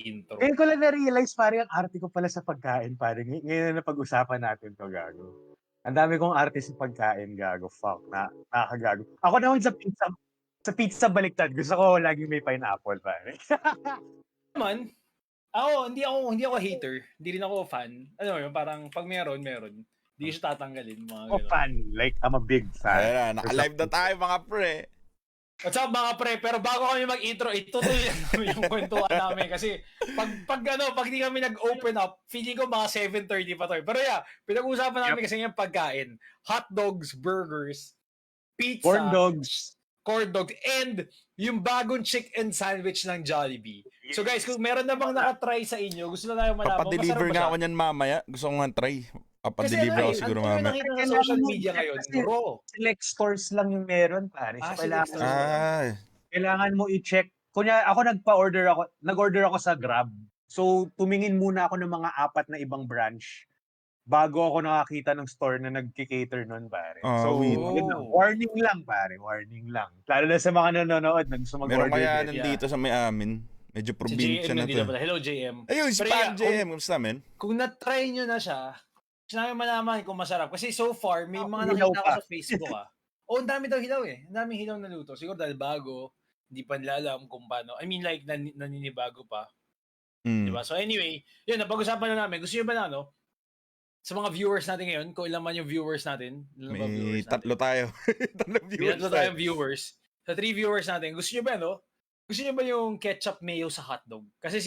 intro. Ngayon ko lang na-realize, parang ang arte ko pala sa pagkain, parang ngayon na pag-usapan natin to, gago. Ang dami kong arte sa pagkain, gago. Fuck, nakakagago. Ako naman sa pizza baliktad, gusto ko laging may pineapple, pare. Naman, hindi ako hater, hindi rin ako fan. Ano yun, parang pag meron, hindi ko siya tatanggalin. Mga Ako fan, like, I'm a big fan. Ayan na, naka-live na tayo mga pre. What's up mga pre? Pero bago kami mag-intro, itutuloy namin yung kwentuhan namin. Kasi pag di kami nag-open up, feeling ko mga 7:30 pa to. Pero yeah, pinag-uusapan namin kasi yung pagkain. Hot dogs, burgers, pizza, corn dogs, and yung bagong chicken sandwich ng Jollibee. So guys, kung meron na bang nakatry sa inyo, gusto na tayo malaman. Papadeliver nga ako niyan mamaya. Gusto ko nga try. Papadeliver ako siguro mamaya. Kasi nakita sa social media ngayon, raw. Select stores lang yung meron, pare. So, kailangan mo i-check. Kunya, ako nag-order ako sa Grab. So, tumingin muna ako ng mga 4 na ibang branch bago ako nakakita ng store na nag-cater nun, pare. Warning lang, pare. Warning lang. Lalo na sa mga nanonood, gusto mag-order. Meron kaya nandito sa may amin. Medyo probinsya na to. Hello, JM. Ayun, si Pan JM. Kamusta, men? Kung na-try nyo na siya, sinabi malaman kung masarap. Kasi so far, may mga nakita ko sa Facebook ang dami daw hilaw eh. Ang dami hilaw na luto. Siguro dahil bago, hindi pa nila alam kung paano. I mean like, naninibago pa. Diba? So anyway, yun, napag-usapan na namin. Gusto nyo ba na, sa mga viewers natin ngayon, kung ilan man yung viewers natin. May tatlo tayo. Tatlo tayong viewers. Sa 3 viewers natin, gusto nyo ba, Gusto nyo ba yung ketchup mayo sa hotdog? Kasi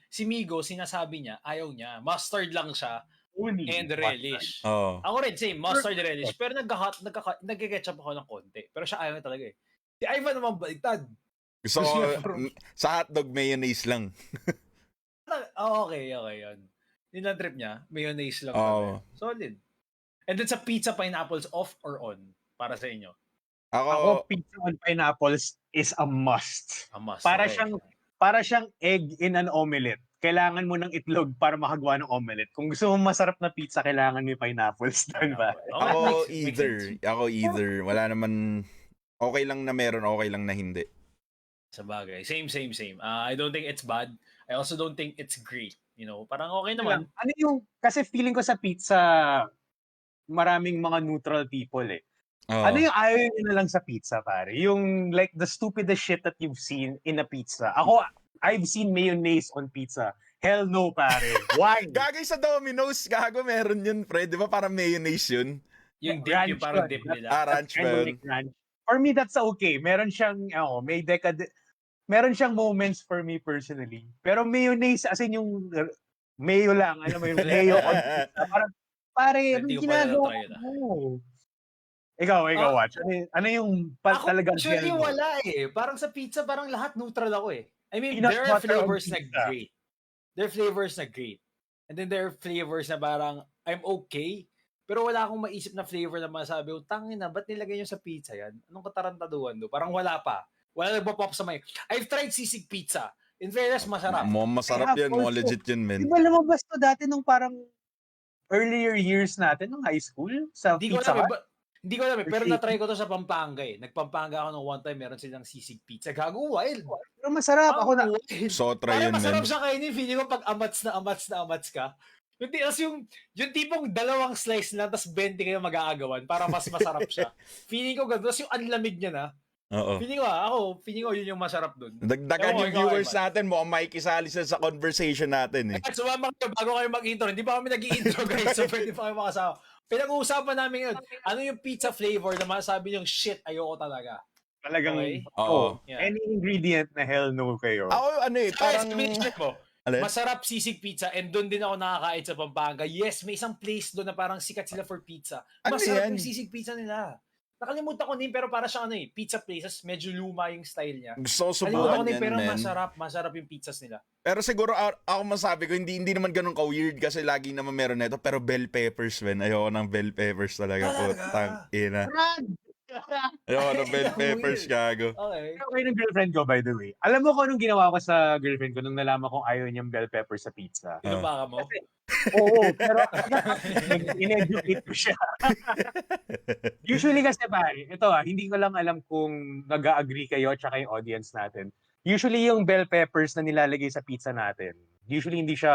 si Migo, sinasabi niya, ayaw niya. Mustard lang siya. And relish. Oh. Ako rin, same. Mustard relish. Pero nagka-ketchup ako ng konti. Pero siya ayaw niya talaga eh. Si Ivan naman baliktad. Gusto ko, sa hotdog, mayonnaise lang. Okay, yun. Yun ang trip niya. Mayonnaise lang. Solid. And then sa pizza, pineapples, off or on? Para sa inyo? Ako pizza on pineapples is a must. A must. Para siyang egg in an omelette. Kailangan mo ng itlog para makagawa ng omelette. Kung gusto mo masarap na pizza, kailangan may pineapples doon ba? Ako either. Wala naman, okay lang na meron, okay lang na hindi. Sa bagay. Same. I don't think it's bad. I also don't think it's great. Parang okay naman. Kasi feeling ko sa pizza, maraming mga neutral people eh. Ano yung ayaw nyo na lang sa pizza, pare? Yung like the stupidest shit that you've seen in a pizza. I've seen mayonnaise on pizza. Hell no, pare. Why? Gagay sa Domino's, meron yun, pre. Di ba parang mayonnaise yun? Yung dip, yung parang dip nila. Ranch ba? For me, that's okay. Meron siyang, meron siyang moments for me personally. Pero mayonnaise, as in yung mayo lang. Alam mo yung mayo on pizza. Parang, pare, anong ginagawa mo? Ikaw, Wach. Ano yung talagang actually, wala eh. Parang sa pizza, parang lahat neutral ako eh. I mean, there are flavors na great. There are flavors na great. And then there are flavors na parang, I'm okay. Pero wala akong maisip na flavor na masabi, tangin na, ba't nilagay nyo sa pizza yan? Anong katarantaduhan do? Parang wala pa. Wala nagpa-pop sa may. I've tried sisig pizza. In fairness, masarap. Masarap yan. Legit yun, men. Di ba lumabas to dati nung parang earlier years natin, nung high school? Sa pizza hut? Hindi ko alam pero na-try ko to sa Pampanga eh. Nagpampanga ako nung one time, meron silang sisig pizza. Gago, wild. Pero masarap. So, try yun, man. Masarap siya kainin. Feeling ko pag amats ka. Yung tipong dalawang slice lang, tapos 20 kayo mag-aagawan para mas masarap siya. Feeling ko gano'n. Tapos yung anlamig niya na. Feeling ko yun yung masarap dun. Dagdagan yung viewers natin, mukhang makikisali sa conversation natin eh. Sumama kayo bago kayo mag-intro. Hindi pa kami nag-intro guys, so pwede pa kayo makasama. Pinag-uusapan namin yun. Ano yung pizza flavor na masabi yung shit, ayoko talaga. Talagang, any ingredient na hell no kayo. Ako, parang... Masarap sisig pizza and doon din ako nakakain sa Pampanga. Yes, may isang place doon na parang sikat sila for pizza. Masarap yung sisig pizza nila. Nakalimutan ko din pero para siyang pizza places, medyo luma yung style niya. Gusto ko subukan yan, pero masarap yung pizzas nila. Pero siguro ako masabi ko, hindi naman ganun ka-weird kasi lagi naman meron nito. Pero bell peppers, man. Ayoko ng bell peppers talaga. Putang ina. Ayoko ng bell peppers, gago. Okay ng girlfriend ko, by the way. Alam mo kung anong ginawa ko sa girlfriend ko nung nalaman kong ayaw niyang bell peppers sa pizza? Pinubaka mo? Oo, pero in-educate ko siya. Usually kasi pare, ito hindi ko lang alam kung nag-agree kayo at saka yung audience natin. Usually yung bell peppers na nilalagay sa pizza natin, Usually hindi siya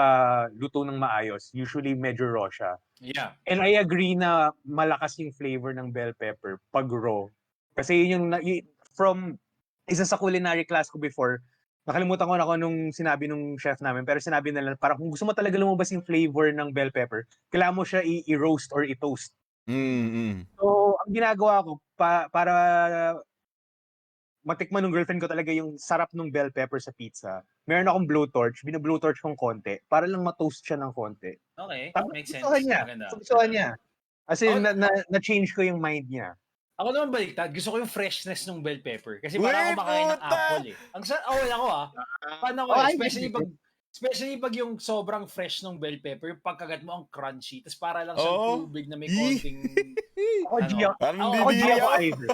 luto ng maayos. Usually medyo raw siya. Yeah. And I agree na malakas yung flavor ng bell pepper pag raw. Kasi yun yung from isa sa culinary class ko before, nakalimutan ko na kung nung sinabi nung chef namin, pero sinabi nila parang kung gusto mo talaga lumabas yung flavor ng bell pepper, kailangan mo siya i-roast or i-toast. So, ang ginagawa ko para matikman ng girlfriend ko talaga yung sarap ng bell pepper sa pizza. Meron akong blowtorch, bino-blowtorch kong konti para lang ma-toast siya ng konti. Okay, makes sense. Gustuhan niya. As in, na-change ko yung mind niya. Ako naman baliktad, gusto ko yung freshness ng bell pepper. Kasi parang ako makain ng apple eh. Paano ko especially pag yung sobrang fresh ng bell pepper, yung pagkagat mo ang crunchy, tapos para lang siyang tubig na may konting... G ako either.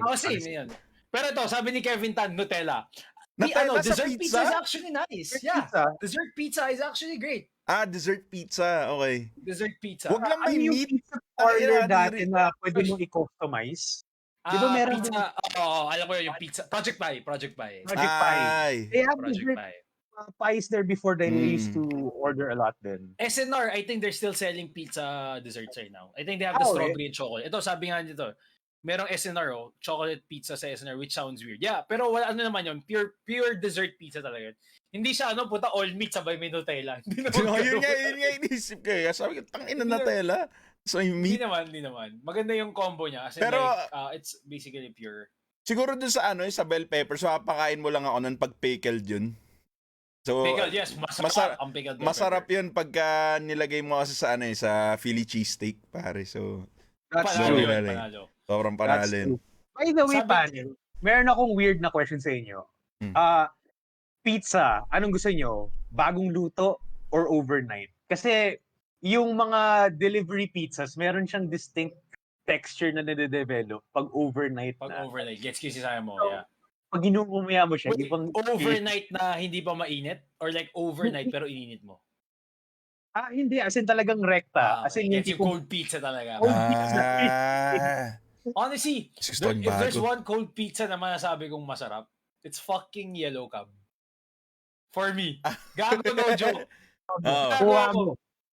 Ako same, yun. Pero ito, sabi ni Kevin Tan, Nutella. Dessert pizza is actually nice. Dessert pizza is actually great. Dessert pizza. Okay. Dessert pizza. Wag lang may meat. Pizza order dati na pwede mo i-customize. Di ba meron pizza? Alam ko yung pizza. Project Pie. They have dessert pies there before they used to order a lot then. SNR, I think they're still selling pizza desserts right now. I think they have the strawberry and chocolate. Ito, sabi nga nito, merong SNR, chocolate pizza sa SNR, which sounds weird. Yeah, pero ano naman yun, pure dessert pizza talaga. Hindi siya, puta all meat sabay may Nutella. Hindi naman yun nga inisip ko eh. Sabi ko, tangina Nutella. So yung meat. Hindi naman. Maganda yung combo niya. Kasi pero, it's basically pure. Siguro dun sa sa bell pepper, so papakain mo lang ako nun pag pickled yun. So, pickled, yes. Masarap ang pickled bell masarap pepper. yun pagka nilagay mo kasi sa sa Philly cheesesteak, pare. So, panalo. Sobrang panalin. By the way, Panel, meron akong weird na question sa inyo. Pizza, anong gusto nyo? Bagong luto or overnight? Kasi yung mga delivery pizzas, meron siyang distinct texture na nade-develop pag overnight na. Overnight. Gets kasi sa mo, yeah. Pag inumumaya mo siya, overnight na hindi pa mainit? Or like overnight pero ininit mo? Hindi. As in talagang rekta. As in yung cold pizza talaga. Cold pizza. Honestly, if there's one cold pizza na masasabi kong masarap, it's fucking Yellow Cab. For me. Gago, no joke.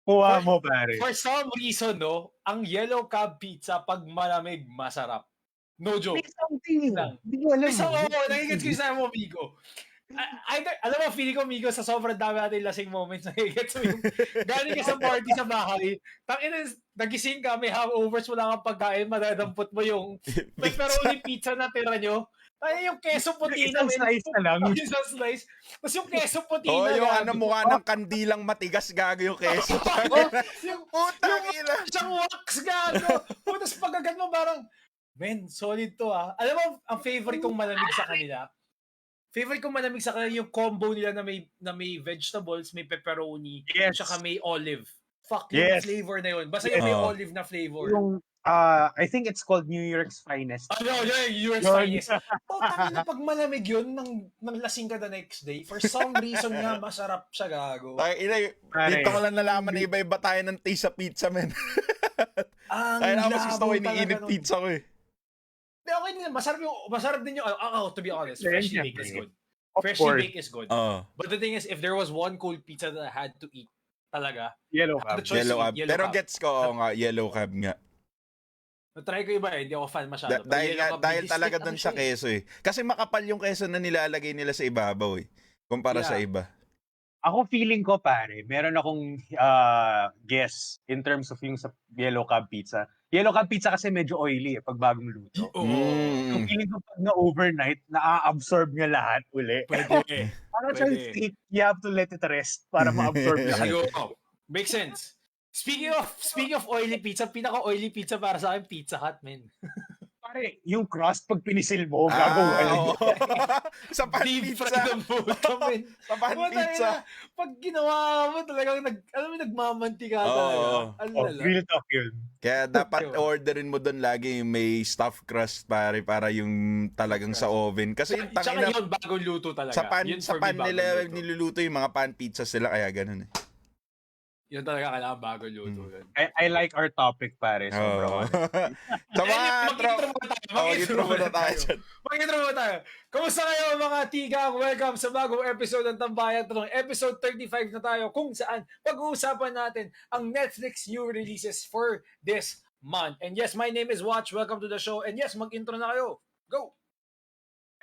Kuha mo, pare. For some reason, ang Yellow Cab pizza pag malamig, masarap. No joke. May something lang. Hindi ko alam. Nagigets ko yung sabi mo, Migo. Alam mo, feeling ko, Migo, sa sobrang dami natin lasing moments, nagigets mo yung galing ka sa party sa bahay, nagising ka, may hangovers, wala kang pagkain, madadampot mo yung pepperoni pizza na tira nyo. Ay, yung keso puti na. Isang slice na lang. Isang slice. Tapos yung keso puti na. Yung mukha ng kandilang matigas, gago yung keso. Yung isang wax, gago. Tapos pagkagat mo parang, men, solid to ah. Alam mo, ang favorite kong malamig sa kanila, yung combo nila na may vegetables, may pepperoni, tsaka may olive. Fuck, yung flavor na yun. Basta yung may olive na flavor. Yung, I think it's called New York's Finest. New York's Finest. Tangina, pag malamig yun, nang lasing ka the next day, for some reason nga, masarap siya, gago. Dito ko lang nalaman na iba-iba tayo ng taste sa pizza, men. Kaya na mas gusto ko iniinit pizza ko eh. Okay din, masarap din yung, to be honest, freshly baked is good. Freshly baked is good. But the thing is, if there was one cold pizza that I had to eat, talaga, Yellow Cab. Pero gets ko nga, Yellow Cab nga. Na-try ko iba hindi ako fan masyado. Dahil talaga dun sa keso eh. Kasi makapal yung keso na nilalagay nila sa ibabaw eh. Kumpara sa iba. Ako feeling ko pare, meron akong guess in terms of yung sa Yellow Cab pizza. Yellow Cab pizza kasi medyo oily pag bagong luto. Yung feeling ko pag na-overnight, na-absorb niya lahat uli. Pwede. Para siyang steak, you have to let it rest para ma-absorb lahat. Makes sense. Speaking of oily pizza, pinaka-oily pizza para sa akin, Pizza Hut, man. Pare, yung crust pag pinisil mo, gagawin. Sa pan pizza. Sa pan pizza. Pag ginawa mo, talagang nagmamantika talaga. Real talk yun. Kaya dapat orderin mo doon lagi yung may stuffed crust para yung talagang sa oven. Kasi yung tangina. Tsaka yun, bagong luto talaga. Sa pan nila niluluto yung mga pan pizza sila, kaya ganun eh. Yun talaga kailangan bago luto. I like our topic, pare. Sobrang honest. Sa mga Mag-intro muna tayo. mag-intro muna tayo. Mag-intro muna tayo. Kamusta kayo mga TGANG? Welcome sa bagong episode ng Tambayang. Episode 35 na tayo kung saan pag-uusapan natin ang Netflix new releases for this month. And yes, my name is Wach. Welcome to the show. And yes, mag-intro na kayo. Go!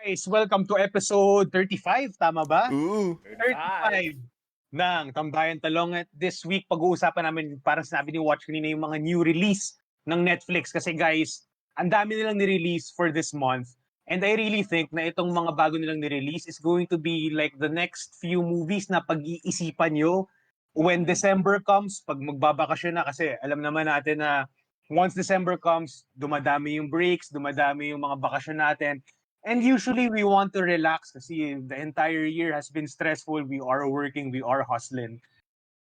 Guys, welcome to episode 35. Tama ba? Ooh. 35 ng Tambayan Talong. At this week, pag-uusapan namin, parang sinabi ni Watch kanina, yung mga new release ng Netflix. Kasi guys, ang dami nilang ni-release for this month. And I really think na itong mga bago nilang ni-release is going to be like the next few movies na pag-iisipan nyo when December comes, pag magbabakasyon na. Kasi alam naman natin na once December comes, dumadami yung breaks, dumadami yung mga bakasyon natin. And usually we want to relax kasi the entire year has been stressful. We are working, we are hustling.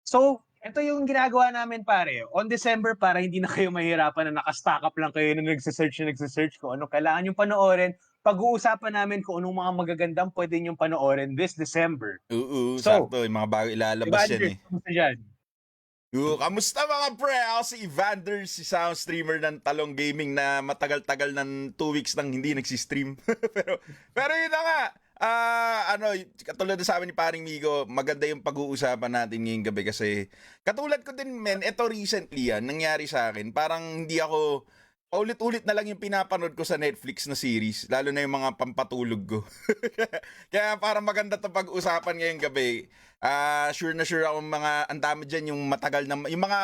So, ito yung ginagawa namin pare. On December, para hindi na kayo mahirapan na nakastock up lang kayo na nagsisearch kung ano kailangan yung panoorin. Pag-uusapan namin kung anong mga magagandang pwede yung panoorin this December. So, sakto. Yung mga bago ilalabas yan eh. Kamusta dyan? Kamusta mga pre? Ako si Evander, si sound streamer ng Talong Gaming na matagal-tagal ng 2 weeks nang hindi nagsistream. pero yun na nga. Katulad na sabi ni paring Migo, maganda yung pag-uusapan natin ngayong gabi kasi katulad ko din men, ito recently nangyari sa akin. Parang hindi ako ulit-ulit na lang yung pinapanood ko sa Netflix na series, lalo na yung mga pampatulog ko. Kaya parang maganda 'to pag-usapan ngayong gabi. Sure na sure ako mga ang dami diyan yung matagal na yung mga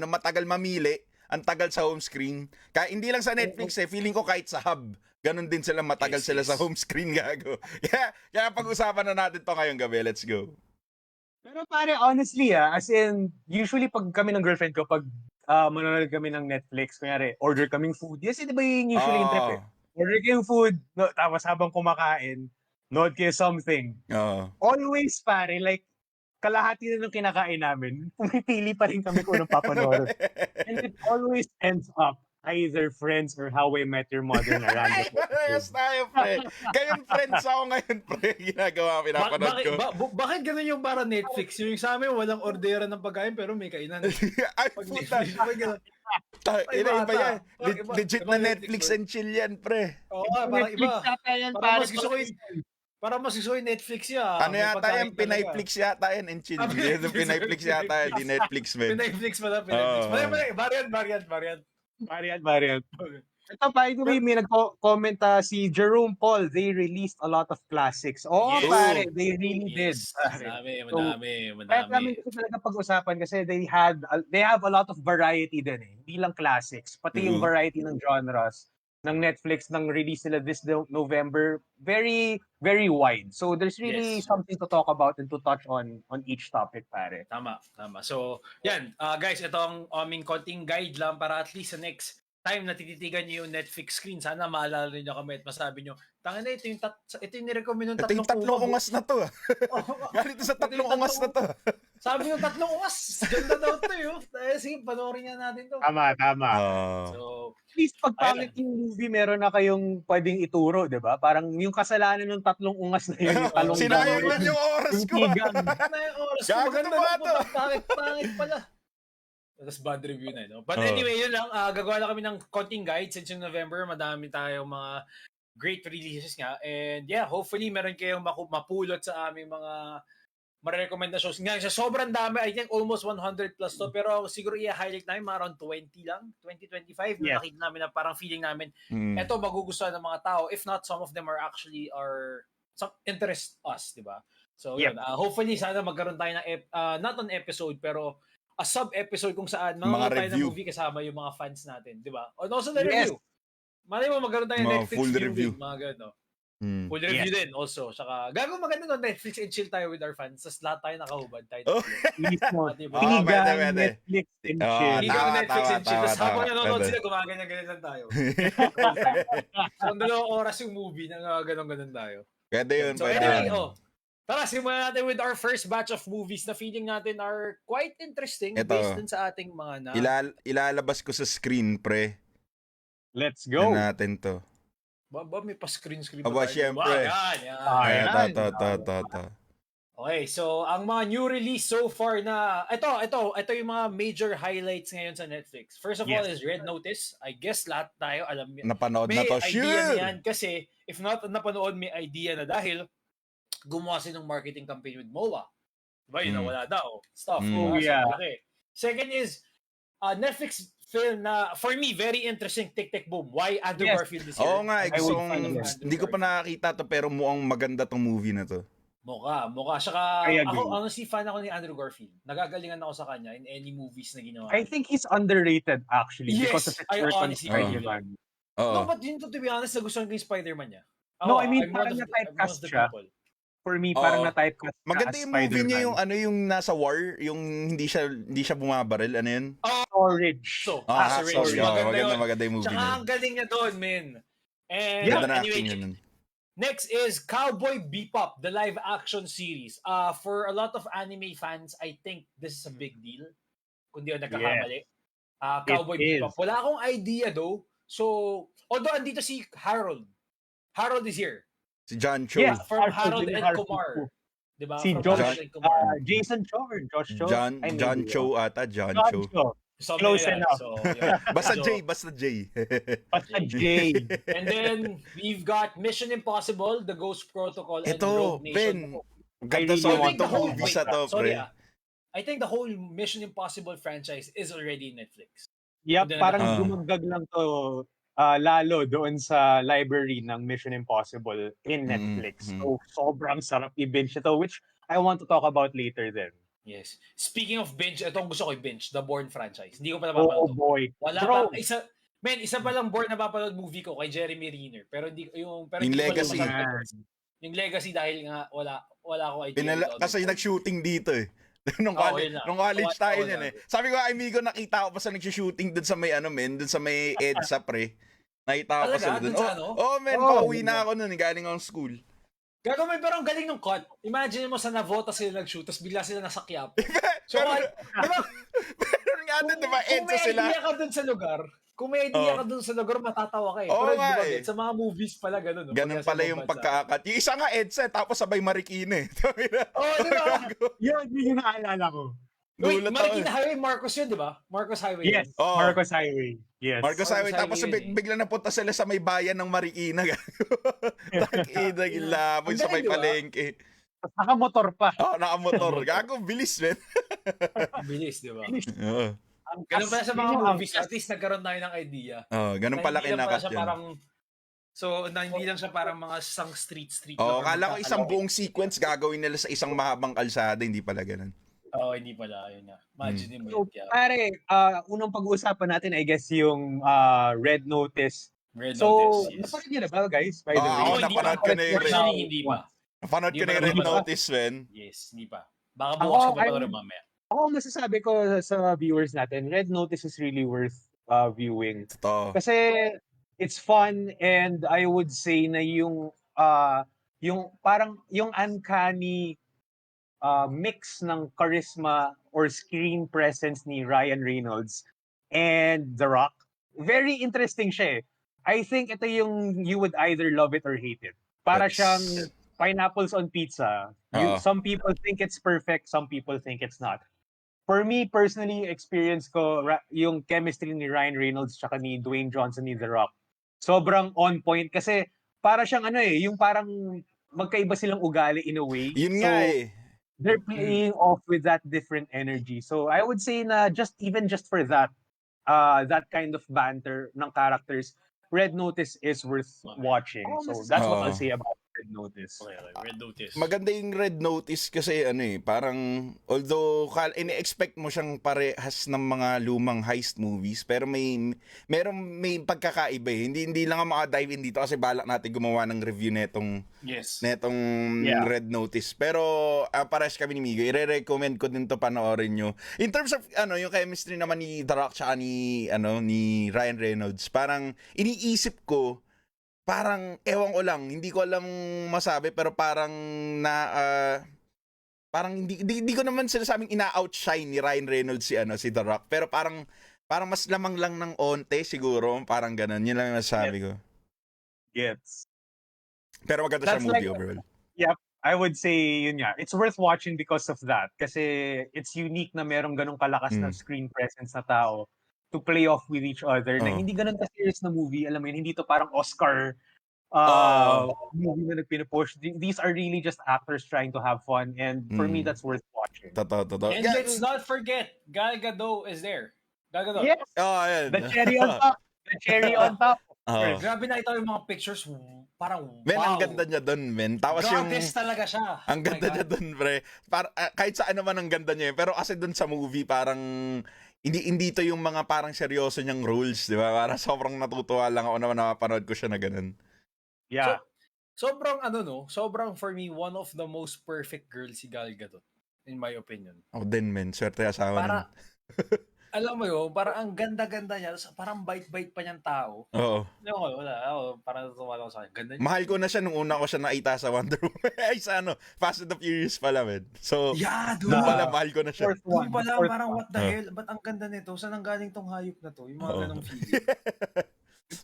matagal mamili, ang tagal sa home screen. Kaya hindi lang sa Netflix feeling ko kahit sa hub, ganun din sila matagal sila sa home screen gago. Kaya pag-usapan na natin 'to ngayong gabi. Let's go. Pero pare, honestly as in, usually pag kami ng girlfriend ko, pag manonood kami ng Netflix, kunyari, order kaming food. Yes, di ba yung usually yung trip Order kayong food, tapos habang kumakain, nood kayo something. Always pare, like, kalahati na ng kinakain namin, pumipili pa rin kami kung anong papanood. And it always ends up either Friends or How I Met Your Mother na random. Yes tayo, pre. Kayong Friends ako ngayon, pre. Ginagawa, pinapanood ko. Bakit ganun yung para Netflix? Yung sa amin, walang orderan ng pagkain pero may kainan. Ay, puta. Iba yan. Legit na Netflix and chill yan, pre. Oo, parang iba. Para mas gusto yung Netflix yan. Ano yata yan? Pinayflix yata yan and chill. Pinayflix yata yan. Di Netflix, man. Pinayflix pala. Variant. Ito, by the way, may nag-comment si Jerome Paul. They released a lot of classics. Yes. Pare, they really did. Madami. Kaya namin kasi talaga pag-usapan kasi they have a lot of variety din eh. Hindi lang classics, pati yung variety ng genres ng Netflix ng release nila this November, very, very wide. So there's really something to talk about and to touch on each topic, pare. Tama. So, yan. Guys, ito ang aming konting guide lang para at least sa next time na tititigan niyo yung Netflix screen, sana maalala niyo kami at masabi niyo, tangina ito yung nirecommend ng tatlong Ito yung tatlong ungas na to. Ganito sa tatlong ungas na to. Sabi yung tatlong ungas. Ganda daw to yun. Sige, panoorin nga natin to. Tama. So, at least pag pangit yung movie, meron na kayong pwedeng ituro, di ba? Parang yung kasalanan ng tatlong ungas na yun, yung talong sinayang lang yung oras ko. Sinayang oras ko. Maganda na po. Pangit pala. Tapos bad review na. No? But anyway, yun lang. Gagawa na kami ng konting guide since yung November. Madami tayong mga great releases nga. And yeah, hopefully meron kayong mapulot sa aming mga ma-recommend na shows. Nga, sobrang dami. I think almost 100 plus to. Pero siguro i-highlight namin mga around 20 lang. 20-25. Yeah. Nakita namin na parang feeling namin eto magugustuhan ng mga tao. If not, some of them are actually some interest us, di ba? So yun. Hopefully sana magkaroon tayo ng not an episode pero a sub-episode kung saan mga tayo ng movie kasama yung mga fans natin, di ba? And also the review. Malay mo, magkaroon tayo ng Netflix full review. Mga gano'n. Full review din also. Saka, gagawin maganda no, Netflix and chill tayo with our fans. Tapos lahat tayo nakahubad. Pwede. Netflix and chill. Netflix and chill. Tapos habang nanonood sila, gumaganyan-ganyan tayo. So, 2 oras yung movie na gano'n-gano'n tayo. Pwede yun. So anyway, tara, simulan natin with our first batch of movies na feeling natin are quite interesting based dun sa ating mga ilalabas ko sa screen, pre. Let's go. Natin to. Ba may pa-screen pa Aba, tayo. syempre. Yan. Ito. Okay, so ang mga new release so far na ito yung mga major highlights ngayon sa Netflix. First of all is Red Notice. I guess lahat tayo alam Napanood na may to, idea sure! na yan kasi if not napanood may idea na dahil gumawa sila ng marketing campaign with MOA. Diba? Yun na wala daw. Stuff. Oh, Diba? So, yeah. malaki. Second is Netflix film na for me very interesting, Tick Tick Boom. Why Andrew Yes. Garfield is here? Oo nga, I would hindi ko pa nakakita to pero mukhang maganda tong movie na to. Mukha. Saka I agree. ako, honestly, fan ako ni Andrew Garfield. Nagagalingan ako sa kanya in any movies na ginawa. I think he's underrated actually because of Yes, his I work on honestly Spider-Man. Oo. No, but yun to be honest, nagustuhan ko yung Spider-Man niya. No, I mean, I'm parang one of na-typecast the siya. people. For me, parang Oo. na-typecast siya Maganda as yung movie niya Spider-Man. yung nasa war, yung hindi siya bumabaril, ano yun? Orange. So, Sorry. Maganda yun. Maganda yung movie Tsaka niya. ang galing niya doon, men. And Ganda na anyway, acting yun. next is Cowboy Bebop, the live action series. For a lot of anime fans, I think this is a big deal. Kung di ako nagkakamali. Cowboy Bebop. Wala akong idea though. So, although andito si Harold. Harold is here. Si John Cho. Yes, From Harold and Kumar. Diba? Si From Josh, Harold and Kumar. Jason Cho or Josh Cho? John Cho ata, John Cho. So, Close enough. So, yun. Basta So, J. Basta J. And then, we've got Mission Impossible, The Ghost Protocol, and Ito, Rogue Nation. Ben. Ganda sa really ito movie sa to, Sorry, pre. I think the whole Mission Impossible franchise is already in Netflix. Yep, parang Ah. dumagdag lang to lalo doon sa library ng Mission Impossible in Netflix. So, sobrang sarap i-binge ito, which I want to talk about later then. Yes. Speaking of binge, ito ang gusto ko i-binge, the Bourne franchise. Hindi ko pa Oh napapanood. boy. Wala Bro. pa. Isa pa lang Bourne na napapanood movie ko kay Jeremy Renner. Pero hindi Yung hindi ko Legacy. yung Legacy dahil nga wala akong idea. Kasi nag-shooting dito eh. nung college tayo niyan eh. Sabi ko, amigo, nakita ko pa sa nag-shooting dun sa may dun sa may EDSA pre. Nakita ko pa sila dun. Pauwi na ako nun, galing akong school. Gagawin pero ang galing ng cut. Imagine mo sa Navota sila nag-shoot, tapos bigla sila nasa Quiapo. So, pero nga dun, diba, EDSA sila. Kung may idea ka dun sa lugar, matatawa ka eh. Oo Pero nga diba, eh. sa mga movies pala ganun. Ganun pala yung pagka-cut. Yung isa nga EDSA, tapos sabay Marikina eh. Diba? Yun yung naalala ko. Wait, Marikina Highway, Marcos yun, diba? Marcos Highway. Yes, Marcos Highway. Yes. Marcos Highway, tapos bigla napunta sila sa may bayan ng Marikina. Takina, gilabon sa may palengke. Nakamotor pa. Nakamotor. Gago, bilis, man. Bilis, diba? Oo. Ganun pala sa mga movies, at least nagkaroon tayo ng idea. Ganun pala kinakat yan. Hindi lang siya parang mga isang street. Kala ko isang buong sequence gagawin nila sa isang mahabang kalsada, hindi pala ganun. Hindi pala. Ayun na. Imagine So, pare, unang pag-uusapan natin, I guess, yung Red Notice. Red So, Notice, yes. napanood niyo na ba, guys? By the way. Ako, napanood ko na yung Hindi pa. Napanood ko na yung Red Notice, man. Yes, hindi pa. Baka bukas ko pa mamaya. Ako, masasabi ko sa viewers natin, Red Notice is really worth viewing. Totoo. Kasi it's fun and I would say na yung parang yung uncanny mix ng charisma or screen presence ni Ryan Reynolds and The Rock. Very interesting siya eh. I think ito yung you would either love it or hate it. Para siyang pineapples on pizza. Some people think it's perfect, some people think it's not. For me, personally, experience ko yung chemistry ni Ryan Reynolds tsaka ni Dwayne Johnson ni The Rock. Sobrang on point kasi para siyang yung parang magkaiba silang ugali in a way. Yun nga eh. They're playing off with that different energy. So I would say na just for that, that kind of banter ng characters, Red Notice is worth watching. So that's what I'll say about Red Notice. Okay, Red Notice. Maganda yung Red Notice kasi parang although ini-expect mo siyang parehas ng mga lumang heist movies pero may pagkakaiba eh. Hindi lang ako maka-dive in dito kasi balak natin gumawa ng review netong Red Notice. Pero parehas kami ni Migo. I-recommend ko din to panoorin nyo. In terms of yung chemistry naman ni The Rock tsaka ni Ryan Reynolds, parang iniisip ko parang ewan ko lang, hindi ko alam masabi pero parang parang hindi ko naman sinasabing ina-outshine ni Ryan Reynolds si The Rock pero parang mas lamang lang ng onte siguro, parang ganun. Yun lang ang masasabi ko. Yes. Pero maganda siya movie overall. Yep. I would say, yun nga, it's worth watching because of that. Kasi it's unique na merong ganong kalakas na screen presence na tao to play off with each other. Na hindi ganon ka-serious na movie. Alam mo yun, hindi to parang Oscar movie na nagpinopush. These are really just actors trying to have fun. And for me, that's worth watching. Totoo. And let's not forget, Gal Gadot is there. Gal Gadot. Yes! Ayan. The cherry on top. The cherry on top. Grabe na ito yung mga pictures. Parang Men, wow. ang ganda niya dun, men. Tapos Goddess talaga siya. Ang ganda niya dun, pre. Kahit saan naman ang ganda niya. Pero kasi dun sa movie, parang hindi to yung mga parang seryoso niyang roles, di ba? Parang sobrang natutuwa lang ako naman napapanood ko siya na ganun. Yeah. Sobrang sobrang for me, one of the most perfect girls si Gal Gadot, in my opinion. Oh, din, men. Swerte asawa nun. Alam mo yun, parang ang ganda-ganda niya, parang bait-bait pa niyang tao. Oo. Parang natutuwa ako sa akin. Ganda niya. Mahal ko na siya nung una ko siya nakita sa Wonder Woman. Ay, sa Fast and the Furious pala, men. So, yeah, dude. Doon pala, mahal ko na siya. Doon pala, parang what the hell? Ba't ang ganda nito? Saan ang galing tong hayop na to? Yung mga ganong feeling.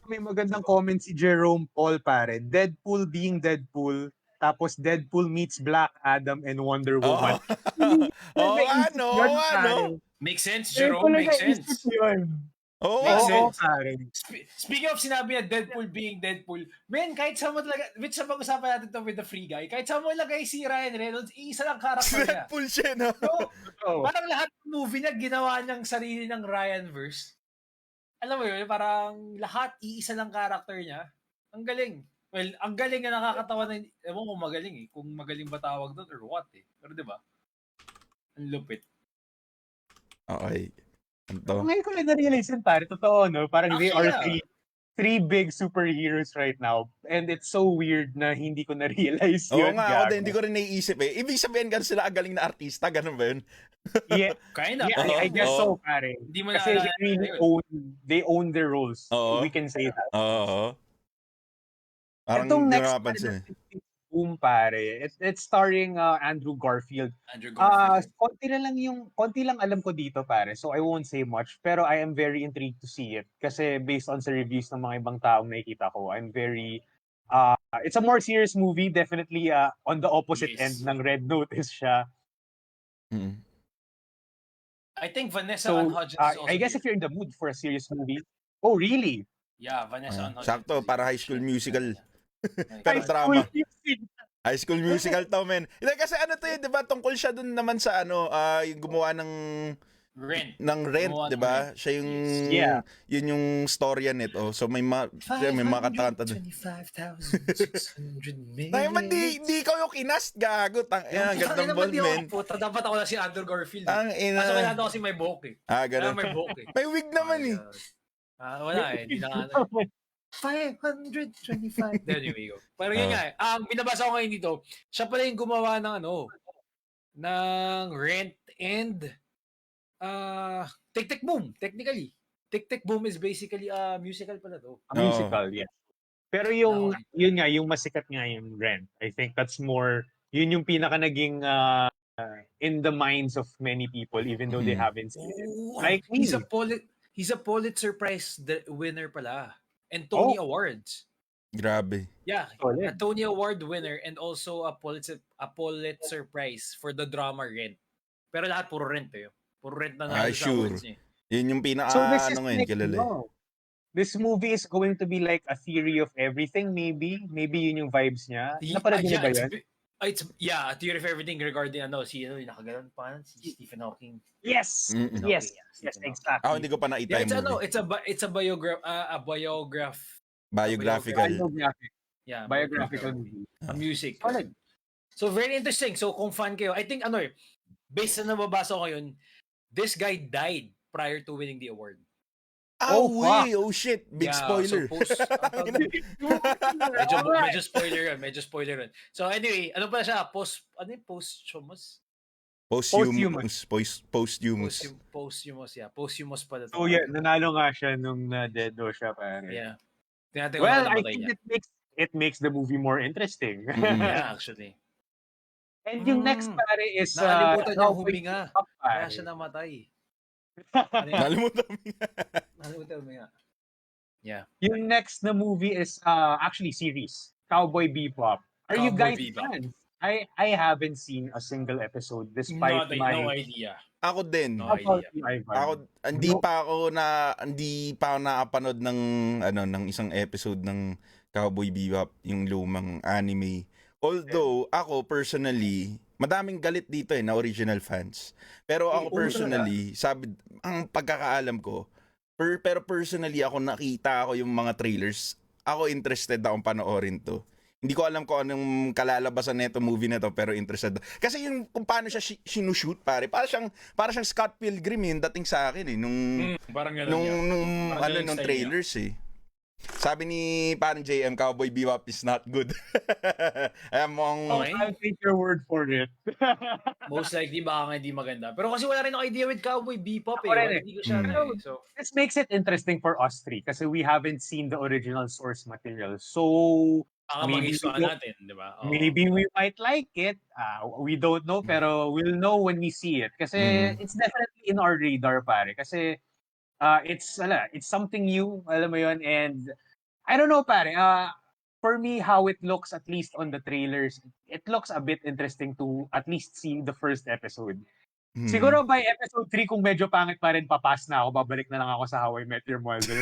May magandang comment si Jerome Paul, pare. Deadpool being Deadpool, tapos Deadpool meets Black Adam and Wonder Woman. Ano? Makes sense, Jerome. Makes sense. Makes sense. Speaking of sinabi na Deadpool being Deadpool, man, kahit saan mo talaga, which sa pag-usapan natin to with the free guy, kahit saan mo ilagay si Ryan Reynolds, isa lang character niya. Deadpool siya, no? So, parang lahat ng movie niya, ginawa niyang sarili ng Ryan-verse. Alam mo yun, parang lahat, iisa lang character niya. Ang galing. Well, ang galing na nakakatawa na, ewan kung magaling eh. Kung magaling ba tawag doon or what eh. Pero diba? Ang lupit. Okay. Anto. Ngayon ko lang na-realize yun, pare. Totoo, no? Parang they are three big superheroes right now. And it's so weird na hindi ko na-realize yun. Oo nga, hindi ko rin naiisip eh. Ibig sabihin, gano'n sila agaling na artista, gano'n ba yun? Yeah. Kind of. Yeah, I guess so, pare. Hindi mo Kasi they own their roles. We can say that. Oo. Parang itong hindi next napansin eh. Boom, pare. It's starring Andrew Garfield. Konti lang alam ko dito, pare. So I won't say much, pero I am very intrigued to see it kasi based on sa reviews ng mga ibang taong nakikita ko, I'm very it's a more serious movie, definitely on the opposite end ng Red Notice siya. Mm-hmm. I think Vanessa Hudgens is also I guess if you're in the mood for a serious movie. Oh, really? Yeah, Vanessa Hudgens. Sakto, para High School Musical. Pero drama. High School Musical to, men. Kasi ano to yun, di ba? Tungkol siya dun naman sa yung gumawa ng Rent. Ng Rent, di ba? Siya yung, yun yung storya nito. So may mga kanta dun. 525,600 million. Di ikaw yung kinast, gago. Gandang ball, men. Dapat ako na si Andrew Garfield. Kaso kailangan kasi may buhok eh. Ganun. May buhok eh. May wig naman eh. Wala eh. Hindi na 525. There you go. Pero yun nga, binabasa ko ngayon dito, siya pala yung gumawa ng ng Rent and Tick Tick Boom, technically. Tick Tick Boom is basically a musical pala to. A musical, yeah. Pero yun nga, yung masikat nga yung Rent. I think that's more, yun yung pinaka naging in the minds of many people even though they haven't seen it. Like he's a Pulitzer Prize winner pala. And Tony Awards. Grabe. Yeah, a Tony Award winner and also a Pulitzer Prize for the drama Rent. Pero lahat puro Rent eh. Puro Rent na sa awards niya. Yun yung ngayon, kilala. This movie is going to be like a theory of everything, maybe. Maybe yun yung vibes niya. Napanood niyo ba yan? A theory of everything regarding yung nakagalan pa si Stephen Hawking. Yes, exactly. Hindi ko pa nakita yung movie. It's a biographical. Yeah, biographical movie. Music. So very interesting. So kung fan kayo, I think based na nababasa ko ngayon, this guy died prior to winning the award. Oh shit. Big spoiler. So medyo spoiler yun. So anyway, ano pala siya? Posthumous? Posthumous, yeah. Posthumous pala. So yeah, nanalo nga siya nung na-deado siya, pare. Yeah. Well, I think it makes the movie more interesting. Yeah, actually. And yung next, pare, is nakalimutan niya huminga. Kaya siya namatay. Nakalimutan huminga. Yeah. Yung next na movie is actually series. Cowboy Bebop. Are you guys fans? I haven't seen a single episode despite No idea. Ako din. No idea. Ako hindi pa ako nakapanood ng ng isang episode ng Cowboy Bebop, yung lumang anime. Although ako personally, madaming galit dito na original fans. Pero ako personally, sabi ang pagkakaalam ko, pero personally ako nakita ako yung mga trailers. Ako interested akong panoorin to. Hindi ko alam kung anong kalalabasan nito movie na to, pero interested. Kasi yung kung paano siya sinushoot, pare, para siyang Scott Pilgrim yung dating sa akin Parang ganun nung trailers Sabi ni parang JM, Cowboy Bebop is not good. I'll take your word for it. Most likely baka nga hindi maganda. Pero kasi wala rin ako idea with Cowboy Bebop Hindi ko siya so this makes it interesting for us three kasi we haven't seen the original source material. So natin, di ba? Maybe we might like it. We don't know, pero we'll know when we see it. Kasi it's definitely in our radar, pare. Kasi it's something new, alam mo yun. And I don't know, pare. For me, how it looks, at least on the trailers, it looks a bit interesting to at least see the first episode. Siguro by episode 3, kung medyo pangit pa rin, papas na ako. Babalik na lang ako sa How I Met Your Mother.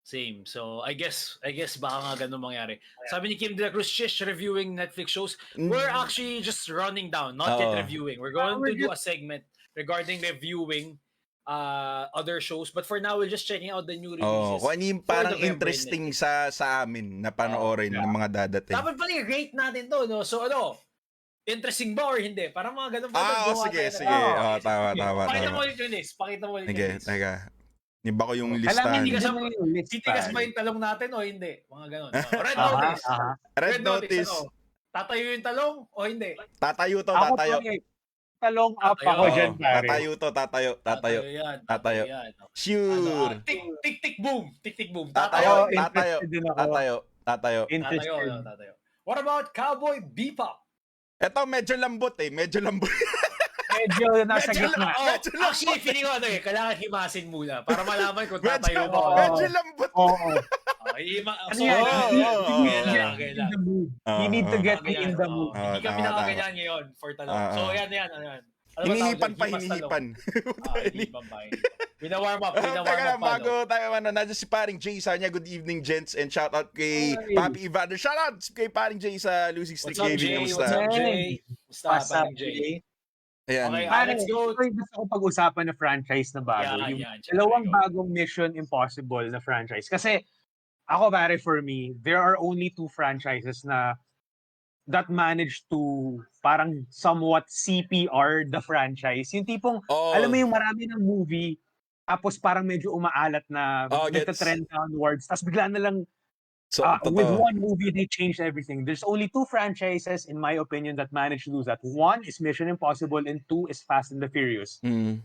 Same. So, I guess baka nga ganun mangyari. Sabi ni Kim De La Cruz, she's reviewing Netflix shows. We're actually just running down, not yet reviewing. We're going to do a segment regarding reviewing other shows. But for now, we're just checking out the new releases. Kung ano yung parang interesting sa amin na panoorin ng mga dadating. Dapat pala i-rate natin to, no? So, interesting ba or hindi? Parang mga ganun pa. Sige. Tama. Pakita mo ulit yung list. Sige, teka. Iba ko yung listahan. Titigas ba yung talong natin o hindi? Mga ganun. Red Notice. Red Notice. Tatayo yung talong o hindi? Tatayo. Talong up ako dyan, pare. Tatayo. Sure. Tik-tik boom. Tatayo. What about Cowboy Bebop? Ito medyo lambot. Medyo nasa gitna. Actually, feeling ko kailangan himasin muna para malaman kung tatayo ba. Medyo lambot. Oo. You need to get me in the mood. Hindi kami nakaganyan ngayon for talong. So, yan. Hinihipan. Wina-warm up. Teka lang, bago tayo nandiyan si paring Jay sa niya. Good evening, gents, and shout out kay Papi Evander. Shout out kay paring Jay sa Lucy Stick Gaming. What's up, Jay? Paring Jay? Ayan. Okay, let's go. Gusto ko pag-usapan na franchise na bago. Dalawang bagong Mission Impossible na franchise. Kasi ako, pare, for me, there are only 2 franchises that managed to parang somewhat CPR the franchise. Yung tipong, alam mo yung marami ng movie, tapos parang medyo umaalat na nagtatrend downwards, tapos bigla na lang with one movie, they changed everything. There's only 2 franchises, in my opinion, that managed to do that. 1 is Mission Impossible, and 2 is Fast and the Furious.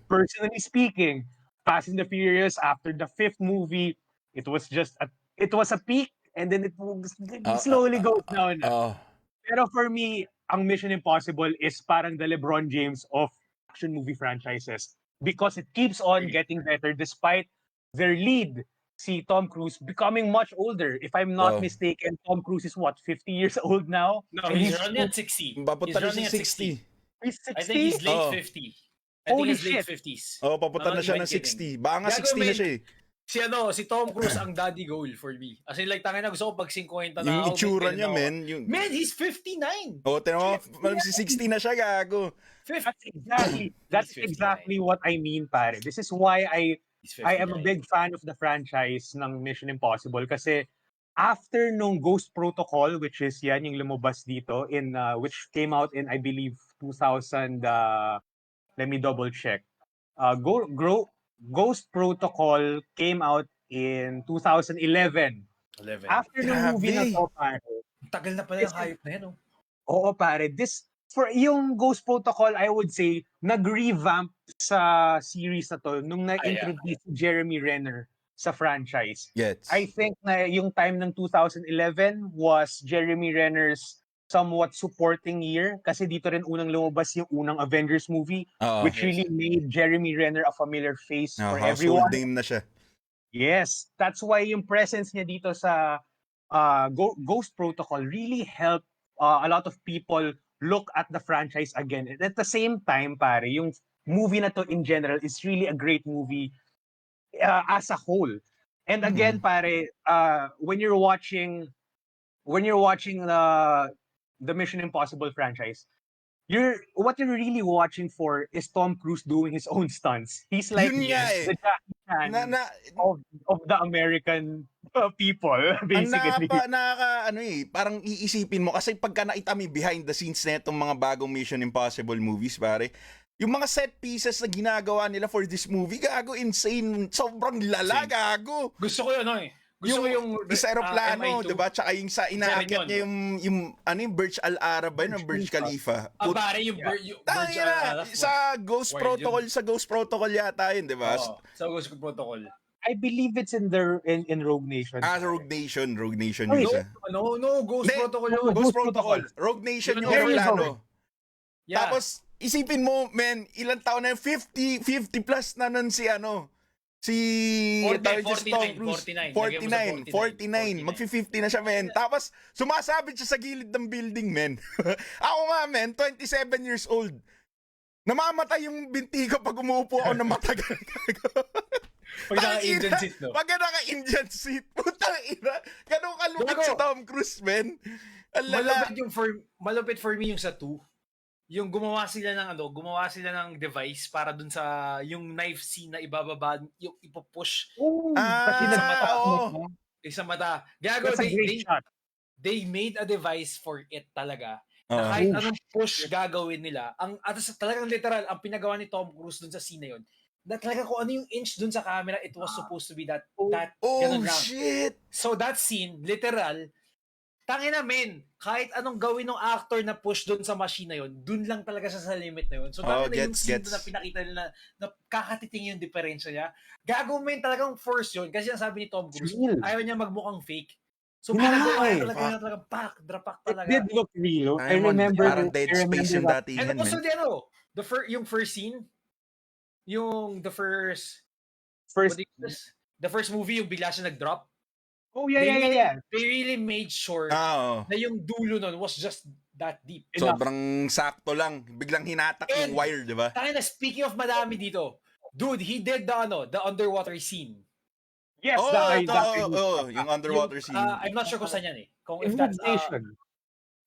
Personally speaking, Fast and the Furious, after the 5th movie, it was a peak, and then it slowly goes down. Pero for me, ang Mission Impossible is parang the LeBron James of action movie franchises because it keeps on getting better despite their lead, si Tom Cruise, becoming much older. If I'm not mistaken, Tom Cruise is 50 years old now? No, he's running at 60. He's running at 60. He's 60? I think he's late 50. Holy late shit. 50s. Papunta na siya ng 60. Baka nga 60 na siya Si Tom Cruise ang daddy goal for me. As in, like, tangin na gusto ko pag 50 na ako. Yung itsura niya, men. Man, he's 59. Tinan mo, si 60 na siya, gago. That's exactly what I mean, pare. This is why I am a big fan of the franchise ng Mission Impossible kasi after nung Ghost Protocol, which is yan yung lumabas dito, which came out in, I believe, 2000, let me double check. Ghost Protocol came out in 2011. After nung movie na to, pare. Tagal na pala yung hype na yan, no? Oo, pare. For yung Ghost Protocol, I would say, nag-revamp sa series na to nung na-introduce Jeremy Renner sa franchise. Yes. I think na yung time ng 2011 was Jeremy Renner's somewhat supporting year kasi dito rin unang lumabas yung unang Avengers movie which really made Jeremy Renner a familiar face for everyone. Household name na siya. Yes, that's why yung presence niya dito sa Ghost Protocol really helped a lot of people look at the franchise again. And at the same time, pare, yung movie na to in general is really a great movie as a whole. And again, pare, when you're watching the Mission Impossible franchise, what you're really watching for is Tom Cruise doing his own stunts. He's like Yun nga eh. the Jackie Chan of the American people, basically. Parang iisipin mo kasi pagka nakita mo behind the scenes na itong mga bagong Mission Impossible movies, pare, yung mga set pieces na ginagawa nila for this movie, gago, insane. Sobrang lala, gago. Gusto ko yun, Gusto ko yung sa aeroplano, MI2. diba? Tsaka yung sa inaakyat niya yung Burj Al Arab ba yun? Burj Khalifa. Pare, yung Burj Al Arab. Sa Ghost Protocol yata yun, diba? Sa Ghost Protocol. I believe it's in Rogue Nation. Rogue Nation yun siya. No, Ghost Protocol yun. Ghost Protocol. Rogue Nation yung aeroplano. Yeah. Tapos, isipin mo, men, ilang taon na 50 plus na nun si 49. Magfi-50 na siya, men. Tapos, sumasabit siya sa gilid ng building, men. Ako nga, men, 27 years old. Namamatay yung binti ko pag umuupo ako ng matagal. Pag naka-Indian seat, no? Pag naka-Indian seat. Putang ina. Ganun kalupit si Tom Cruise, men. Malupit for me yung sa 2. Yung gumawa sila ng device para dun sa yung knife scene na ibababa, yung ipupush sa mata. Gago, they made a device for it talaga. Na kahit anong push gagawin nila, talagang literal, ang pinagawa ni Tom Cruise dun sa scene na yun, na talaga kung ano yung inch dun sa camera, it was supposed to be that ganun lang. Shit! So that scene, literal, tangina, men, kahit anong gawin ng actor na push doon sa machine na yun, doon lang talaga siya sa limit na yun. So, yung scene na pinakita nila na kakatiting yung diferensya niya. Gago, men, talagang force yun. Kasi ang sabi ni Tom Cruise, ayaw niya magmukhang fake. So, talaga drapak talaga. It did look real. I remember. Parang Dead Space yung datingan, and also, yung first scene, the first movie, yung bigla siya nag-drop. Oh, yeah. They really made sure na yung dulo nun was just that deep. Sobrang sakto lang. Biglang hinatak yung wire, di ba? Tangina, speaking of madami dito, dude, he did the underwater scene. Yes, yung underwater scene. I'm not sure kung saan yan eh. If that's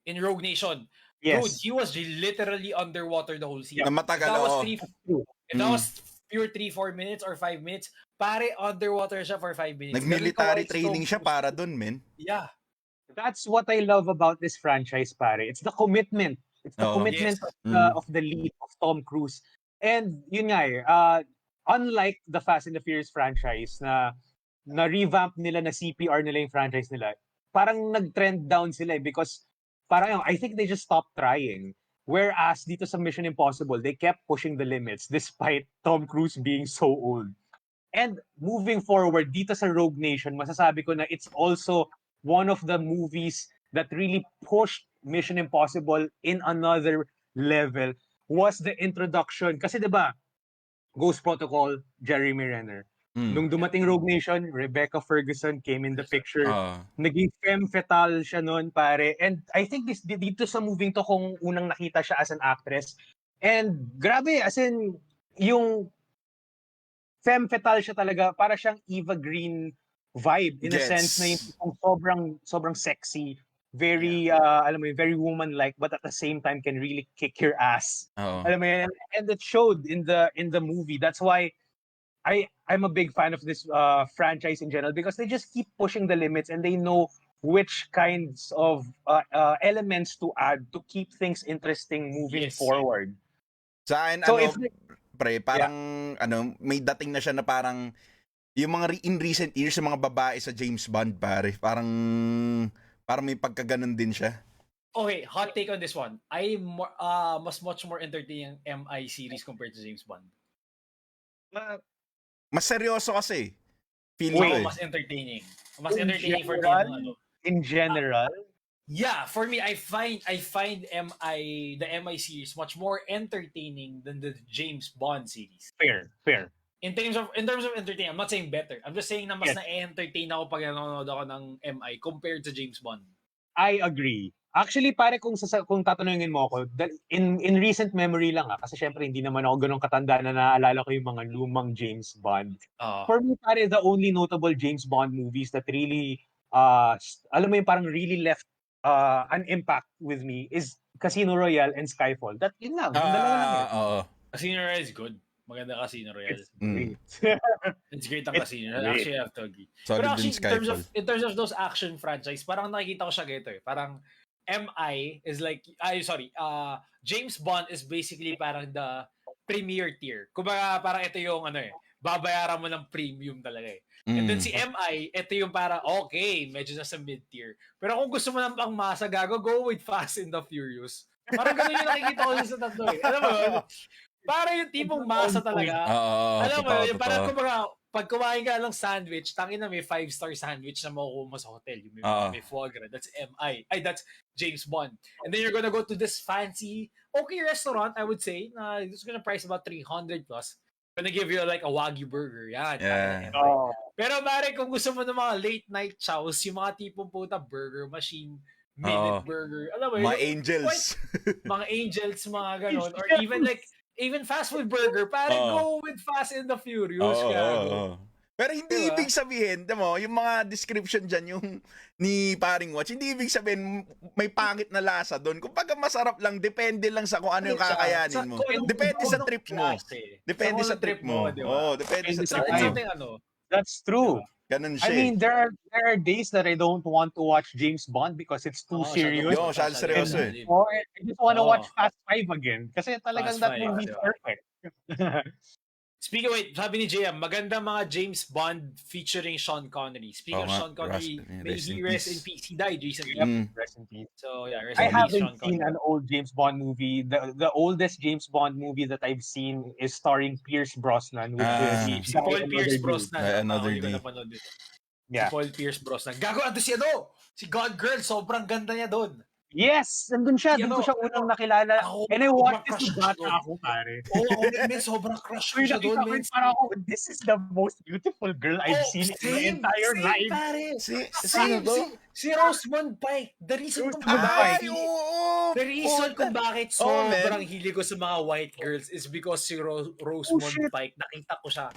in Rogue Nation. Yes. Dude, he was literally underwater the whole scene. Na matagal, if that was pure 3-4 minutes or 5 minutes, pare, underwater siya for 5 minutes. Nag-military training siya para dun, men. Yeah. That's what I love about this franchise, pare. It's the commitment. It's the commitment of the lead of Tom Cruise. And yun nga unlike the Fast and the Furious franchise na revamp nila, na CPR nila yung franchise nila, parang nag-trend down sila because parang I think they just stopped trying. Whereas dito sa Mission Impossible, they kept pushing the limits despite Tom Cruise being so old. And moving forward, dito sa Rogue Nation, masasabi ko na it's also one of the movies that really pushed Mission Impossible in another level was the introduction. Kasi diba, Ghost Protocol, Jeremy Renner. Nung dumating Rogue Nation, Rebecca Ferguson came in the picture. Naging femme fatale siya noon, pare. And I think dito sa moving to, kung unang nakita siya as an actress. And grabe, as in, yung femme fatale siya talaga, para siyang Eva Green vibe in a sense na yung sobrang sexy, very alam mo yun, very woman-like, but at the same time can really kick your ass. Alam mo yun, and it showed in the movie. That's why I'm a big fan of this franchise in general, because they just keep pushing the limits and they know which kinds of elements to add to keep things interesting moving forward. Sa akin, so parang may dating na siya na parang yung mga in recent years yung mga babae sa James Bond, pare, parang may pagkaganon din siya. Okay, hot take on this one. I mas much more entertaining MI series compared to James Bond. Mas seryoso kasi. Feeling mas entertaining. Mas entertaining for me. In general? Yeah, for me, I find the MI series much more entertaining than the James Bond series. Fair. in terms of entertainment, I'm not saying better. I'm just saying na mas na-entertain ako pag nanonood ako ng MI compared to James Bond. I agree. Actually, pare, kung tatanungin mo ako, in recent memory lang kasi syempre hindi naman ako ganun katanda na naalala ko yung mga lumang James Bond. For me, pare, the only notable James Bond movies that really, alam mo yung parang really left an impact with me is Casino Royale and Skyfall. Yun lang. Yung dalawa lang yun. Casino Royale is good. Maganda Casino Royale. It's great. It's great ang Casino. Actually, I have to agree. Solid Pero actually, in terms of those action franchise, parang nakikita ko siya ganito eh. Parang MI is like, James Bond is basically parang the premier tier. Kumbaga parang ito yung babayaran mo ng premium talaga eh. And then si MI, ito yung para, okay, medyo nasa mid-tier. Pero kung gusto mo ng pang masa, go with Fast and the Furious. Parang ganun yung nakikita ko sa tatlo eh. Alam mo, parang yung tipong masa talaga. Alam mo, parang kumbaga, pag kumain ka lang sandwich, tangin na may 5-star sandwich na makukuha mo sa hotel. Yung may foie gras. That's MI. That's James Bond. And then you're gonna go to this fancy, okay restaurant, I would say, na it's gonna price about 300 plus. Gonna give you like a Wagyu burger. Yan. Yeah. Pero pare, kung gusto mo ng mga late night chows, yung mga tipong puta burger machine, minute burger, alam mo mga angels. Mga angels, mga ganon. Or even fast food burger, pare, go with Fast and the Furious. Pero hindi ibig sabihin, yung mga description dyan, yung ni paring Wach, hindi ibig sabihin may pangit na lasa doon. Kung pagka masarap lang, depende lang sa kung ano yung kakayanin mo. Depende sa trip mo. Depende sa trip mo. Depende sa trip mo. That's true. Ganun siya. I mean, there are days that I don't want to watch James Bond because it's too serious. Seryoso eh. Or I just want to watch Fast 5 again. Kasi talagang that movie is perfect. Speaking of, sabi ni JM, maganda mga James Bond featuring Sean Connery. Speaking of Sean Connery, may he rest in peace. He died recently. Rest in peace. So yeah, I haven't seen an old James Bond movie. The oldest James Bond movie that I've seen is starring Pierce Brosnan. Si Paul Pierce Brosnan. Another day. Si Paul Pierce Brosnan. Gago, ando si God Girl, sobrang ganda niya doon. Yes! Nandun siya. Doon ko siya unang nakilala. And I watched this bata ako, pare. Sobrang crush ko siya doon. Parang ako, this is the most beautiful girl I've seen in my entire life. Pare. Sino to? Si Rosamund Pike. The reason kung bakit sobrang hilig ko sa mga white girls is because si Rosamund Pike, nakita ko siya.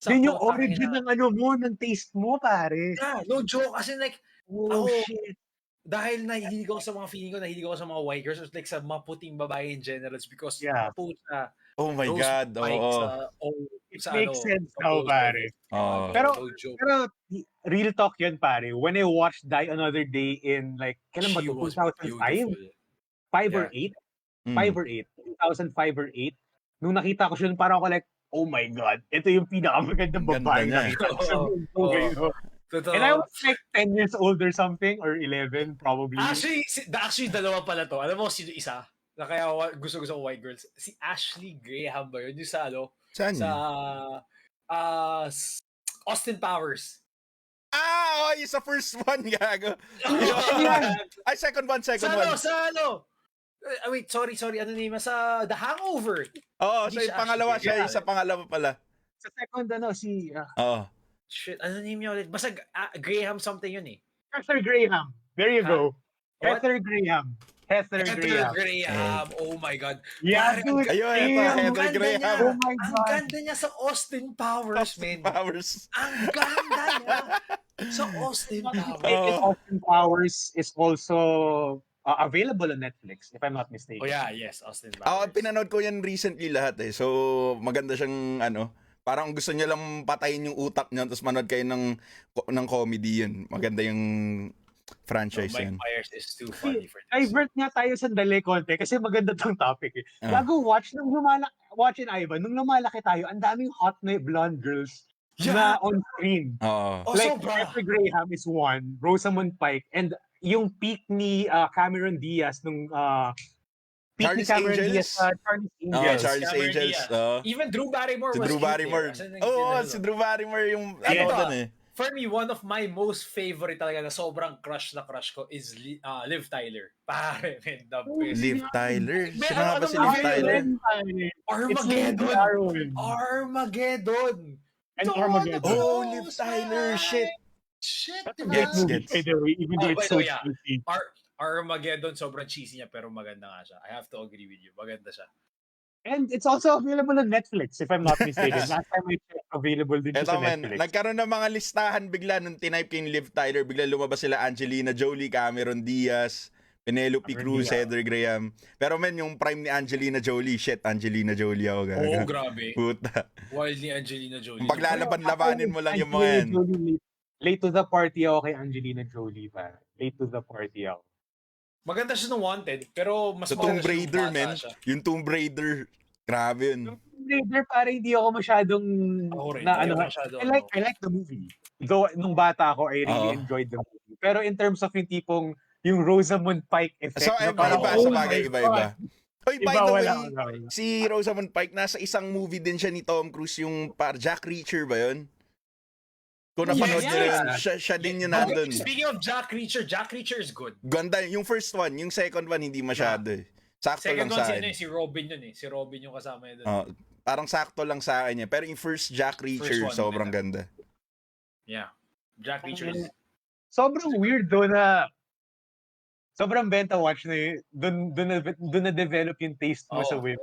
Yun yung origin ng taste mo, pare. Yeah, no joke. As in like, shit. Dahil nahihilig ako sa mga feeling ko, nahihilig ako sa mga white girls, like sa maputing babae in general, because puta. Oh my God. It makes sense now, pare. Pero real talk yun, pare. When I watched Die Another Day in like, kailan ba ito? 2005? 5 or 8? 5 or 8? 2005 or 8? Nung nakita ko siya, parang ako like, oh my God, ito yung pinakamagandang babae nakita ko. And I was like 10 years old or something, or 11 probably. Actually, dalawa pala to. Alam mo sino isa? Na kaya gusto ko white girls. Si Ashley Graham ba yun? Yung sa Saan sa Austin Powers. Yung sa first one, gago. Ay, second one. Sa wait, sorry. Ano name? Sa The Hangover. Sa pangalawa siya. Sa pangalawa pala. Sa second, si... Shit, ano name niya ulit? Basta Graham something yun eh. Heather Graham. There you go. Heather Graham. Oh my God. Yeah, dude. Heather Graham. Oh my God. Ang ganda niya sa Austin Powers, man. Ang ganda niya sa Austin Powers. Austin Powers is also available on Netflix, if I'm not mistaken. Oh yeah, yes, Austin Powers. Pinanood ko yan recently lahat eh. So, maganda siyang parang gusto niya lang patayin yung utak niya tapos manood kayo ng comedy yun. Maganda yung franchise yun. Mike Myers is too funny for this. Divert nga tayo sandali konti kasi maganda tong topic eh. Bago watch in Ivan, nung lumalaki tayo, ang daming hot na blonde girls na on screen. Like Heather Graham is one, Rosamund Pike, and yung peak ni Cameron Diaz nung Charlie's Angels. Charlie's Angels. Even Drew Barrymore was Si Drew Barrymore yung doon eh. For me, one of my most favorite talaga na sobrang crush ko is Liv Tyler. Pare, man, the best. Liv Tyler? May Sino nga ba si Liv movie Tyler? Armageddon! And Armageddon. Oh, Liv Tyler, shit. Shit, That's a diba? great movie, by the way, even though it's so yeah. cheesy. Armageddon, sobrang cheesy niya, pero maganda nga siya. I have to agree with you. Maganda siya. And it's also available on Netflix, if I'm not mistaken. Last time I checked, available din siya sa Netflix. Nagkaroon ng mga listahan bigla nung tinype ko yung Liv Tyler, bigla lumabas sila Angelina Jolie, Cameron Diaz, Penelope Cruz, Heather Graham. Pero men, yung prime ni Angelina Jolie, shit, Angelina Jolie ako gaga. Oh, grabe. Puta. Wild ni Angelina Jolie. Kung paglalaban-labanin mo lang yung mga yan. Late to the party ako kay Angelina Jolie pa. Late to the party ako. Maganda siya nung Wanted, pero mas Sa maganda Tomb Raider, siya men. Yung Tomb Raider, grabe yun. Yung Tomb Raider, parang hindi ako masyadong I like the movie. Though, nung bata ako, I really enjoyed the movie. Pero in terms of yung tipong, yung Rosamund Pike effect. So, iba-iba. Oy, by the way, si Rosamund Pike, nasa isang movie din siya ni Tom Cruise, yung Jack Reacher ba yun? Kung napanood nyo yun, siya din yun nandun. Speaking of Jack Reacher is good. Ganda, yung first one, yung second one, hindi masyado eh. Sakto second lang sa akin. akin. Si Robin yun eh. Si Robin yung kasama yun doon. Parang sakto lang sa akin eh. Pero yung first Jack Reacher, sobrang ganda. Yeah. Jack Reacher is... Sobrang weird doon na sobrang benta watch na yun. Doon na-develop yung taste mo sa women.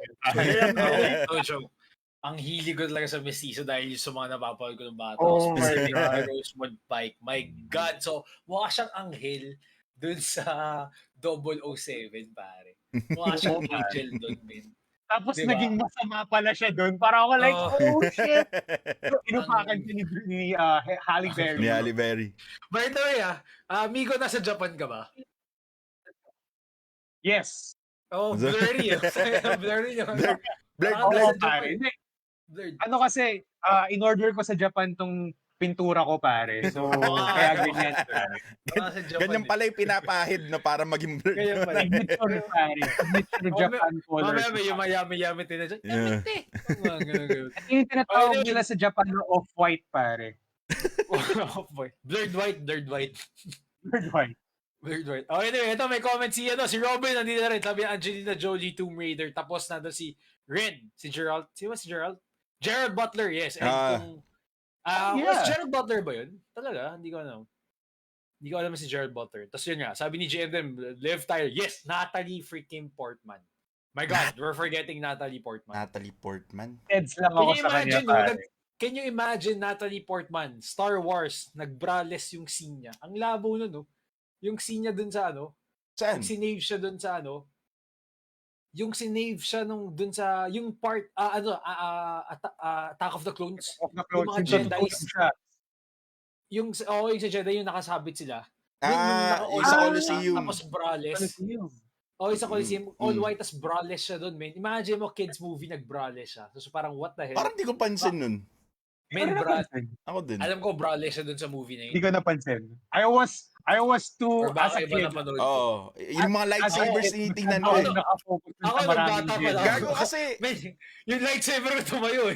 Ang hilig ko talaga sa mestizo dahil sa mga napapanood ko ng bata. Oh Specific na Rosamund Pike. My God. So, mukha siyang anghel dun sa 007, pare. Mukha siyang angel dun, man. Tapos naging masama pala siya dun. Para ako like, oh shit! So, inupakan siya ni Halle Berry. Ni Halle Berry. By the way, amigo, nasa Japan ka ba? Yes. Oh, blurry. Blurry yun. Blurry. Ano kasi, in-order ko sa Japan tong pintura ko, pare. So, kaya ganyan. Ganyan pala yung pinapahid na para maging blurry. Ganyan pala. Signature, pare. Signature Japan color. Mamaya may yummy-yummy tinadya. Yamite! At yung tinatawag nila sa Japan na off-white, pare. Off-white. Blurred white. Blurred white. Oh, anyway, ito may comment si Robin, nandito na rin. Sabi Angelina Jolie, Tomb Raider. Tapos nandun si Ren, si Gerald. Sino ba si Gerald? Gerald Butler, yes. And was Gerald Butler ba yun? Talaga? Hindi ko alam si Gerald Butler. Tapos yun nga, sabi ni GM, Liv Tyler, yes, Natalie freaking Portman. My God, we're forgetting Natalie Portman. Natalie Portman? Heads lang ako sa kanya, pare. Can you imagine Natalie Portman, Star Wars, nag-braless yung scene niya. Ang labo nun, no? Yung scene niya dun sa Saan? Yung sinave siya dun sa yung sinave siya dun sa, yung part, Attack of the Clones. Attack of the Clones. Yung mga Jedi. Yung sa Jedi, yung nakasabit sila. Yung sa Coliseum. Tapos braless. Yung sa Coliseum, all white, tas braless siya dun, man. Imagine mo, kids movie, nag-braless siya. So parang, what the hell? Parang di ko pansin nun. Man, ako din. Alam ko, braless siya dun sa movie na yun. Hindi ko napansin. I was too, as a kid. Yung mga lightsabers tinitingnan ko. Ako, nagbata pa lang. Gago kasi. Yung lightsaber ko tumayo.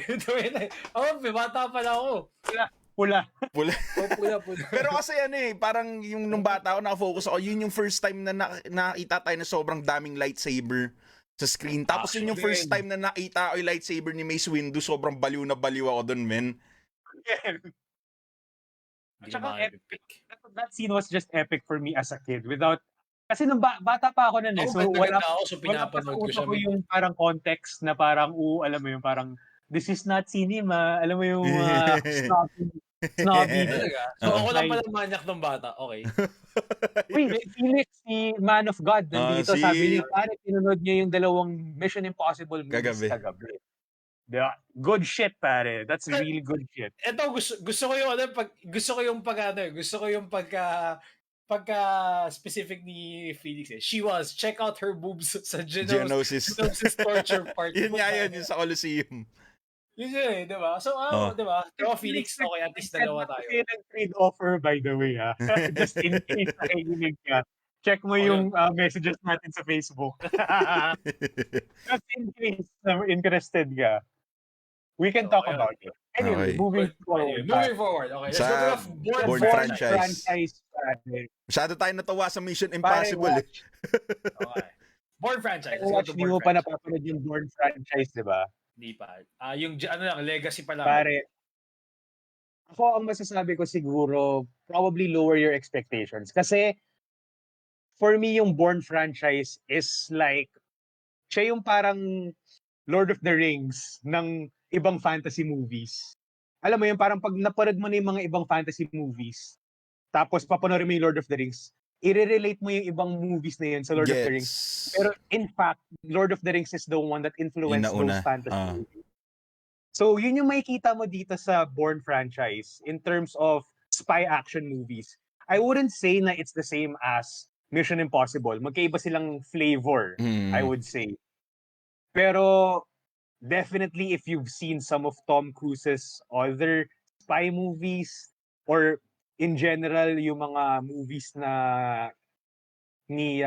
May bata pa lang ako. Pula. Pula. Pero kasi parang yung nung bata ako, nakafocus ako, yun yung first time na nakita tayo na sobrang daming lightsaber sa screen. Tapos yun yung first time na nakita ko yung lightsaber ni Mace Windu, sobrang baliw na baliw ako dun, men. Tsaka epic. That scene was just epic for me as a kid. Kasi nung bata pa ako nun so wala pa sa ko yung parang context na parang, alam mo yung parang, this is not cinema. Alam mo yung snobby. So ako lang pala manyak ng bata. Okay. Wait, Felix, si Man of God, nandito, sabi niya, parang pinunod niya yung 2 Mission Impossible movies kagabi. Good shit, pare. That's really good shit. Ito, gusto ko yung pagka specific ni Felix eh. Check out her boobs sa Genosis torture part. Yun yung sa Coliseum. Yun eh, di ba? So, di ba? Pero Felix, okay, at least dalawa tayo. Trade offer, by the way, just in case nakikinig ka. Check mo yung messages natin sa Facebook. Just in case interested ka. We can talk about it. Anyway, Okay. moving forward. Anyway, moving forward. Okay, let's Sa go to the Bourne Bourne franchise. franchise. Pare. Masyado tayo natawa sa Mission Pare, Impossible eh. Okay. Bourne franchise. Let's go Watch, to di Bourne mo pa franchise. napapanood yung Bourne franchise, di ba? Hindi pa. Yung ano lang, legacy pa lang. Pare, ako ang masasabi ko siguro, probably lower your expectations. Kasi, for me, yung Bourne franchise is like, siya yung parang Lord of the Rings ng ibang fantasy movies. Alam mo yun, parang pag napanood mo na yung mga ibang fantasy movies, tapos papanoorin mo yung Lord of the Rings, i-relate mo yung ibang movies na yun sa Lord of the Rings. Pero in fact, Lord of the Rings is the one that influenced those fantasy movies. So yun yung makikita mo dito sa Bourne franchise in terms of spy action movies. I wouldn't say na it's the same as Mission Impossible. Magkaiba silang flavor, I would say. Pero definitely if you've seen some of Tom Cruise's other spy movies or in general yung mga movies na ni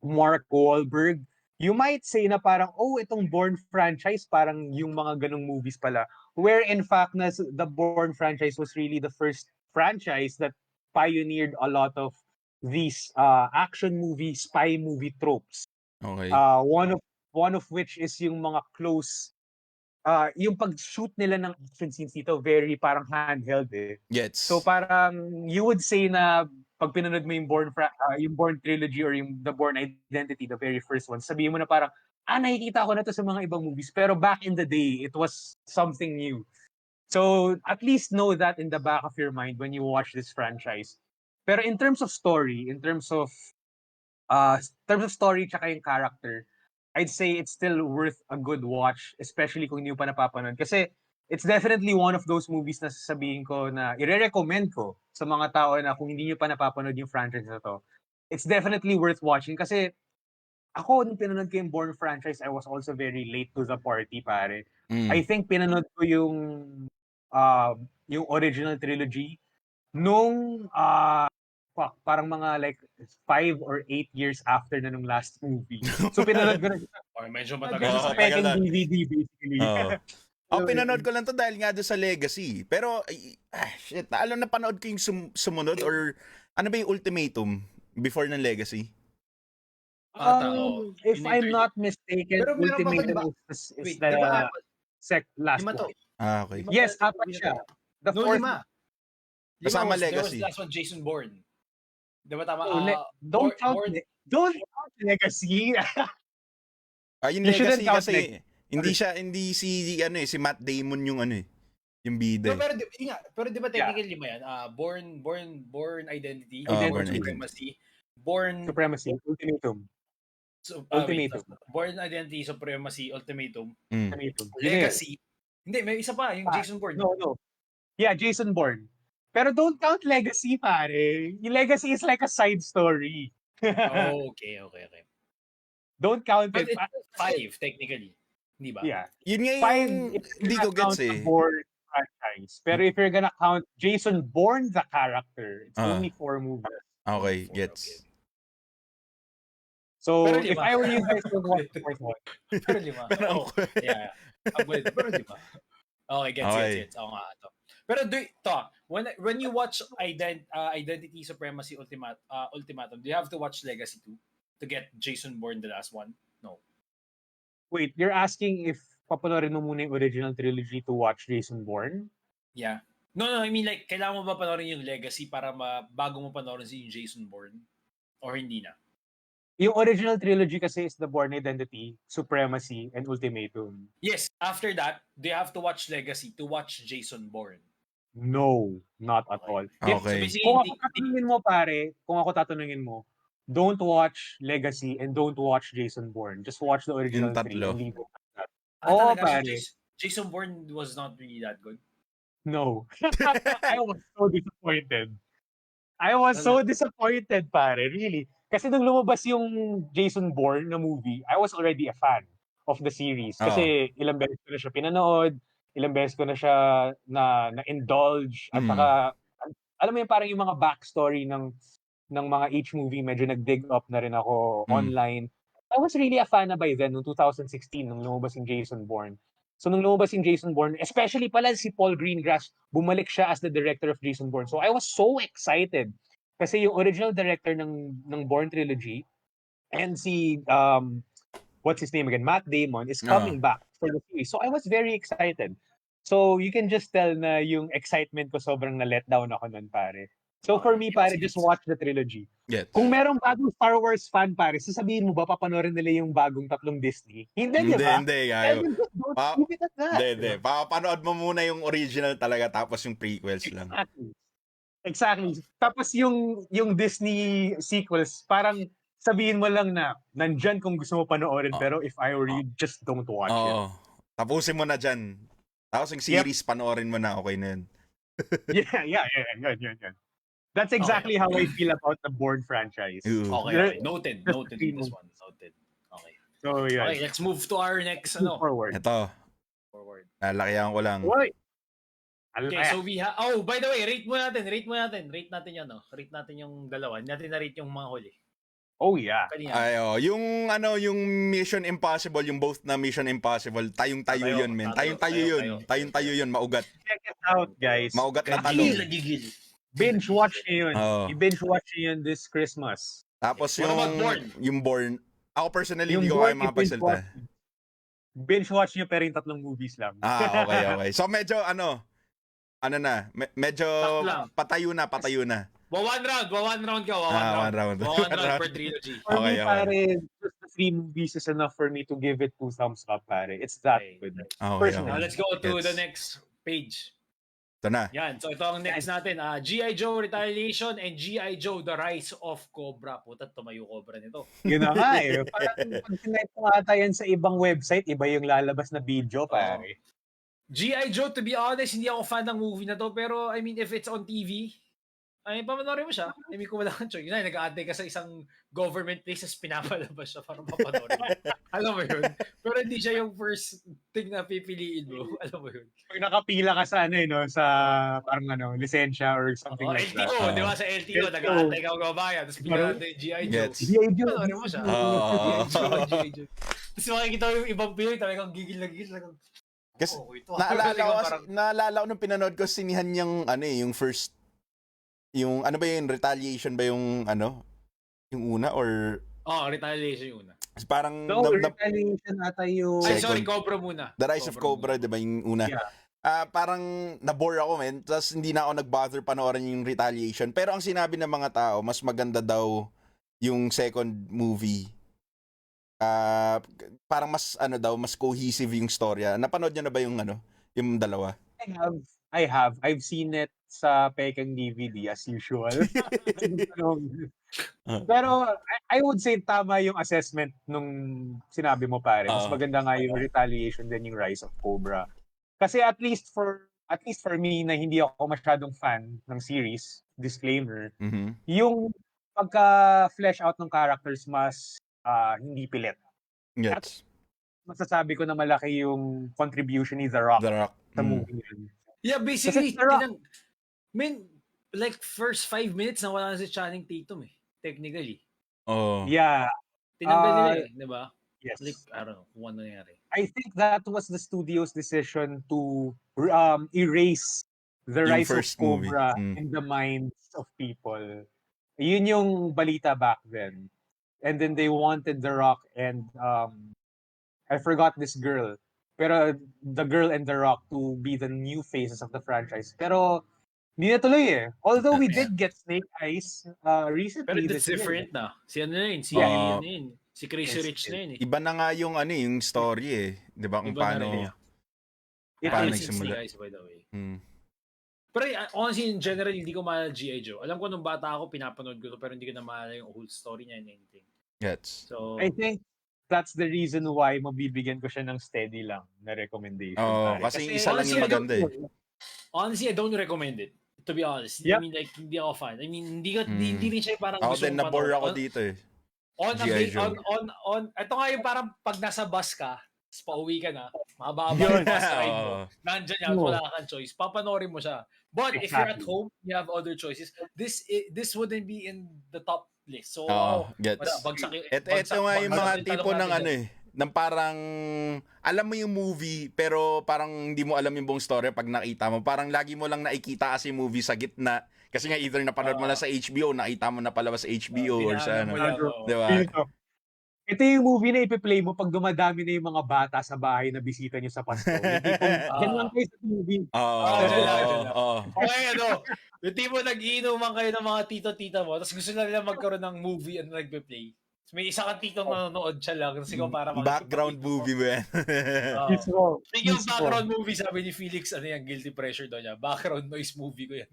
Mark Wahlberg, you might say na parang, oh, itong Bourne franchise, parang yung mga ganong movies pala. Where in fact, the Bourne franchise was really the first franchise that pioneered a lot of these action movie, spy movie tropes. Okay. One of which is yung mga close, yung pag-shoot nila ng action scenes dito, very parang handheld eh. Gets. So parang, you would say na pag pinanood mo yung Bourne trilogy or yung The Bourne Identity, the very first one, sabihin mo na parang, nakikita ko na to sa mga ibang movies. Pero back in the day, it was something new. So at least know that in the back of your mind when you watch this franchise. Pero in terms of story, in terms of story tsaka yung character, I'd say it's still worth a good watch, especially kung hindi mo pa napapanood. Kasi it's definitely one of those movies na sasabihin ko na i-recommend ko sa mga tao na kung hindi nyo pa napapanood yung franchise na to. It's definitely worth watching kasi ako, nung pinanood ko yung Bourne franchise, I was also very late to the party, pare. I think pinanood ko yung original trilogy nung parang mga like 5 or 8 years after na nung last movie. So pinanood ko na medyo matagal. second DVD basically. Pinanood ko lang to dahil nga doon sa Legacy. Pero, shit, alam na panood ko yung sumunod or ano ba yung Ultimatum before ng Legacy? If I'm not mistaken, pero Ultimatum is the last one. Okay. Yes, apat siya. The fourth. Kasama Legacy. Legacy. Last one, Jason Bourne. Di ba tama? Don't count Legacy. Yung Legacy kasi, hindi si Matt Damon yung yung bida. No, pero di ba technically mo yan? Bourne Identity. Bourne Supremacy. Bourne Supremacy. Ultimatum. Ultimatum. Bourne Identity, Supremacy, Ultimatum. Legacy. Hindi, may isa pa, yung Jason Bourne. No. Yeah, Jason Bourne. Pero don't count Legacy, pare. Yung Legacy is like a side story. Okay. Don't count But it. It's 5, technically. Di ba? Yeah. Yun nga yung hindi ko gets eh. Bourne franchise. Pero if you're gonna count Jason Bourne, the character, it's only 4 movies. Okay, gets. So, if I were you guys to watch the fourth one. Pero 5. Yeah. Pero 5. Okay, gets. Oo nga ito. Pero when you watch Identity, Supremacy, Ultimatum, do you have to watch Legacy 2 to get Jason Bourne the last one? No. Wait, you're asking if papanoorin mo muna yung original trilogy to watch Jason Bourne? Yeah. No, I mean like, kailangan mo ba panoorin yung Legacy para bago mo panoorin yung Jason Bourne? Or hindi na? Yung original trilogy kasi is The Bourne Identity, Supremacy, and Ultimatum. Yes, after that, do you have to watch Legacy to watch Jason Bourne? No, not at all. Okay. Kung ako tatanungin mo, don't watch Legacy and don't watch Jason Bourne. Just watch the original 3. Pare. Jason Bourne was not really that good. No. I was so disappointed. Pare. Really. Kasi nung lumabas yung Jason Bourne na movie, I was already a fan of the series. Kasi ilang beses ko na siya pinanood, ilang beses ko na siya na-indulge. At saka, alam mo yun, parang yung mga backstory ng mga H movie, medyo nag-dig up na rin ako online. I was really a fan na by then, noong 2016, nung lumabas yung Jason Bourne. So nung lumabas yung Jason Bourne, especially pala si Paul Greengrass, bumalik siya as the director of Jason Bourne. So I was so excited kasi yung original director ng Bourne trilogy and si what's his name again, Matt Damon is coming back for the series. So I was very excited. So you can just tell na yung excitement ko sobrang na-let down ako nun, pare. So for me, pare, just watch the trilogy. Yes. Kung merong bagong Star Wars fan, pare, sasabihin mo ba papanoorin nila yung bagong tatlong Disney? Hindi, di ba? Hindi, gayo. Don't leave it at that. Hindi. Papanood mo muna yung original talaga tapos yung prequels lang. Exactly. Tapos yung Disney sequels, parang sabihin mo lang na nandyan kung gusto mo panoorin, pero if I were you, just don't watch it. Tapusin mo na dyan. Tapos yung series, panoorin mo na, okay na yun. Yeah. Yun. That's exactly how I feel about the Bourne franchise. Okay. Noted this one. Noted. Okay. So, yeah. Okay, let's move to our next, Forward. Ito. Forward. Lalakihan ko lang. Okay, so we have... Oh, by the way, rate mo natin. Rate natin yun, no? Rate natin yung dalawa. Hindi natin na-rate yung mga huli. Oh, yeah. Yung Mission Impossible, yung both na Mission Impossible, tayong-tayo yun, men. Tayong-tayo yun, maugat. Check it out, guys. Maugat na talong. Binge watch nyo yun. I-binge watch nyo yun this Christmas. Tapos yung Bourne, ako personally, yung hindi ko kaya makapagsalita. Binge watch nyo pero yung 3 movies lang. Okay. So medyo medyo patayo na. One round ka. One round per trilogy. For me, pare, just the 3 movies is enough for me to give it 2 thumbs up, pare. It's that good. Now, let's go to the next page. Ito na. Yan. So, ito ang next natin. G.I. Joe Retaliation and G.I. Joe The Rise of Cobra. Puta, tumayo Cobra nito. Yun na nga eh. Parang pag sinet mo ata yan sa ibang website, iba yung lalabas na video, pare. G.I. Joe, to be honest, hindi ako fan ng movie na to. Pero, I mean, if it's on TV, ay, pamanoorin mo siya. I mean, kung wala kang choice. Yun na, nag-aantay ka sa isang government place, pinapalabas siya para mapanoorin mo. Alam mo yun? Pero hindi siya yung first thing na pipiliin mo. Alam mo yun? Pag nakapila ka sa sa parang lisensya or something like that. LTO, di ba? Sa LTO, nag-aantay ka magbabayad. Tapos pinagantay yung G.I. Joe. G.I. Joe. Panoorin mo siya. G.I. Joe. Tapos makikita mo yung ibang Pinoy, talagang gigil na gigil. Kasi naalala ko nung pinanood ko, sinihan yung first, yung ano ba yung Retaliation ba yung yung una or Retaliation yung una. Parang Retaliation ata yung sorry, Cobra muna. The Rise of Cobra, di ba yung una? Yeah. Parang nabore ako, men. Tapos hindi na ako nag-bother panoorin yung Retaliation. Pero ang sinabi ng mga tao, mas maganda daw yung second movie. Parang mas mas cohesive yung storya. Napanood niyo na ba yung yung dalawa? I have. I've seen it sa Pekang DVD as usual. Pero I would say tama yung assessment nung sinabi mo, pare. Mas maganda nga yung Retaliation than yung Rise of Cobra. Kasi at least for me na hindi ako masyadong fan ng series, disclaimer, yung pagka-flesh out ng characters mas hindi pilit. Yes. At masasabi ko na malaki yung contribution ni The Rock sa movie yun. Yeah, basically, like first 5 minutes na wala na si Channing Tatum technically. Yeah. Tinanggal nila di ba? Yes. Like, I don't know kung ano nangyari. I think that was the studio's decision to erase the Rise of Cobra in the minds of people. Yun yung balita back then. And then they wanted The Rock and I forgot this girl. Pero the girl and The Rock to be the new faces of the franchise. Pero hindi na tuloy eh. Although we did get Snake Eyes recently. Pero it's different na. Si ano na yun? Si Crazy Rich na yun eh. Iba na nga yung yung story eh. Di ba kung paano nagsimula. By the way. Pero honestly, in general, hindi ko maalala G.I. Joe. Alam ko nung bata ako, pinapanood ko to, pero hindi ko na maalala yung whole story niya and anything. Yes. So, I think that's the reason why mabibigyan ko siya ng steady lang na recommendation. Kasi isa lang yung maganda eh. Honestly, I don't recommend it. To be honest. Yep. I mean, like, hindi ako fan. I mean, hindi rin siya parang ako din na-bore ako dito eh. Ito nga yung parang pag nasa bus ka, pauwi ka na, mahaba yung bus ride mo, nandyan yan, wala kang choice, papanoorin mo siya. But if you're at home, you have other choices. This wouldn't be in the top list. So, gets. Ito nga yung mga tipo ng Nang parang alam mo yung movie pero parang hindi mo alam yung buong story pag nakita mo. Parang lagi mo lang nakikita kasi yung movie sa gitna. Kasi nga either napanood mo lang sa HBO, nakita mo na palabas sa HBO or sa Dinaanan mo ano. lang. Di ba? Ito yung movie na ipi-play mo pag dumadami na yung mga bata sa bahay na bisita nyo sa Pasko. Yung tipong, yan lang kayo sa movie. Dyan lang. Oo. Okay, yung tipo nag-iinuman kayo ng mga tito-tita mo, tapos gusto na nila magkaroon ng movie at nagpe-play. May isa kang titong nanonood siya lang, tapos ikaw para Background movie mo yan. Speaking of background movie, sabi ni Felix, ano yan, guilty pressure daw niya. Background noise movie ko yan.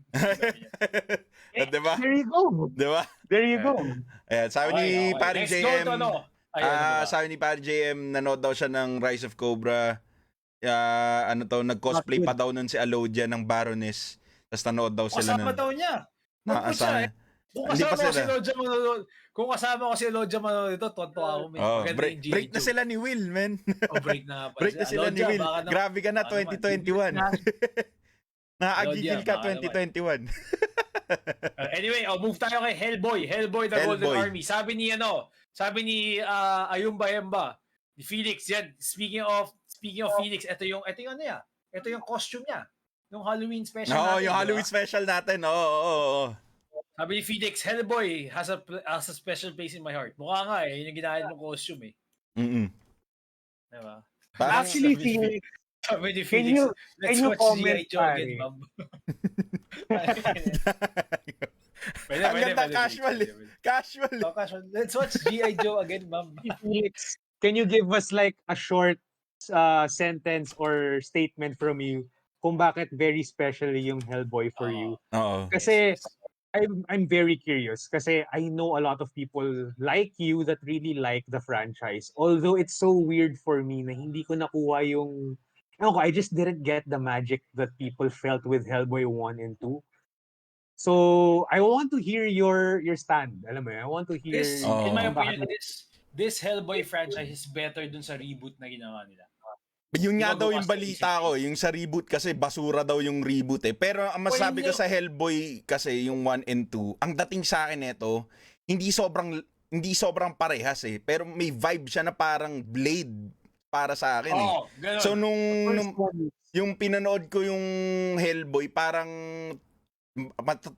Diba? There you go. Diba? There you go. Ayan, sabi ni Paring Let's go JM, to sabi ni Paring JM, nanood daw siya ng Rise of Cobra. Nag-cosplay pa daw nun si Alodia ng Baroness. Tapos nanood daw sila kasama nun. daw niya. Nakasama. Kung kasama ko si Lodja manonood, kung kasama ko si Lodja manonood ito, tonto ako. Break na sila ni Will, man. Break na nga pala. Break na sila ni Will. Grabe ka na, 2021. Nakagigil ka, 2021. Anyway, move tayo kay Hellboy. Hellboy, the Golden Army. Sabi ni Ayumba Yemba, ni Felix, yan. Speaking of Felix, ito yung ano niya. Ito yung costume niya. Yung Halloween special natin. Yung Halloween special natin. Oo. Sabi ni Felix, Hellboy has a special place in my heart. Mukha nga yun yung ginahit ng costume Diba? Actually, Felix, sabi ni Felix, let's watch G.I. Joe again, ma'am. Ang ganda, casual. Let's watch G.I. Joe again, ma'am. Felix, can you give us like a short sentence or statement from you kung bakit very special yung Hellboy for you? Kasi I'm very curious kasi I know a lot of people like you that really like the franchise. Although it's so weird for me na hindi ko nakuha yung I just didn't get the magic that people felt with Hellboy 1 and 2. So, I want to hear your stand. Alam mo, I want to hear in my opinion, this Hellboy franchise is better dun sa reboot na ginawa nila. Yun nga daw yung balita ko, yung sa reboot kasi basura daw yung reboot Pero ang masabi ko sa Hellboy kasi yung 1 and 2, ang dating sa akin nito, hindi sobrang parehas pero may vibe siya na parang Blade para sa akin So yung pinanood ko yung Hellboy, parang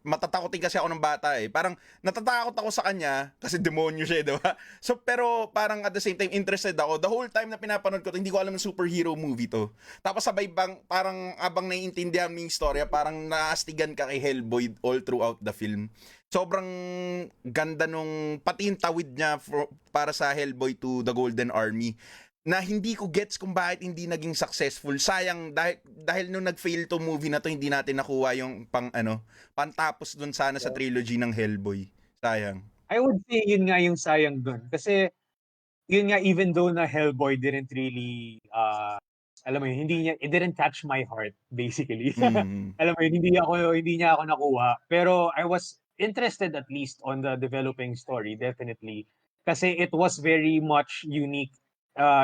matatakotin kasi ako ng bata Parang natatakot ako sa kanya kasi demonyo siya, di ba? So pero parang at the same time interested ako. The whole time na pinapanood ko to, hindi ko alam na superhero movie to. Tapos sabay parang abang naiintindihan mo yung storya, parang naastigan ka kay Hellboy all throughout the film. Sobrang ganda nung pati yung tawid niya para sa Hellboy to the Golden Army. Na hindi ko gets kung bakit hindi naging successful. Sayang dahil nung nag-fail to movie na to, hindi natin nakuha yung pantapos dun sana sa trilogy ng Hellboy. Sayang. I would say yun nga yung sayang dun. Kasi yun nga, even though na Hellboy didn't really alam mo yun, it didn't catch my heart basically. Alam mo yun, hindi niya ako nakuha. Pero I was interested at least on the developing story, definitely. Kasi it was very much unique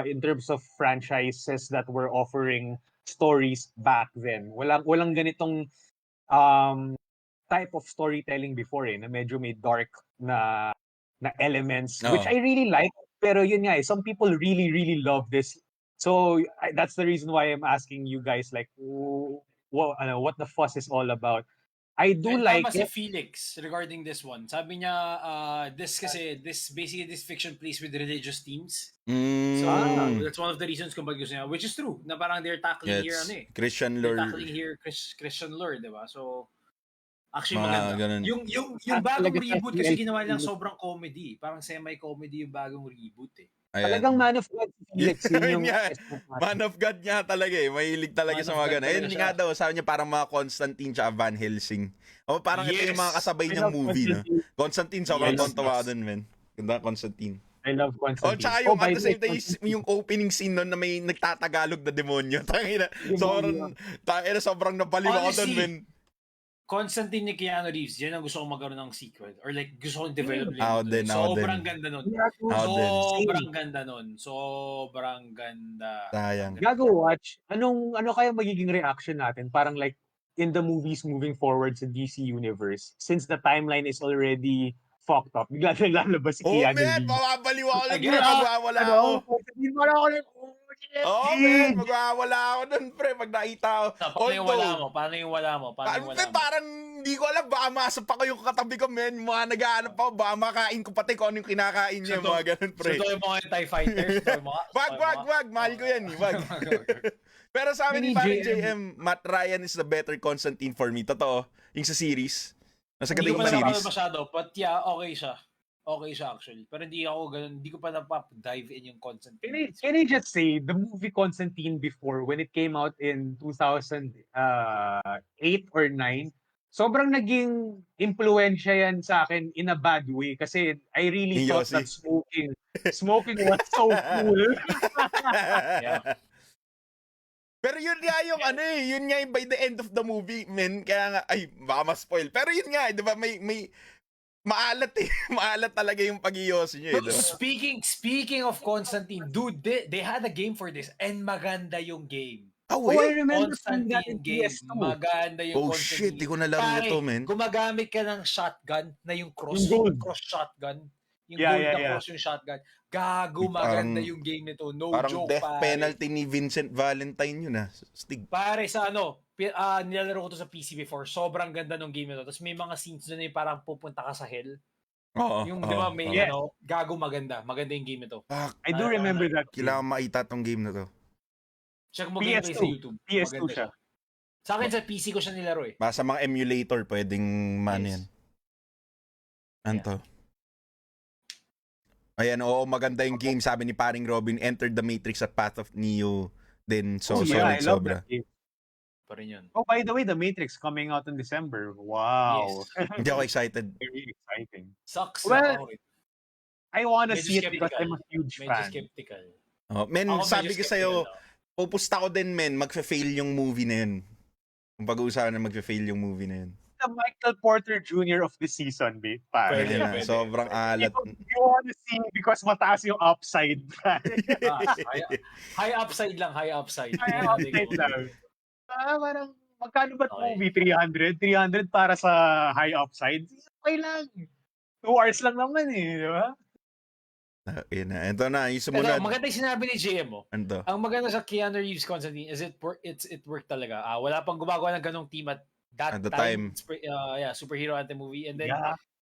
in terms of franchises that were offering stories back then. Walang ganitong type of storytelling before na medyo may dark na elements, which I really like. Pero yun nga some people really, really love this. So that's the reason why I'm asking you guys like, what the fuss is all about. I do like it. Si Felix regarding this one. Sabi niya, this fiction plays with religious themes. So that's one of the reasons kung bakit gusto niya, which is true. Na parang they're tackling here Christian lore. They're tackling here Christian lore, di ba? So actually maganda. Yung bagong reboot kasi ginawa nilang sobrang comedy. Parang semi-comedy yung bagong reboot Talagang man of God si Felix. Yun yung man of God niya talaga Mahilig talaga sa mga ganun. Nga daw, sabi niya parang mga Constantine tsaka Van Helsing. Parang ito yung mga kasabay niyang movie. Constantine, sobrang tontawa dun, man. Ganda Constantine. I love Constantine. Tsaka yung at the same time, yung opening scene nun na may nagtatagalog na demonyo. Sobrang nabaliw ako dun, man. Constantine ni Keanu Reeves, yan ang gusto kong magkaroon ng sequel. Or like, gusto kong develop Sobrang ganda nun. Sobrang ganda. Sayang. Gago, Watch. Ano kaya magiging reaction natin? Parang like, in the movies moving forward sa DC Universe, since the timeline is already fucked up. Bigla naglalabas si Oh, Keanu man, Reeves. mawawaliw ako nun, Again, pre, magwawala ako. Hindi mo na ako lang, Oh, man, magwawala ako nun, pre, pag nakita ako. Paano yung wala mo? Paano yung wala mo? Parang hindi ko alam, baka masapa ko yung katabi ko, men. Mga nag-aanap ako, baka makain ko pati kung ano yung kinakain niya, mga ganun, pre. So, yung mga TIE fighters, Wag, mahal ko yan, wag. Pero sa amin ni parang JM, Matt Ryan is the better Constantine for me. Totoo, yung sa series. Nasa Hindi ko yung pa series. napapanood masyado, but yeah, okay siya. Okay siya actually. Pero hindi ako ganun, hindi ko pa napap-dive in yung Constantine. Can I just say, the movie Constantine before, when it came out in 2008 or 9, sobrang naging impluensya yan sa akin in a bad way kasi I really thought that smoking was so cool. Yeah. Pero yun nga yung yun nga yung by the end of the movie, men, kaya nga, ay, baka ma-spoil. Pero yun nga, di ba, may maalat maalat talaga yung pag-ios niya, So, diba? speaking of Constantine, dude, they had a game for this and maganda yung game. Oh, I remember Constantine game. Maganda yung Constantine. Shit, di ko nalaro ito, men. Gumagamit ka ng shotgun na yung cross, cross shotgun. Yung gold na cross yung shotgun. Gago, maganda yung game nito. No parang joke, death penalty ni Vincent Valentine yun, Stig. Pare, sa nilalaro ko to sa PC before. Sobrang ganda ng game nito. Tapos may mga scenes doon yung parang pupunta ka sa hell. Yung, di ba, may gago, maganda. Maganda yung game nito. I do remember that. Kailangan maita tong game na to. Check mo gameplay sa YouTube. PS2 siya. Sa akin, sa PC ko siya nilaro eh. Sa mga emulator, pwedeng yan. Anto. Ayan, maganda yung game. Sabi ni paring Robin, Enter the Matrix at Path of Neo. Then, solid, sobra. Pa rin yun. Oh, by the way, The Matrix coming out in December. Wow. Yes. Hindi ako excited. Very exciting. Sucks. Well, I wanna see it because I'm a huge medyo fan. skeptical. Sabi ko sa'yo, pupusta ko din, magfe-fail yung movie na yun. Kung pag-uusapan na magfe-fail yung movie na yun. The Michael Porter Jr. of the season, babe. Pwede. Sobrang alat. You wanna see because mataas yung upside. High upside lang, high upside. High upside lang. Parang, magkano ba Okay. movie? 300? 300 para sa high upside? Okay lang. 2 hours lang naman di ba? Ito na, yung sumunod. Maganda yung sinabi ni JM mo. Ano? Ang maganda sa Keanu Reeves Constantine is it worked talaga. Wala pang gumagawa ng ganong team at the time. Superhero anti-movie. And then,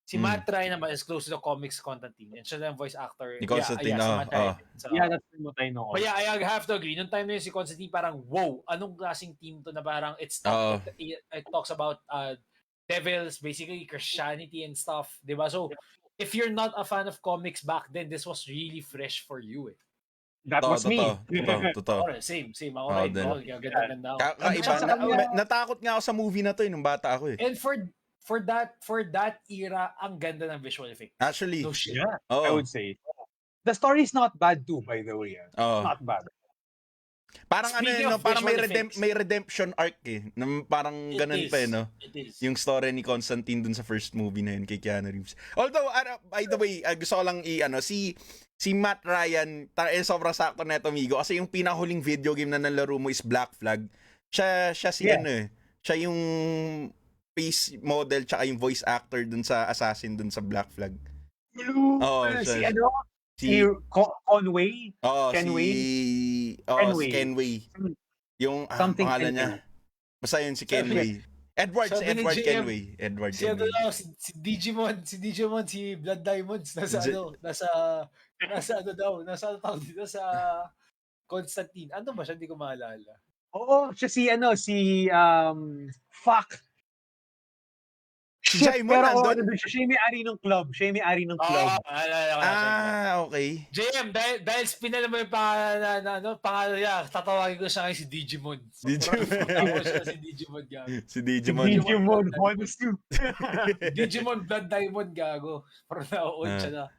si Matt Ryan naman is close to the comics Constantine. And siya na voice actor. Ni Constantine, si Matt Ryan. That's what I know. But yeah, I have to agree. Noong time na yun si Constantine, parang, wow, anong klaseng team to na parang it talks about devils, basically Christianity and stuff. Diba? So, if you're not a fan of comics back then, this was really fresh for you. That was me. Totoo. Same. Ako rin. Ganda. Natakot nga ako sa movie na to nung bata ako . And for that era, ang ganda ng visual effect. Actually. No shit. Yeah, I would say. The story is not bad too, by the way. Not bad. Parang parang may redemption arc parang ganun pa It is. Yung story ni Constantine dun sa first movie na yun kay Keanu Reeves. Although, by the way, gusto ko lang si Matt Ryan, sobrang sakto na ito, amigo, kasi yung pinahuling video game na nalaro mo is Black Flag. Siya siya yung face model tsaka yung voice actor dun sa Assassin dun sa Black Flag. Si Conway? Kenway. Kenway. Yung pangalan niya. Basta yun si Kenway. Edward Kenway. Si Digimon, si Blood Diamonds, nasa Constantine. Ano ba siya? Hindi ko maalala. Oo, siya si fuck. Siya yung nandun? Siya yung may-ari ng club. Okay. JM, dahil spinala mo yung pangalan niya, tatawagin ko siya ngayon si Digimon. Si Digimon. Digimon wants to. Digimon Blood Diamond, gago. Pero na-on siya na.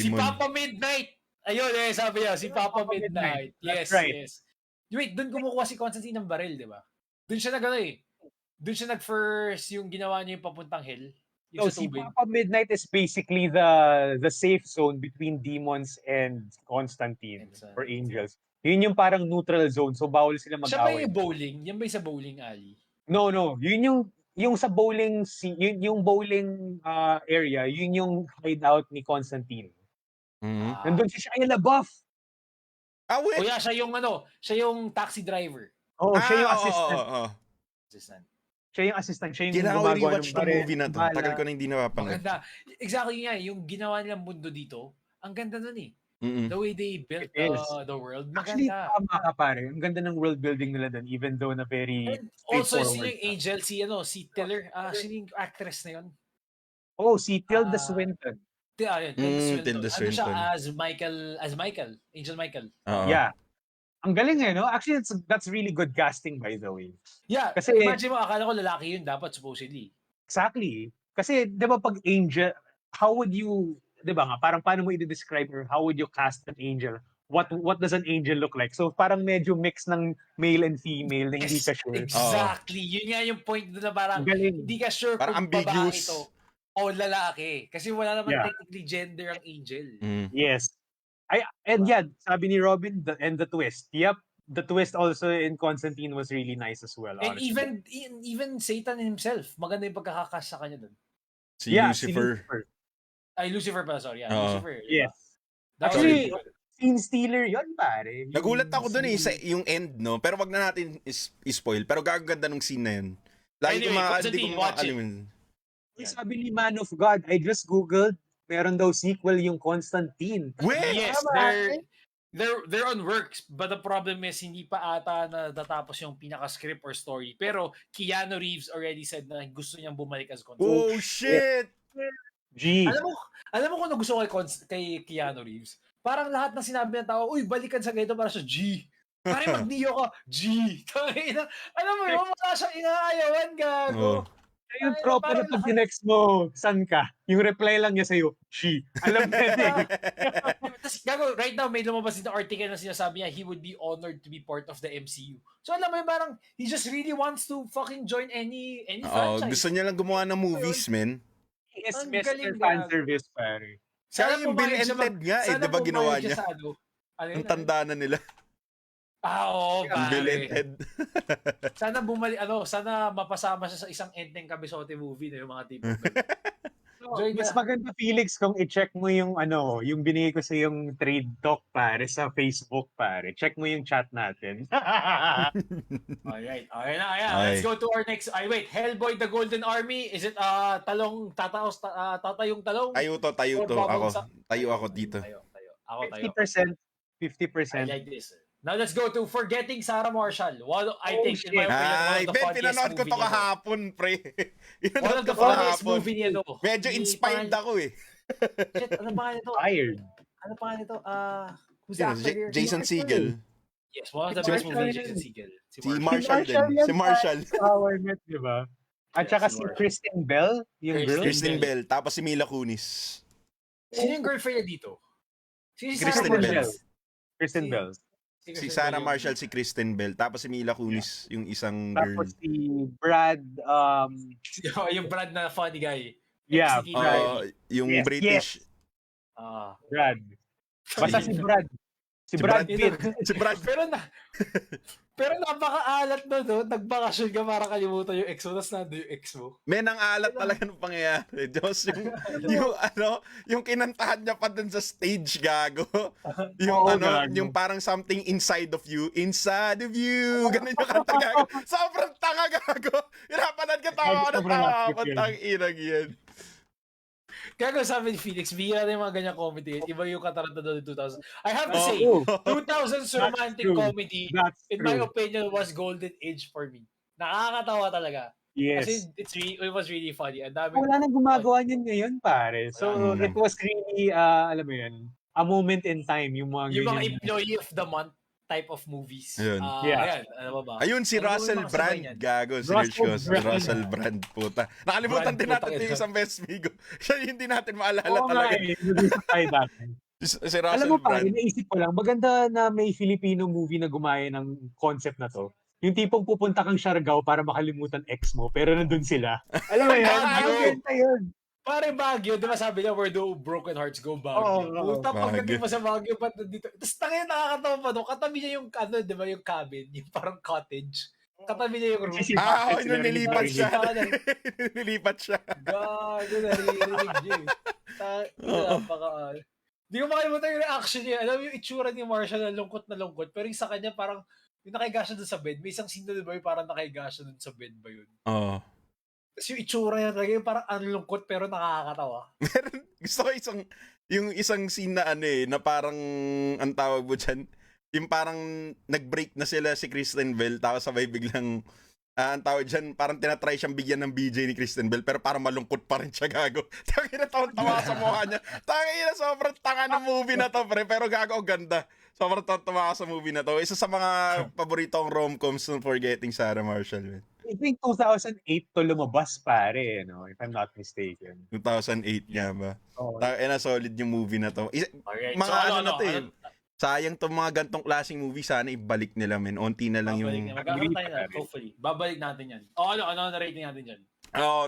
Si Papa Midnight. Ayun, sabi niya, si Papa Midnight. Yes, right. Yes. Wait, doon kumukuha si Constantine ng baril, di ba? Doon siya Doon siya nag-first yung ginawa niya yung papuntang hell. Si Papa Midnight is basically the safe zone between demons and Constantine or angels. Yun yung parang neutral zone, so bawal sila mag-away. Siya ba yung bowling? Yan ba yung sa bowling alley? No. Yun yung yung sa bowling, yung bowling area, yun yung hideout ni Constantine. Nandun si Shia LaBeouf. O yeah, siya yung taxi driver. Siya yung assistant. Assistant. Siya yung assistant, siya yung Kailangan ko gumagawa i-rewatch ng tong movie na to. bala. Tagal ko na hindi napapanood. Maganda. Exactly nga, yung ginawa nilang mundo dito, ang ganda nun eh. The way they built the world, Actually, maganda. tama ka pare. Ang ganda ng world building nila dun, even though na very And also, straightforward. yung Angel, si Tiller, sino yung actress na yun? Si Tilda Swinton. Tilda Swinton. Ano siya as Michael, Angel Michael. Yeah. Ang galing no? Actually, that's really good casting, by the way. Yeah, kasi imagine mo, akala ko lalaki yun dapat supposedly. Exactly. Kasi, di ba pag angel, how would you, di ba nga, parang paano mo i-describe or how would you cast an angel? What does an angel look like? So parang medyo mix ng male and female na hindi ka sure. Exactly. Yun nga yung point doon na parang hindi ka sure parang kung babae ambiguous ito o lalaki. Kasi wala naman technically gender ang angel. Yes. Sabi ni Robin, the twist. Yep. The twist also in Constantine was really nice as well. And honestly. even Satan himself, maganda yung pagkakakas sa kanya doon. Si Lucifer. Lucifer pala, sorry. Lucifer. Yes. Actually, scene stealer yun, pare. Nagulat ako doon yung end, no? Pero wag na natin spoil. Pero gaganda nung scene na yun. Lagi hindi ko makakalimutan. Sabi ni Man of God, I just googled, meron daw sequel yung Constantine. Yes, they're on works, but the problem is hindi pa ata natatapos yung pinaka-script or story. Pero Keanu Reeves already said na gusto niyang bumalik as Constantine. Oh, shit! G. Alam mo kung ano gusto ko kay Keanu Reeves? Parang lahat ng sinabi ng tao, uy, balikan sa ganito para sa G. Parang mag-Neo ka, G. Alam mo yun, wala siyang inaayawan, gago. Yung tropa na pag next mo, san ka? Yung reply lang niya sa'yo, she. Alam mo yun. Tapos, gago, right now, may lumabas dito article na sinasabi niya, he would be honored to be part of the MCU. So alam mo yun, parang, he just really wants to fucking join any franchise. Gusto niya lang gumawa ng movies, man. He is Mr. Fanservice, pare. Sana yung Bill and Ted nga, diba ginawa niya? Ang tanda na nila. Oo, pare. Bill and Ted. Sana sana mapasama siya sa isang Enteng Kabisote movie na yung mga tipo. Mas maganda, Felix, kung i-check mo yung yung binigay ko sa yung trade talk, pare, sa Facebook, pare. Check mo yung chat natin. Alright. Let's go to our next. Hellboy the Golden Army. Is it Talong, tatayong Talong? Tayo to. Tayo ako dito. Ako 50%. 50%. I like this. Now let's go to Forgetting Sarah Marshall. I think, in my opinion, one of the funniest pinanood ko to kahapon, pre. One of the funniest movie niya to. Medyo inspired ako eh. Shit, ano ba nito? Ano pa nito? Who's the actor here? Jason Segel. Yes, one of the best movies, Jason Segel. Si Marshall din. Si Marshall. Power Net, di ba? At saka si Kristen Bell, yung girl. Kristen Bell. Tapos si Mila Kunis. Sino yung girlfriend niya dito? Kristen Bell. Kristen Bell. Si Sarah Marshall, si Kristen Bell. Tapos si Mila Kunis, yung isang girl. Tapos si Brad, yung Brad na funny guy. Yeah, yung British. Brad. Basta si Brad. Si Brad Pitt. Si Brad. Pero napaka-alat no? Nagbakasyon ka para kalimutan yung ex mo, tapos nando yung ex mo. Men, ang alat talaga ng pangyayari. Diyos, yung kinantahan niya pa dun sa stage, gago. Yung parang something inside of you. Ganun yung kanta, gago. Sobrang tanga, gago. Pinapanood ka, tawa ko na tawa. Pantang inag yan. Kaya sabi ni Felix, bihira na yung mga ganyang comedy. Iba yung kataranta doon in 2000. I have to say, 2000's romantic comedy, in my opinion, was golden age for me. Nakakatawa talaga. Yes. Kasi it was really funny. Wala nang gumagawa niyan ngayon, pare. So, it was really, alam mo yun, a moment in time. Yung mga employee of the month type of movies. Ayun. Ayan, ano ba? Ayun, si Russell Brand. Gago, search ko. Si Russell Brand, puta. Nakalimutan din natin yung isang best migo. Siya hindi natin maalala talaga. Si Russell Alam mo pa, Brand. naisip ko lang, maganda na may Filipino movie na gumaya ng concept na to. Yung tipong pupunta kang Siargao para makalimutan ex mo, pero nandun sila. Alam mo yun? Yun. Pare Baguio, di ba sabi niya, where do broken hearts go, Baguio? Puta, pagdating mo sa Baguio, ba't nandito? Tapos nakakatawa pa doon, katabi niya yung, di ba, yung cabin, yung parang cottage. Katabi niya yung room. Nung nilipat siya. Nilipat siya. Gago, naririnig niya eh. Di ko makalimutan yung reaction niya. Alam mo yung itsura ni Marshall na lungkot. Pero yung sa kanya parang, yung nakahiga siya dun sa bed. May isang scene doon ba yung parang nakahiga siya dun sa bed ba yun? Oo. Tapos yung itsura niya talaga yung parang ang lungkot pero nakakatawa. Gusto ko yung isang scene na na parang, ang tawag mo dyan, yung parang nag-break na sila si Kristen Bell, tapos sabay biglang, ang tawag dyan, parang tinatry siyang bigyan ng BJ ni Kristen Bell, pero parang malungkot pa rin siya, gago. Tangina, tawa sa mukha niya. Tangina, sobrang tanga ng movie na to, pre, pero gago, ganda. Sobrang tawa sa movie na to. Isa sa mga paboritong rom-coms ng Forgetting Sarah Marshall, man. I think 2008 to lumabas, pare, if I'm not mistaken. 2008 nga ba? Tangina, solid yung movie na to. Okay, Mga so, na to eh. Sayang tong mga gantong klaseng movie, sana ibalik nila, men. Onti na lang yung... Magkakaroon tayo na, hopefully. Babalik natin yan. Ano na rating natin yan?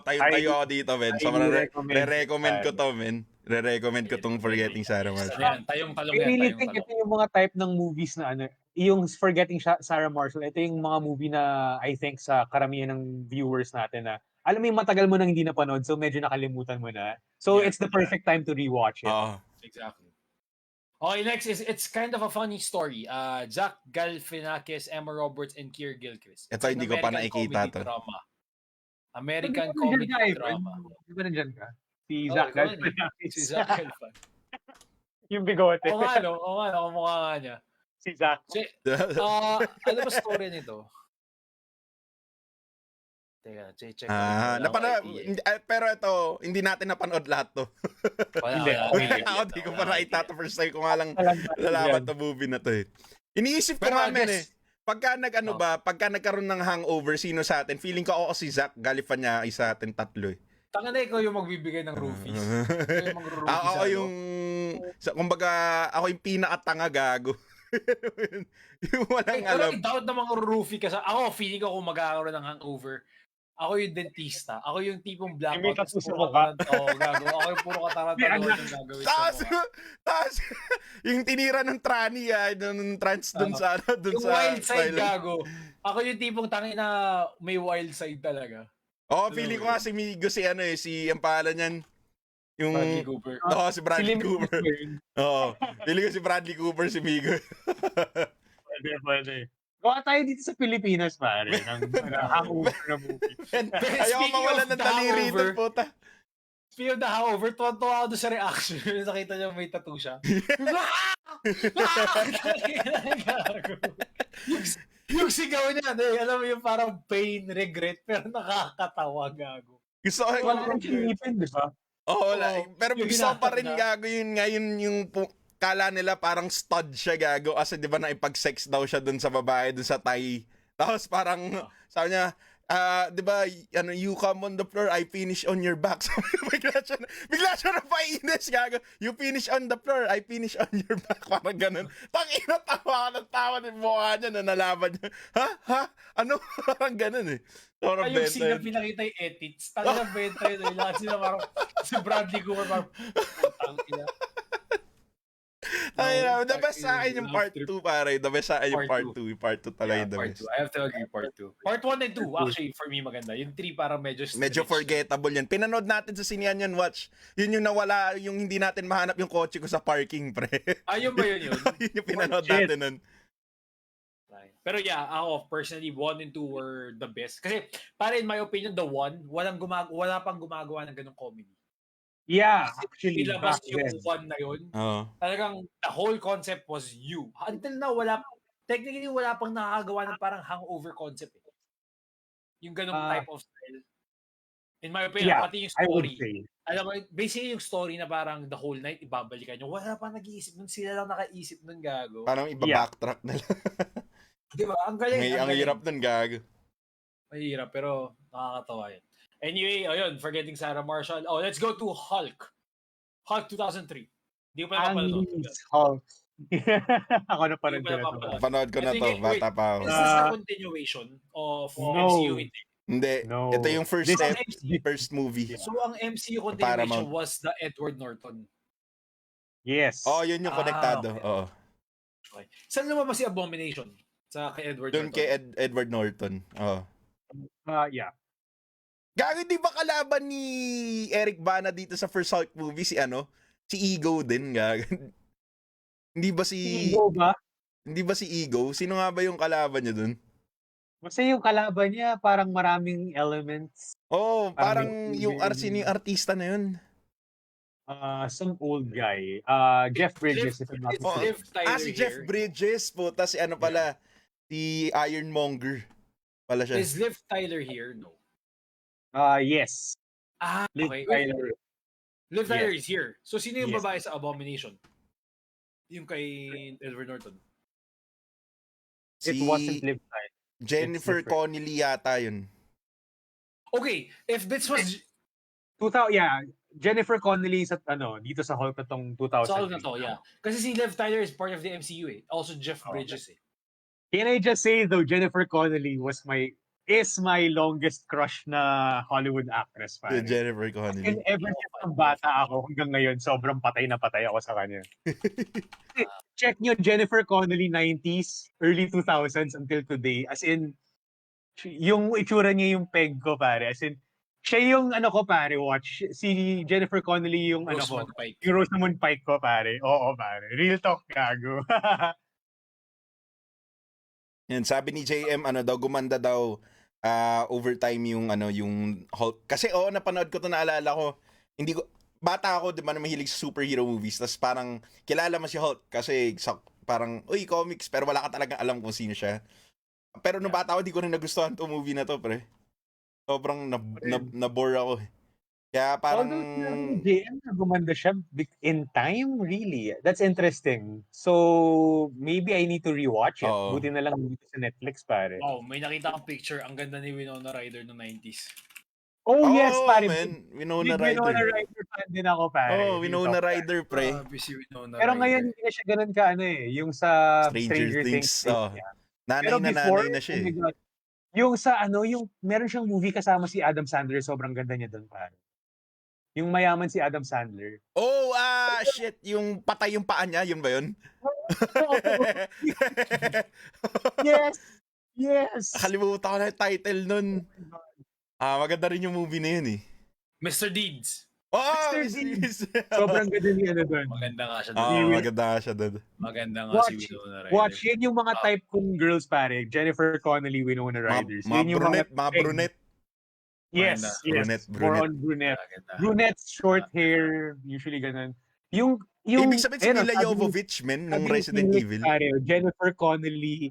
Tayo ako dito, men. So, re-recommend ko to, men. Re-recommend ko tong Forgetting Sarah Marshall. Tayong talong yan. Tayong talong. Ito yung mga type ng movies na yung Forgetting Sarah Marshall, ito yung mga movie na I think sa karamihan ng viewers natin na alam mo yung matagal mo nang hindi napanood, so medyo nakalimutan mo na. So, it's the perfect time to rewatch it. Exactly. Okay, next is, it's kind of a funny story. Zach Galifianakis, Emma Roberts, and Keir Gilchrist. Ito hindi ko pa nakikita to. American comedy drama. Di ba nandiyan ka? Si Zach Galifianakis. Si Zach Galifianakis. Yung bigote. Oo nga, kumukha nga niya. Si Zach. Ano ba story nito? Teka, check. Pero ito, hindi natin napanood lahat to. Hindi ko pa nakita to. First time ko nga lang lalaman to movie na to eh. Iniisip ko nga pagka nagkaroon ng hangover, sino sa atin? Feeling ko ako si Zach Galifianakis sa atin tatlo eh. Tanga na ikaw yung magbibigay ng roofies. Ako yung, kumbaga, ako yung pinakatanga gago. Yung walang alam. Pero doubt na mga roofie kasi ako, feeling ko kung magkakaroon ng hangover, ako yung dentista. Ako yung tipong blackout. Ako yung puro katarantado yung gagawin. Tapos, yung tinira ng tranny, ng trans dun sa... Yung wild side, gago. Ako yung tipong tangi na may wild side talaga. Feeling ko nga si Migo, si ang pangalan niyan. Yung... Bradley Cooper. Si Bradley Cooper. Feeling ko si Bradley Cooper, si Migo. Pwede. Gawa tayo dito sa Pilipinas, pare. Ng hangover na movie. Ayaw mawalan ng daliri dito, puta. Speaking of the hangover, tuwa ako doon sa reaction. Nakita niya may tattoo siya. Yung sigaw niya, alam mo yung parang pain, regret, pero nakakatawa, gago. Gusto ko, walang kinipin, di ba? Pero gusto pa rin gago yun ngayon yung kala nila parang stud siya gago kasi di ba naipag-sex daw siya dun sa babae dun sa Thai. Tapos parang sabi niya, di ba, you come on the floor, I finish on your back. So, bigla siya na painis gago. You finish on the floor, I finish on your back. Parang ganun. Tangina, tawa ka ng tawa ng mukha niya na nalaban niya. Ha? Ano? Parang ganun eh. Yung scene na pinakita yung edits. Tangina benta yun. Lahat sila parang si Bradley Cooper parang putang ina. The best sa akin yung part 2, pare. The best sa akin yung part 2. Yung part 2 talaga yung the best. I have to agree, part 2. Part 1 and 2, actually, for me maganda. Yung 3 parang medyo stretch. Medyo forgettable yan. Pinanood natin sa Sinian yan, Wach. Yun yung nawala, yung hindi natin mahanap yung kotse ko sa parking, pre. Yun ba yun? Yun yung pinanood natin nun. Pero yeah, ako personally, 1 and 2 were the best. Kasi, para in my opinion, the 1, wala pang gumagawa ng ganung comedy. Yeah, actually. Ilabas yung 1 na yun. Talagang the whole concept was you. Until now, technically wala pang nakakagawa ng parang hangover concept. Yung ganung type of style. In my opinion, pati yung story. Alam mo, basically yung story na parang the whole night, ibabalikan nyo. Wala pa nag-iisip nun. Sila lang nakaisip nun, gago. Parang iba-backtrack na lang. Diba? Ang galing. Ang hirap nun, gago. Mahirap, pero nakakatawa yun. Anyway, ayun, Forgetting Sarah Marshall. Let's go to Hulk. Hulk 2003. Di ko pa napapanood. Hulk. Ako na pa rin Panood ko na to, bata pa ako. Is this a continuation of MCU? Hindi. No. Ito yung first movie. So, ang MCU continuation was the Edward Norton. Yes. Yun yung konektado. Okay. Saan lumabas si Abomination? Sa kay Edward Doon Norton. kay Edward Norton. Oh. Yeah. Gago, di ba kalaban ni Eric Bana dito sa first Hulk movie si Si Ego din, gago. Hindi ba si Ego ba? Hindi ba si Ego? Sino nga ba yung kalaban niya dun? Kasi yung kalaban niya parang maraming elements. Oh, parang yung may- artista na yun. Some old guy. Jeff Bridges, if I'm not Oh, mistaken. si Jeff Bridges po. Tas si pala, si Ironmonger pala siya. Is Liv Tyler here? No. Yes. Liv Okay. Tyler. Liv Tyler is here. So, sino yung Yes. babae sa Abomination? Yung kay Edward Norton. It wasn't Liv Tyler. Jennifer Connelly yata yun. Okay, if this was... 2000, yeah. Jennifer Connelly sa dito sa Hulk na tong 2000. Solve na to, yeah. Kasi si Liv Tyler is part of the MCU eh. Also Jeff Bridges eh. Can I just say though, Jennifer Connelly is my longest crush na Hollywood actress. Si Jennifer And Connelly. ever since ang bata ako hanggang ngayon, sobrang patay na patay ako sa kanya. Check nyo, Jennifer Connelly 90s, early 2000s until today. As in, yung itsura niya yung peg ko, pare. As in, siya yung ko, pare, watch. Si Jennifer Connelly yung Rosamund Pike. yung Rosamund Pike ko, pare. Oo, pare. Real talk, gago. Yan, sabi ni JM, gumanda daw overtime yung Hulk. Kasi napanood ko to, naalala ko. Bata ako, di ba, na mahilig sa superhero movies. Tapos parang kilala mo si Hulk kasi parang, comics, pero wala ka talagang alam kung sino siya. Pero nung bata ako, di ko rin nagustuhan to movie na to, pre. Sobrang na-bore ako. Kaya parang... Although JM na gumanda siya in time, really. That's interesting. So, maybe I need to rewatch it. Oo. Buti na lang dito sa Netflix, pare. Oh, may nakita kang picture. Ang ganda ni Winona Ryder noong 90s. Oh, yes, pare. Man. Winona Winona Ryder. Ryder fan din ako, pare. Oh, Winona Ryder, pre. Si Winona Pero Ryder. ngayon, hindi na siya ganun ka, yung sa Stranger Things. Oh. Yeah. Nanay Pero na before, nanay na siya. oh my God, yung sa yung meron siyang movie kasama si Adam Sandler, sobrang ganda niya doon, pare. Yung mayaman si Adam Sandler. Oh, shit. Yung patay yung paa niya, yun ba yun? Yes! Yes! Nakalimutan ko na yung title nun. Maganda rin yung movie na yun eh. Mr. Deeds. Oh, Mr. Deeds. Sobrang ganda niya doon. Maganda nga siya maganda nga siya doon. Maganda nga Watch, si Winona Ryder. Watch, yun yung mga type kong girls, pare. Jennifer Connelly, Winona Ryder. Mga brunette. Yes, Brunette. More on brunette. Brunette, short hair, usually ganun. Yung Ibig sabihin si Mila Jovovich, men, nung Resident Evil. Pare, Jennifer Connelly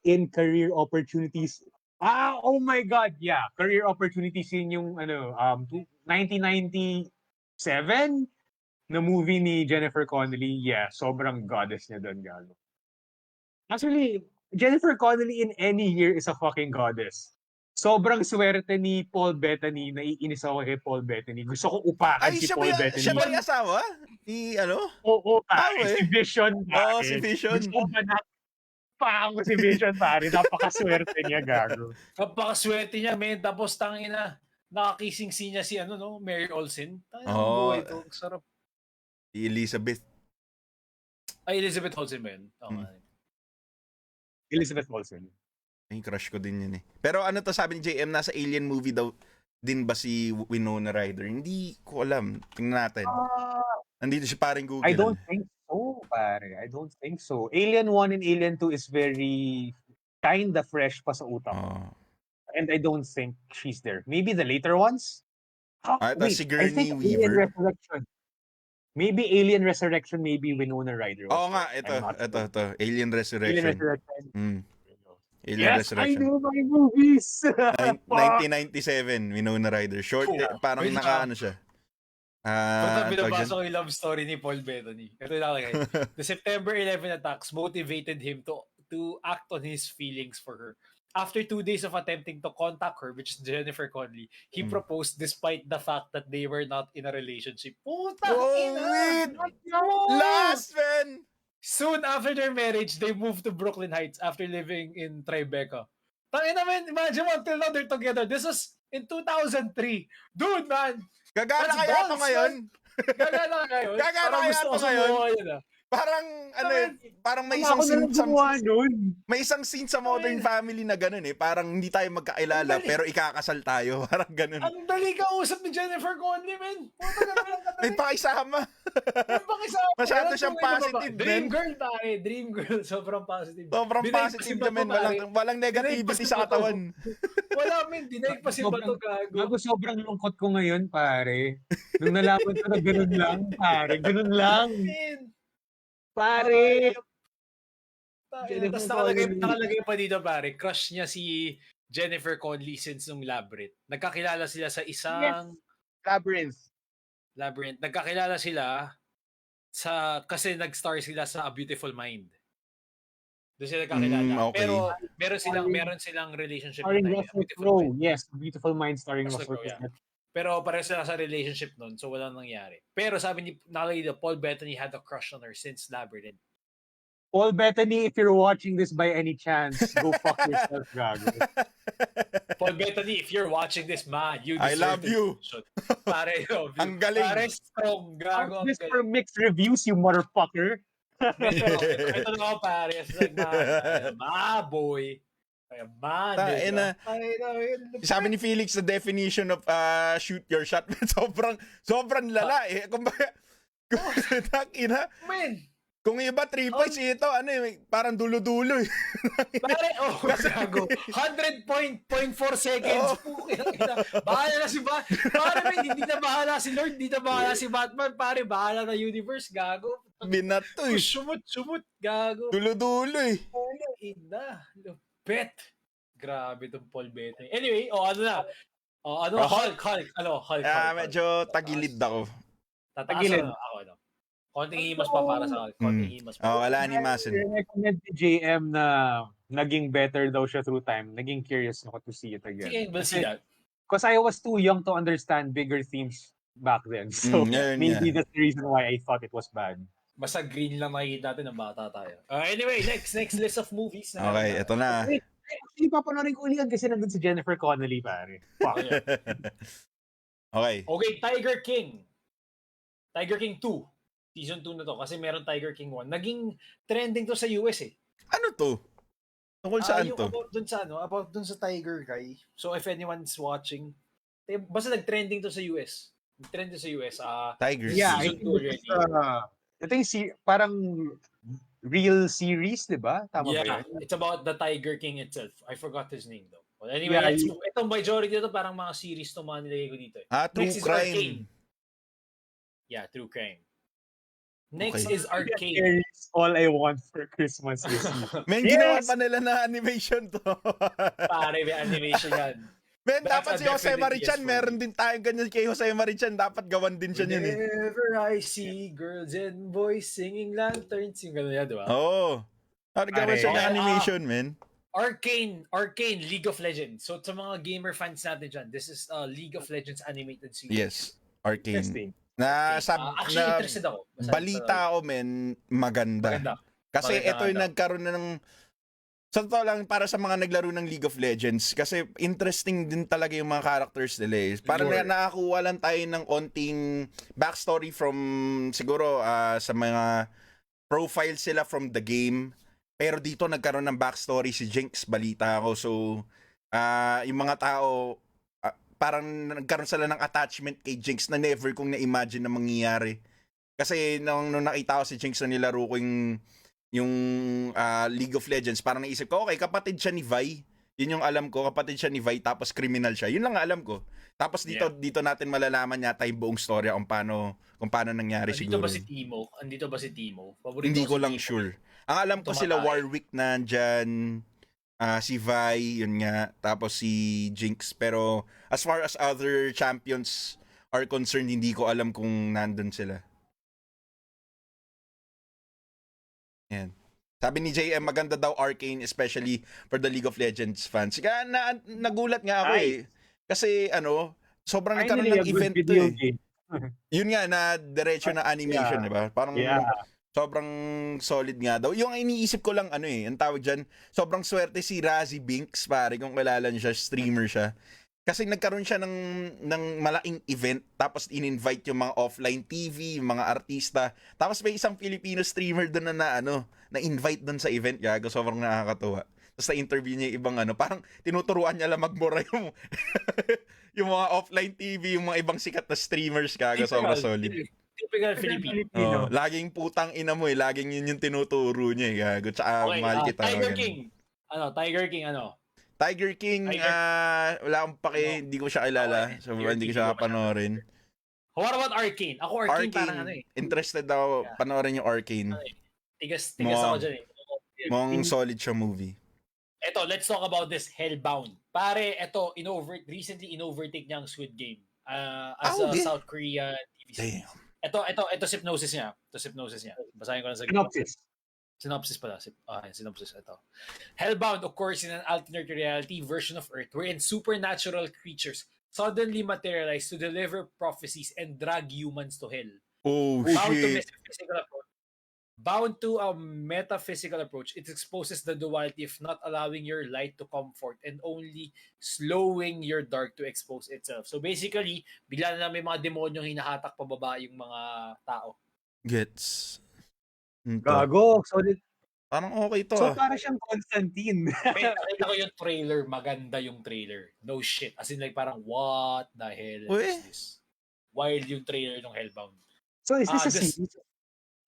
in career opportunities. Oh my God, yeah. Career opportunities yun yung 1997 na movie ni Jennifer Connelly. Yeah, sobrang goddess niya doon, gago. Actually, Jennifer Connelly in any year is a fucking goddess. Sobrang swerte ni Paul Bettany. Naiinis ako kay Paul Bettany. Gusto ko upakan si Paul Bettany. Siya ba yung asawa? Oo, pare. Si Vision, pare. Si Vision. Gusto ko ba pa ako si Vision, pare. Napakaswerte niya, gago. Napakaswerte niya, men. Tapos tangina, nakakissing scene niya si Mary Olsen. Oh, ito. Sarap. Si Elizabeth. Ay, Elizabeth Olsen ba yun? Elizabeth Olsen. Ay, crush ko din yun eh. Pero sabi ni JM, nasa Alien movie daw din ba si Winona Ryder? Hindi ko alam. Tingnan natin. Nandito si paring Google. I don't think so, pare. I don't think so. Alien 1 and Alien 2 is very kinda fresh pa sa utak. And I don't think she's there. Maybe the later ones? Wait, si Gurney I think Weaver. Alien Resurrection. Maybe Alien Resurrection, maybe Winona Ryder. Oo nga, ito. Alien Resurrection. Alien Resurrection. Alien I Resurrection. know my movies! 1997, Winona Ryder. Short, parang siya. Ito binabasa ko yung love story ni Paul Bettany. Ito yung nakalagay. The September 11 attacks motivated him to act on his feelings for her. After 2 days of attempting to contact her, which is Jennifer Connelly, he proposed despite the fact that they were not in a relationship. Puta! Last, man! Soon after their marriage, they moved to Brooklyn Heights after living in Tribeca. Tangina, man, imagine mo, until now they're together. This was in 2003. Dude, man! Gagana kaya ito ngayon? Gagana kaya ito ngayon? Parang, parang may Ako isang na lang scene sa... gumawa nun. May isang scene sa Modern Family na ganun parang hindi tayo magkakilala pero ikakasal tayo. Parang ganun. Ang dali ka usap ni Jennifer Connelly, men. Puta ka naman ka May pakisama. May pakisama. Masyado siyang positive, Dream men. girl, pare. Dream girl. Sobrang positive. Sobrang Dinaig pa positive si naman. Bato, Walang negativity sa katawan. Wala, men. Dinaig pa si Bato, gago. Gago, sobrang lungkot ko ngayon, pare. Nung nalaman ko na ganun lang, pare. Ganun lang. Men. Pare. Tapos nakalagay pa dito, pare. Crush niya si Jennifer Connelly since nung Labyrinth. Nagkakilala sila sa isang... Labyrinth. Nagkakilala sila kasi nag-star sila sa A Beautiful Mind. Doon sila nagkakilala. Okay. Pero meron silang relationship. Starring Russell Crowe. Yes, Beautiful Mind starring Russell Crowe. Yeah. Pero pareho sila sa relationship nun, so walang nangyari. Pero sabi ni nakalagay dito, Paul Bettany had a crush on her since Labyrinth. Paul Bettany, if you're watching this by any chance, go fuck yourself, gago. Paul Bettany, if you're watching this, man, you deserve I love it. you. Pare, Ang galing. Pare, strong, gago. This for mixed reviews, you motherfucker. Ito na ako, pare. It's like, boy. Sabi ni Felix, the definition of shoot your shot, sobrang lala Kumbaga, Man, kung iba 3 points, ito, parang dulo-dulo Pare, gago. 100.4 seconds. Bahala na si Batman. Pare, hindi na bahala si Lord, hindi na bahala si Batman. Pare, bahala na universe, gago. Binato Sumut, gago. Dulo-dulo Ina, lupet. Grabe itong Paul Bettany. Anyway, Hulk. Medyo tagilid ako. Tatagilid ako, Konting himas pa para sa konting himas pa. Wala ni Mason. I-recommend ni JM na naging better daw siya through time. Naging curious ako to see it again. Sige, we'll see that. Because I was too young to understand bigger themes back then. So maybe that's the reason why I thought it was bad. Basta green lang makikita natin ng bata tayo. Anyway, next list of movies. Okay, ito na. Actually, papanorin ko ulit kasi nandun si Jennifer Connelly, pare. Fuck. Okay, Tiger King. Tiger King 2. Season 2 na to kasi meron Tiger King 1. Naging trending to sa US Ano to? Tungkol saan to? About dun sa Tiger guy. So if anyone's watching, basta nag-trending to sa US. Nag-trend to sa US. Tiger. Yeah, season 2 already. Ito yung parang real series, di ba? Tama ba Yeah, yun? it's about the Tiger King itself. I forgot his name though. But anyway, itong majority nito parang mga series to mga nilagay ko dito. True Next crime. is Arcane. Yeah, true crime. Next is Arcane. All I want for Christmas is Ginawa pa nila na animation to. Pare, may animation yan. Men, dapat si Jose definite Marichan, meron din tayong ganyan kay Jose Marichan. Dapat gawan din siya yun Whenever I see girls and boys singing lanterns, yung gano'n yan, di ba? Oo. Gawan siya ng animation, men. Arcane, League of Legends. So, sa mga gamer fans natin dyan, this is League of Legends animated series. Yes, Arcane. Actually, interested ako. Balita ako, men, maganda. Kasi ito yung nagkaroon na ng... Sa totoo lang, para sa mga naglaro ng League of Legends, kasi interesting din talaga yung mga characters nila. Parang nakakuha lang tayo ng onting backstory from, siguro, sa mga profiles sila from the game. Pero dito nagkaroon ng backstory si Jinx, balita ako. So, yung mga tao... parang nagkaroon sila ng attachment kay Jinx na never kong na-imagine na mangyayari. Kasi nung nakita ko si Jinx na nilaro ko yung League of Legends, parang naisip ko, okay, kapatid siya ni Vi. Yun yung alam ko, kapatid siya ni Vi, tapos criminal siya. Yun lang alam ko. Tapos dito natin malalaman yata yung buong storya kung paano nangyari siguro. Andito ba si Timo? Hindi ko lang sure. Ang alam ko sila Warwick nandyan, si Vi, yun nga, tapos si Jinx. Pero as far as other champions are concerned, hindi ko alam kung nandun sila. Yan. Sabi ni JM, maganda daw Arcane, especially for the League of Legends fans. Kaya nagulat nga ako Kasi sobrang nagkaroon ng event to Yun nga, na diretso na animation, di ba? Parang sobrang solid nga daw. Yung iniisip ko lang, ang tawag dyan, sobrang swerte si Razzie Binks, pare, kung kilala niyo siya, streamer siya. Kasi nagkaroon siya ng malaking event, tapos in-invite yung mga offline TV, yung mga artista. Tapos may isang Filipino streamer doon na invite doon sa event. Gago, sobrang nakakatuwa. Tapos na-interview niya yung ibang parang tinuturuan niya lang magmura yung, yung mga offline TV, yung mga ibang sikat na streamers. Gago, sobrang solid. Typical Filipino. Oh, laging putang ina mo laging yun yung tinuturo niya gago. Tsaka mahal kita. Tiger King. Tiger King Tiger King, wala akong pake, hindi ko siya kilala. So, hindi ko siya panoorin. What about Arcane? Ako Arcane parang interested ako panoorin yung Arcane. Tigas ako dyan Mong solid siya movie. Eto, let's talk about this Hellbound. Pare, eto, recently in-overtake niya ang Squid Game. As a South Korean TV series. Ito synopsis niya. Basahin ko lang sa Synopsis pala. Synopsis. Ito. Hellbound occurs in an alternate reality version of Earth wherein supernatural creatures suddenly materialize to deliver prophecies and drag humans to hell. Oh, shit. Bound to a metaphysical approach, it exposes the duality of not allowing your light to come forth and only slowing your dark to expose itself. So basically, bigla na may mga demonyong hinahatak pababa yung mga tao. Gets. Gago, solid. Parang okay to. So para siyang Constantine. Nakita ko yung trailer, maganda yung trailer. No shit. As in like parang, what the hell is this? Wild yung trailer ng Hellbound. So is this a series?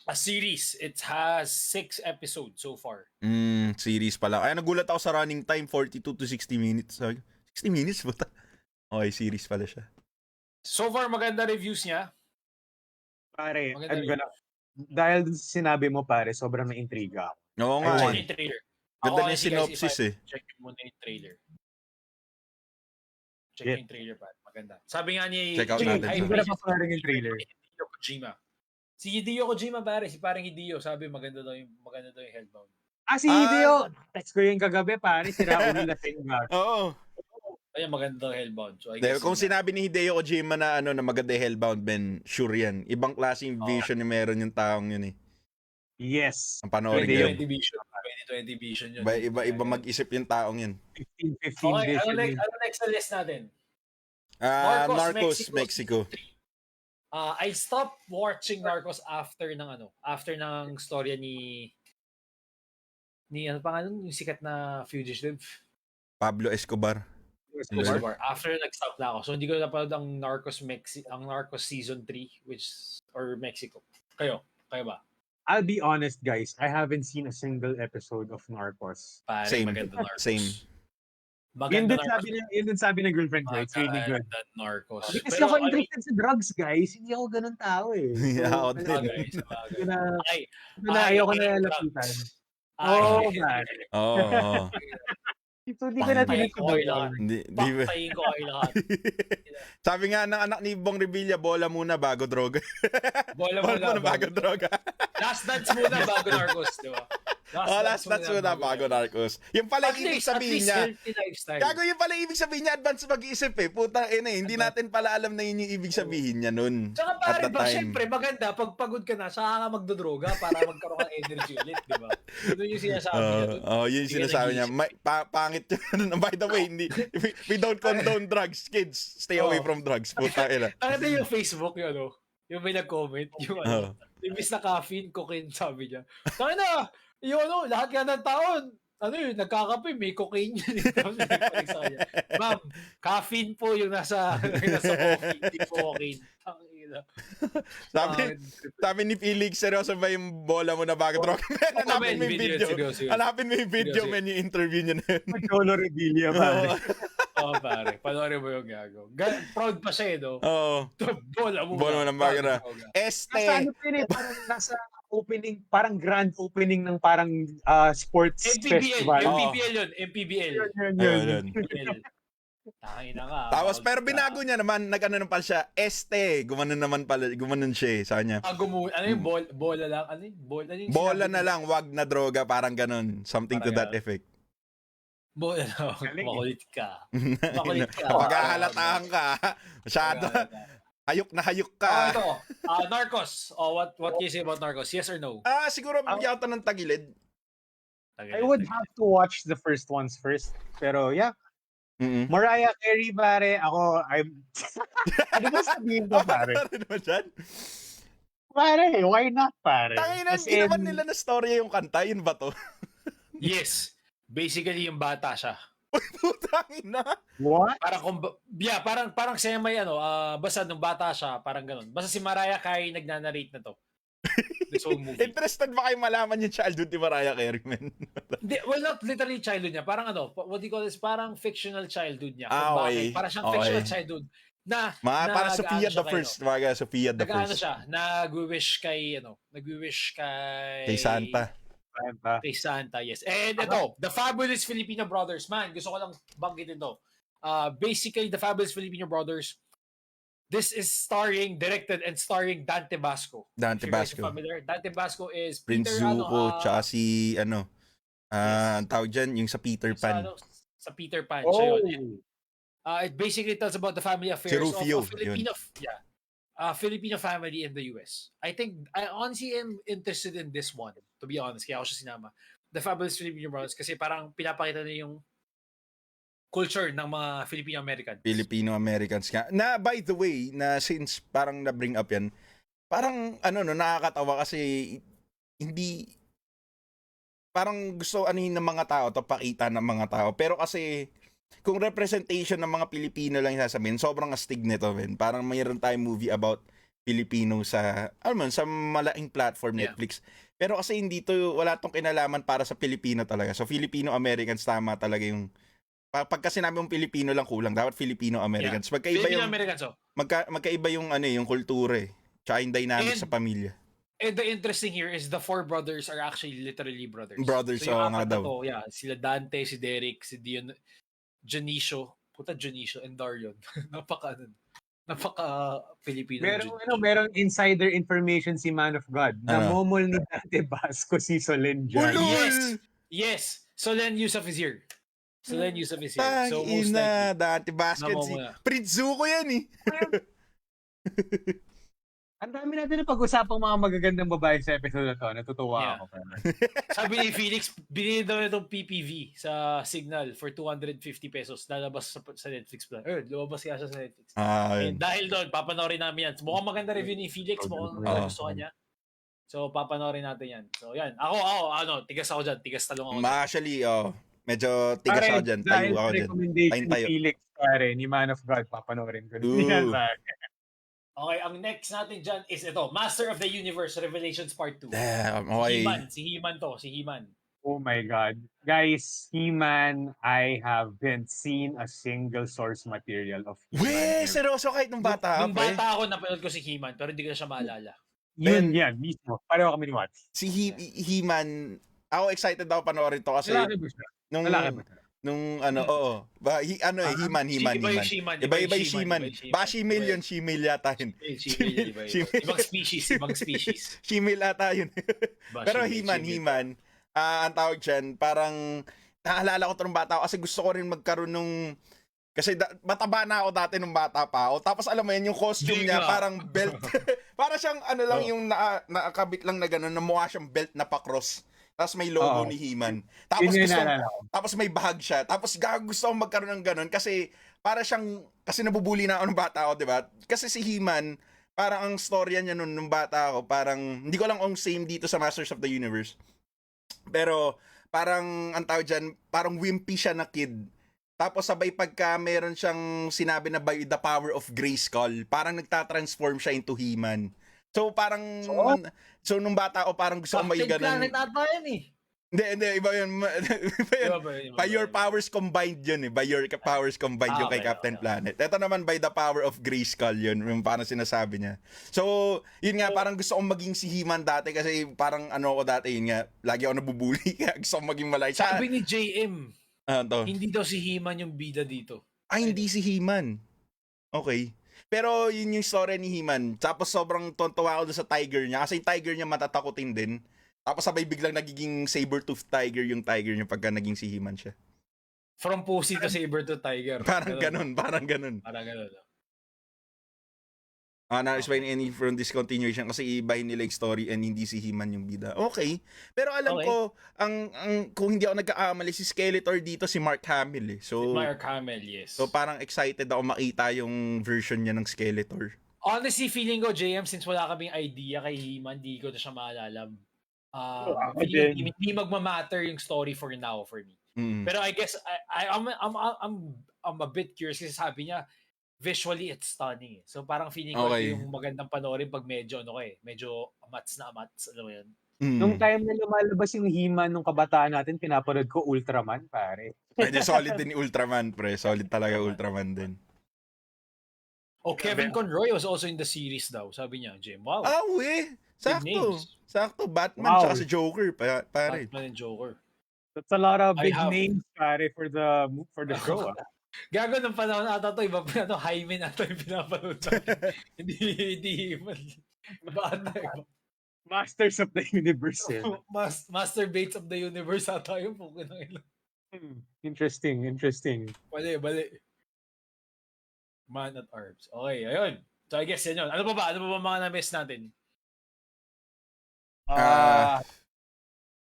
A series. It has 6 episodes so far. Series pala. Ay, nagulat ako sa running time, 42 to 60 minutes. 60 minutes ba? Okay, series pala siya. So far, maganda reviews niya. Pare, dahil dun sa sinabi mo pare, sobrang na-intriga ako. Oo nga yung trailer. Ganda na yung synopsis Check muna yung trailer. Check yung trailer pa. Maganda. Sabi nga ni... Check out natin. Hindi ko na paparin yung trailer. Hideo Kojima. Si Hideo Kojima pare, si parang Hideo, sabi maganda daw yung Hellbound. Si Hideo! Text ko yung kagabi pare, si Raul lasing ba? Oo. Ayun, maganda daw Hellbound. So, kung sinabi ni Hideo Kojima na maganda yung Hellbound, Ben, sure yan. Ibang klaseng vision na meron yung taong yun eh. Yes. Ang panoorin yun. 2020 vision yun. Iba mag-isip yung taong yun. 15 okay, vision. ano next sa list natin? Narcos, Mexico. I stopped watching Narcos after ng storya ni ano pangalan yung sikat na fugitive? Pablo Escobar. After nag-stop na ako. So hindi ko napanood ang Narcos season 3 or Mexico. Kayo ba? I'll be honest guys, I haven't seen a single episode of Narcos. Same. Yun din sabi ng girlfriend ko, it's really good. Narcos. Kasi ako interested sa drugs guys, hindi ako ganun tao eh. Ako din. Ayoko na lapitan. Man. Oo. So, hindi ko na tinituloy lang. Paktayin ko kayo lahat. Sabi nga ng anak ni Bong Revilla, bola muna bago droga. Bola muna bago droga. Last dance muna bago Narcos, di ba? Last dance muna bago Narcos. Yung pala ibig sabihin niya. Gago yung pala ibig sabihin niya, advance mag-iisip eh. Putang ina eh. Hindi natin pala alam na yun yung ibig sabihin niya nun. Tsaka pare ba, syempre maganda, pag pagod ka na, saka ka magdodroga para magkaroon ng energy ulit, di ba? Yun yung sinasabi niya. Yun yung sinasabi niya. Pangit yun. By the way, we don't condone drugs. Kids, stay away from drugs. Putang ina. Ano yung Facebook yun, yung may nag-comment, yung imbis na caffeine, cocaine, sabi niya. Tayo na, lahat nga ng taon, nagkakape, may cocaine yun. Ma'am, caffeine po yung nasa coffee, hindi cocaine. Sabi ni Felix, seryoso ba yung bola mo na bago droga? Hanapin mo yung video. Hanapin mo yung video, man, yung interview niya na yun. Cholo Revilla, pare. Pare. Panoorin mo yung gago. Proud pa siya, no? Oo. Bola mo na bago na. Nasa opening, parang grand opening ng parang sports festival. MPBL. Tangina ka. Tapos pero binago niya naman, nag-ano naman pala siya, gumanon siya sa kanya. Ano yung bola lang? Bola na lang, wag na droga, parang ganon. Something to that effect. Bola lang. Makulit ka. Paghahalatahan ka. Masyado. Hayok ka. Narcos. What can you say about Narcos? Yes or no? Siguro bigyan ko ng tagilid. I would have to watch the first ones first. Pero yeah. Mariah Carey, pare, ano ba sabihin ko, pare? Ano ba dyan? Pare, why not, pare? Tanginan, ginawan nila na storya yung kanta, yun ba to? Yes. Basically, yung bata siya. Putangin na. What? Parang semi basta nung bata siya, parang ganun. Basta si Mariah Carey nagnanarrate na to. This whole movie. Interested ba kayo malaman yung childhood ni Mariah Carey, man? Well, not literally childhood niya. Parang what do you call this? Parang fictional childhood niya. Okay. Parang siyang fictional childhood na para Sophia the First. Mga Sophia the First. Siya, nag-wish kay Santa. Kay Santa, yes. And ito, The Fabulous Filipino Brothers. Man, gusto ko lang banggitin to. Basically, The Fabulous Filipino Brothers, this is directed and starring Dante Basco. Dante Basco. Dante Basco is Prince Peter, Zuko, tsaka si, ang tawag dyan, yung sa Peter Pan. Sa Peter Pan. Oh. Siya yun. It basically tells about the family affairs of a Filipino family in the US. I honestly am interested in this one, to be honest. Kaya ako siya sinama. The Fabulous Filipino Brothers kasi parang pinapakita na yung culture ng mga Filipino-Americans. Filipino-Americans nga. Na, by the way, na since parang na-bring up yan, parang, nakakatawa kasi hindi, parang gusto ng mga tao, to pakita ng mga tao. Pero kasi, kung representation ng mga Pilipino lang yung sasabihin, sobrang astig nito, men. Parang mayroon tayong movie about Filipino sa malaking platform, Netflix. Pero kasi wala tong kinalaman para sa Pilipino talaga. So, Filipino-Americans, tama talaga yung, pagka sinabi mong Pilipino lang kulang, dapat Filipino-Americans. Magkaiba Filipino-Americans, magkaiba yung yung kultura tsaka yung dynamic sa pamilya. And the interesting here is the four brothers are actually literally brothers. Brothers, so, nga daw. Sila Dante, si Derek, si Dion, Janicio, and Darion. Napaka-Filipino. Merong insider information si Man of God. Namomol ni Dante Basco si Solen dyan. Yes. Solen Yusuf is here. So most likely. Dante Basco. Prince Zuko yan eh. Ang dami natin na pag-usapang mga magagandang babae sa episode na to. Natutuwa ako. Sabi ni Felix, binili daw itong PPV sa Signal for 250 pesos. Lalabas sa Netflix plan. Lumabas kaya siya sa Netflix. And dahil doon, papanoorin namin yan. Mukhang maganda review ni Felix. Mukhang gusto ka niya. So, papanoorin natin yan. So, yan. Ako, tigas ako dyan. Tigas talong ako. Actually, medyo tigas ako dyan. Tayo ako dyan. Recommendation ni Felix, pare, ni Man of God, papanoorin ko. Okay, ang next natin dyan is ito, Master of the Universe, Revelations Part 2. Okay. Si He-Man. Oh my God. Guys, He-Man, I haven't seen a single source material of He-Man. Seryoso kahit nung bata. Nung bata ako, napanood ko si He-Man, pero hindi ko na siya maalala. Yan, mismo. Pareho kami ni Wach. Si He-Man, ako excited ako panoorin to kasi Lalaki ba siya? He-Man. Iba yung She-Man. Ba She-Male yun, She-Male yata yun. Ibang species. She-Male ata yun. Pero He-Man, ang tawag dyan, parang, naalala ko ito nung bata ako kasi gusto ko rin magkaroon nung, kasi mataba na ako dati nung bata pa ako. Tapos alam mo yun, yung costume niya, parang belt. Para siyang yung nakakabit lang na gano'n, na mukha siyang belt na pa-cross. Tapos may logo ni He-Man. Tapos may bahag siya. Tapos gusto akong magkaroon ng ganun kasi para siyang, kasi nabubuli na ako nung bata ako, diba? Kasi si He-Man, parang ang storya niya nung bata ako, parang, hindi ko lang kung same dito sa Masters of the Universe. Pero, parang, ang tawag dyan, parang wimpy siya na kid. Tapos sabay pagka meron siyang sinabi na by the power of Grayskull, parang nagtatransform siya into He-Man. So parang nung bata ako parang gusto ko may ganun. Captain Planet ata yan eh. Hindi, iba yun. By your powers combined yun eh. By your powers combined yung kay Captain Planet. Ito naman by the power of Grayskull yun. Yung parang sinasabi niya. So, yun nga, parang gusto kong maging si He-Man dati kasi parang ako dati, yun nga, lagi ako nabubuli kaya gusto kong maging malay. Sabi ni JM, hindi daw si He-Man yung bida dito. Hindi si He-Man. Okay. Pero yun yung story ni He-Man. Tapos sobrang tontuwa ako sa tiger niya. Kasi yung tiger niya matatakotin din. Tapos sabay biglang nagiging saber-toothed tiger yung tiger niya pagka naging si He-Man siya. From pussy to saber-toothed tiger. Parang ganun. Parang ganun. Na-explain any from this continuation kasi ibahin nila yung story and hindi si He-Man yung bida. Okay. Pero alam ko, ang kung hindi ako nagkakamali, si Skeletor dito si Mark Hamill eh. So, Si Mark Hamill, yes. So parang excited ako makita yung version niya ng Skeletor. Honestly, feeling ko, JM, since wala kaming idea kay He-Man, di ko na siya maalala. Hindi magmamatter yung story for now for me. Pero I guess I'm a bit curious kasi sabi niya visually it's stunning. So parang feeling ko yung magandang panoorin pag medyo medyo amats, alam mo yun. Nung time na lumalabas yung He-Man nung kabataan natin, pinapanood ko Ultraman, pare. Pwede solid din yung Ultraman, pre. Solid talaga Ultraman din. Kevin Conroy was also in the series daw, sabi niya, Jim. Wow. Sakto. Batman tsaka si Joker, pare. Batman and Joker. That's a lot of big names, pare, for the show. Gago ng panahon ata to, iba pa Hymen ata yung pinapanood natin. Hindi bata iba. Masters of the Universe. Master Bates of the Universe ata yung pukin ng ilan. Interesting. Bali. Man at Arms. Okay, ayun. So I guess yan yun. Ano pa ba mga na-miss natin?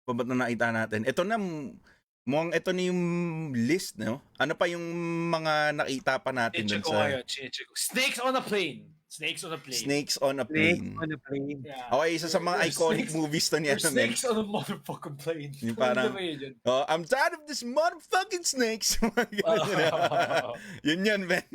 Ba't na nakita natin? Ito na yung list, no? Ano pa yung mga nakita pa natin dun sa... Snakes on a Plane. Yeah. Okay, isa sa mga iconic movies to niya. Snakes on a motherfucking plane. Yung parang, I'm tired of this motherfucking snakes. Yun, man.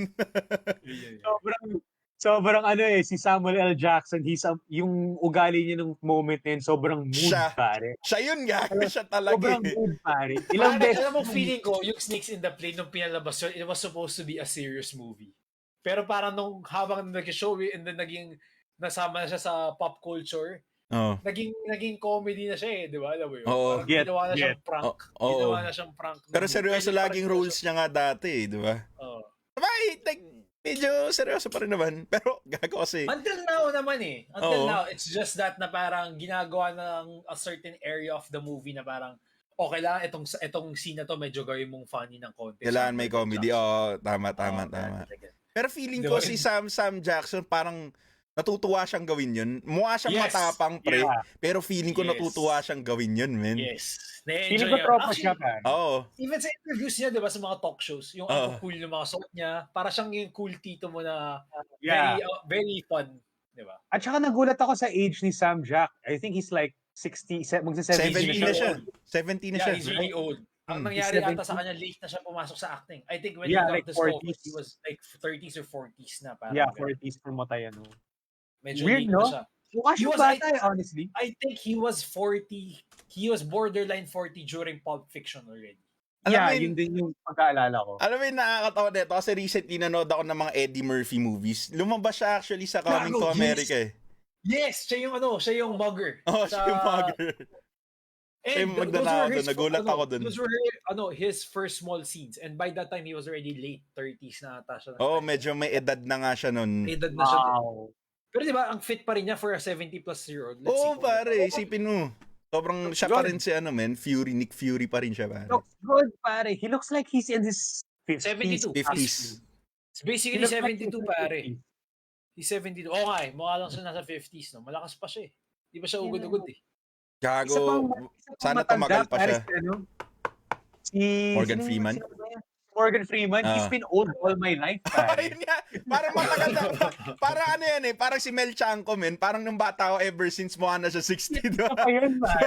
Sobrang si Samuel L. Jackson, yung ugali niya nung moment na yun, sobrang mood, pare. Siya yun, siya talaga. Sobrang mood, pare. Ilang beses. Alam mo, feeling ko, yung Snakes in the Plane, nung pinalabas yun, it was supposed to be a serious movie. Pero parang habang nag-show and then nasama na siya sa pop culture, naging comedy na siya di ba? Alam mo yun? Parang ginawa na siyang prank. Ginawa na siyang prank. Pero seryoso laging roles niya nga dati, di ba? Medyo seryoso pa rin naman. Pero gago kasi. Until now naman Until now. It's just that na parang ginagawa ng a certain area of the movie na parang okay lang, itong scene na to medyo gawin mong funny ng konti. Kailangan may comedy. Tama. Pero feeling ko si Sam Jackson parang natutuwa siyang gawin yun. Mukha siyang matapang, pre. Pero feeling ko natutuwa siyang gawin yun, man. Yes. Feeling ko tropa siya, man. Even sa interviews niya, di ba, sa mga talk shows, yung cool yung mga suot niya, para siyang yung cool tito mo na very fun. Di ba? At saka nagulat ako sa age ni Sam Jack. I think he's like 60, magsa-70 na siya. 70 na siya. He's really old. Ang nangyari ata sa kanya, late na siya pumasok sa acting. I think when he got the scope, he was like 30s or 40s na. Parang 40s pumatay. Medyo weird, late no? na siya. He was bata, honestly. I think he was 40. He was borderline 40 during Pulp Fiction already. Yun din yung pagkaalala ko. Alam mo yung nakakatawa dito kasi recently nanood ako ng mga Eddie Murphy movies. Lumabas siya actually sa Coming to America Yes, siya yung mugger. Siya yung mugger. And nagulat ako dun. Those were his first small scenes. And by that time, he was already late 30s na ata siya. Medyo may edad na nga siya nun. Edad na siya. Pero di ba, ang fit pa rin niya for a 70-plus-year-old. Pare, isipin mo. Sobrang siya pa rin si Nick Fury pa rin siya, pare. Looks good, pare. He looks like he's in his 50s. 50s. It's basically 72, pare. He's 72. Mukha lang siya nasa 50s, no? Malakas pa siya Di ba siya ugod-ugod Gago. Sana tumagal pa siya. Morgan Freeman. Morgan Freeman, he's been old all my life. Ayun nga. Parang matagal na. Parang parang si Mel Chanco, men. Parang nung bata ako ever since mukha na siya 60. Diba?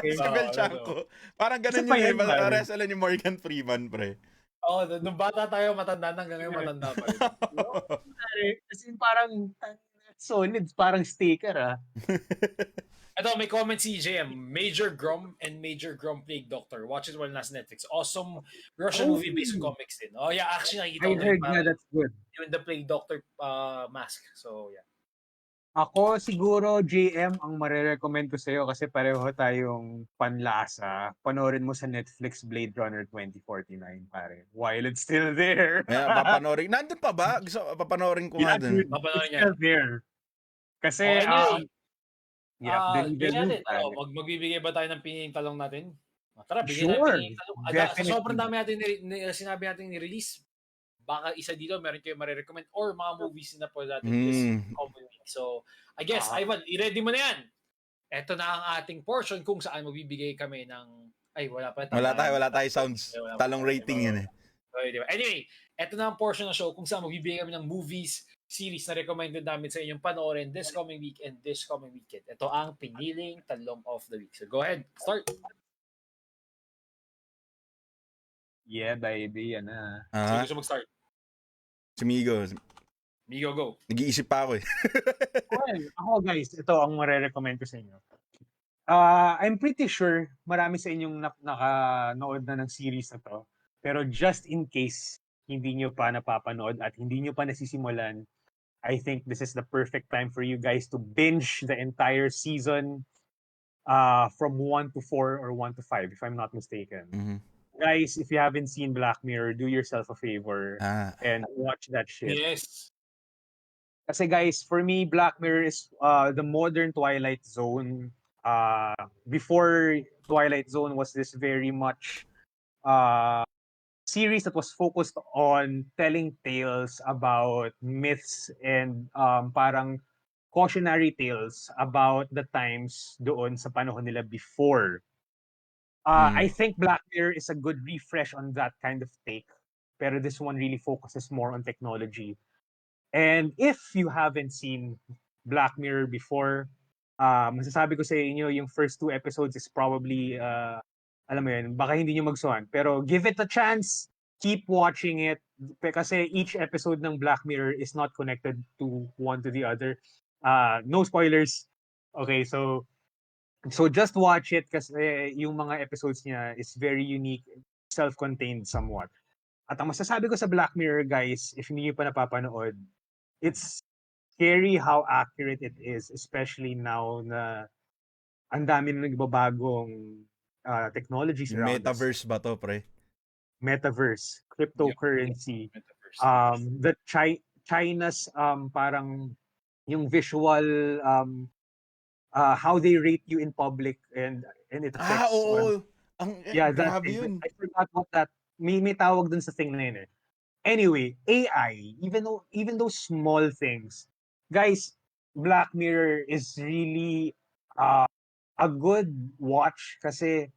Si Mel Chanco. Parang ganun yun. Wrestler ni Morgan Freeman, pre. Nung bata tayo, matanda na. Hanggang ngayon, matanda pa rin. Kasi parang solid, parang sticker, Ito, may comment si JM. Major Grom and Major Grom Plague Doctor. Watch it while nasa Netflix. Awesome Russian movie based on comics din. Actually, nakikita ko. I heard that's good. Yung the Plague Doctor mask. So, yeah. Ako siguro, JM, ang marirecommend ko sa'yo kasi pareho tayong panlasa. Panoorin mo sa Netflix Blade Runner 2049, pare. While it's still there. Papanoorin. Nandun pa ba? Papanoorin ko nga dun. Papanoorin niya. Still there. Kasi, magbibigay ba tayo ng piniling talong natin? Tara, bigyan natin piniling talong. Sobrang dami natin sinabi natin ni-release. baka isa dito meron kayo marirecommend or mga movies na po natin this coming week. So, I guess, Ivan, i-ready mo na yan. Ito na ang ating portion kung saan magbibigay kami ng... Ay, wala pa. Wala tayo sounds. Talong rating yan eh. Anyway, ito na ang portion ng show kung saan magbibigay kami ng movies, series na recommended namin sa inyong panoorin this coming week and this coming weekend. Ito ang piniling talong of the week. So, go ahead. Start. Yeah, baby. Yan na. Sino gusto mag-start? Si Migo, go. Nag-iisip pa ako eh. Well, ako guys, ito ang marirecommend ko sa inyo. I'm pretty sure marami sa inyong nakanood na ng series na to. Pero just in case hindi nyo pa napapanood at hindi nyo pa nasisimulan, I think this is the perfect time for you guys to binge the entire season from 1 to 4 or 1 to 5, if I'm not mistaken. Mm-hmm. Guys, if you haven't seen Black Mirror, do yourself a favor and watch that shit. Yes. Kasi guys, for me, Black Mirror is the modern Twilight Zone. Before Twilight Zone was this very much series that was focused on telling tales about myths and parang cautionary tales about the times doon sa panahon nila before. I think Black Mirror is a good refresh on that kind of take. Pero this one really focuses more on technology. And if you haven't seen Black Mirror before, masasabi ko sa inyo, yung first 2 episodes is probably, alam mo yun, baka hindi nyo magsuhan. Pero give it a chance. Keep watching it. Kasi each episode ng Black Mirror is not connected to one to the other. No spoilers. Okay, so just watch it kasi yung mga episodes niya is very unique, self-contained somewhat. At ang masasabi ko sa Black Mirror, guys, if hindi nyo pa napapanood, it's scary how accurate it is, especially now na ang dami na nagbabagong technologies around Metaverse ba to, pre? Metaverse, cryptocurrency, the China's parang yung visual how they rate you in public and it affects grabe yun. I forgot what that may tawag dun sa thing na yun eh. Anyway, AI, even those small things, guys, Black Mirror is really a good watch kasi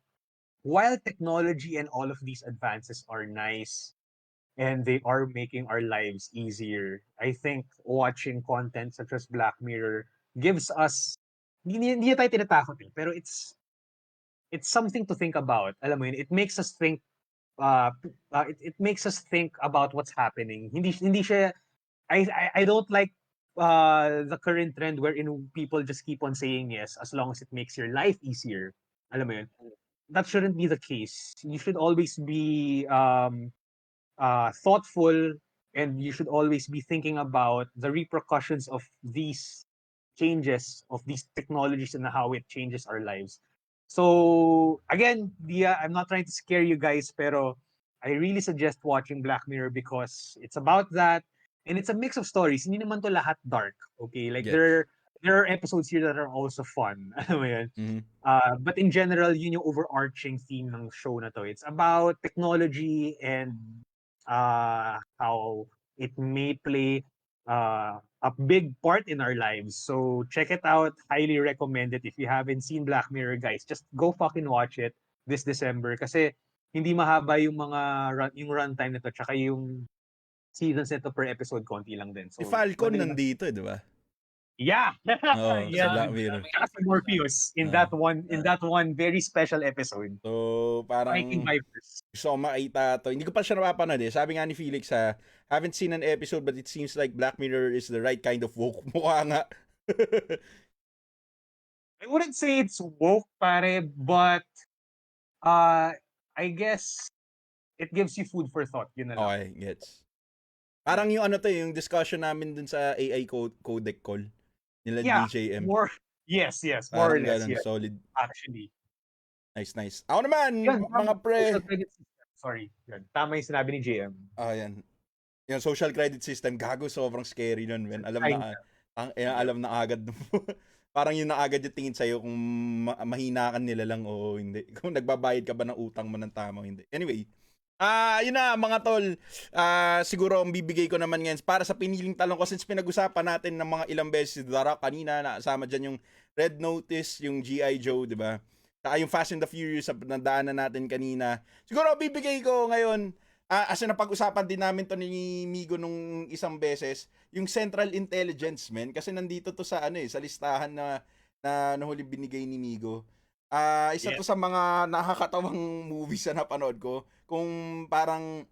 while technology and all of these advances are nice and they are making our lives easier, I think watching content such as Black Mirror gives us, hindi tayo tinatakot eh, pero it's something to think about. Alam mo yun, it makes us think it makes us think about what's happening. Hindi siya, I don't like the current trend wherein people just keep on saying yes as long as it makes your life easier. Alam mo yun? That shouldn't be the case. You should always be thoughtful and you should always be thinking about the repercussions of these changes, of these technologies and how it changes our lives. So, again, I'm not trying to scare you guys, pero I really suggest watching Black Mirror because it's about that and it's a mix of stories. Hindi naman to lahat dark, okay? Like, there are episodes here that are also fun. Alam mo yun? But in general, yun yung overarching theme ng show na to. It's about technology and how it may play a big part in our lives. So check it out. Highly recommend it. If you haven't seen Black Mirror, guys, just go fucking watch it this December kasi hindi mahaba yung yung runtime nito tsaka yung seasons nito per episode konti lang din. So si Falcon nandito, di ba? Yeah. Sa Black Mirror. Kasi Morpheus in that one very special episode. So, parang gusto ko makita to. Hindi ko pa siya napapanood eh. Sabi nga ni Felix haven't seen an episode but it seems like Black Mirror is the right kind of woke. Mukha nga. I wouldn't say it's woke, pare, but I guess it gives you food for thought. Yun na lang. Okay, gets. Parang yung yung discussion namin dun sa AI codec call nila DJM. Yes, more or less. Ganun, yes. solid. Actually. Nice. Ako naman, mga pre. Sorry. Yan. Tama yung sinabi ni JM. Yan. Yung social credit system, gago, sobrang scary nun, man. Alam na agad. Parang yun na agad yung tingin sa'yo kung mahina ka nila lang o hindi. Kung nagbabayad ka ba ng utang mo ng tama o hindi. Anyway, Yun na mga tol. Siguro ang bibigay ko naman ngayon para sa piniling talong ko since pinag-usapan natin ng mga ilang beses si The Rock kanina, nakasama dyan yung Red Notice, yung G.I. Joe, di ba? Saka yung Fast and the Furious na daanan natin kanina. Siguro bibigay ko ngayon, as in napag-usapan din namin to ni Migo nung isang beses, yung Central Intelligence, men. Kasi nandito to sa sa listahan na nahuli binigay ni Migo. Isa to sa mga nakakatawang movies na napanood ko. Kung parang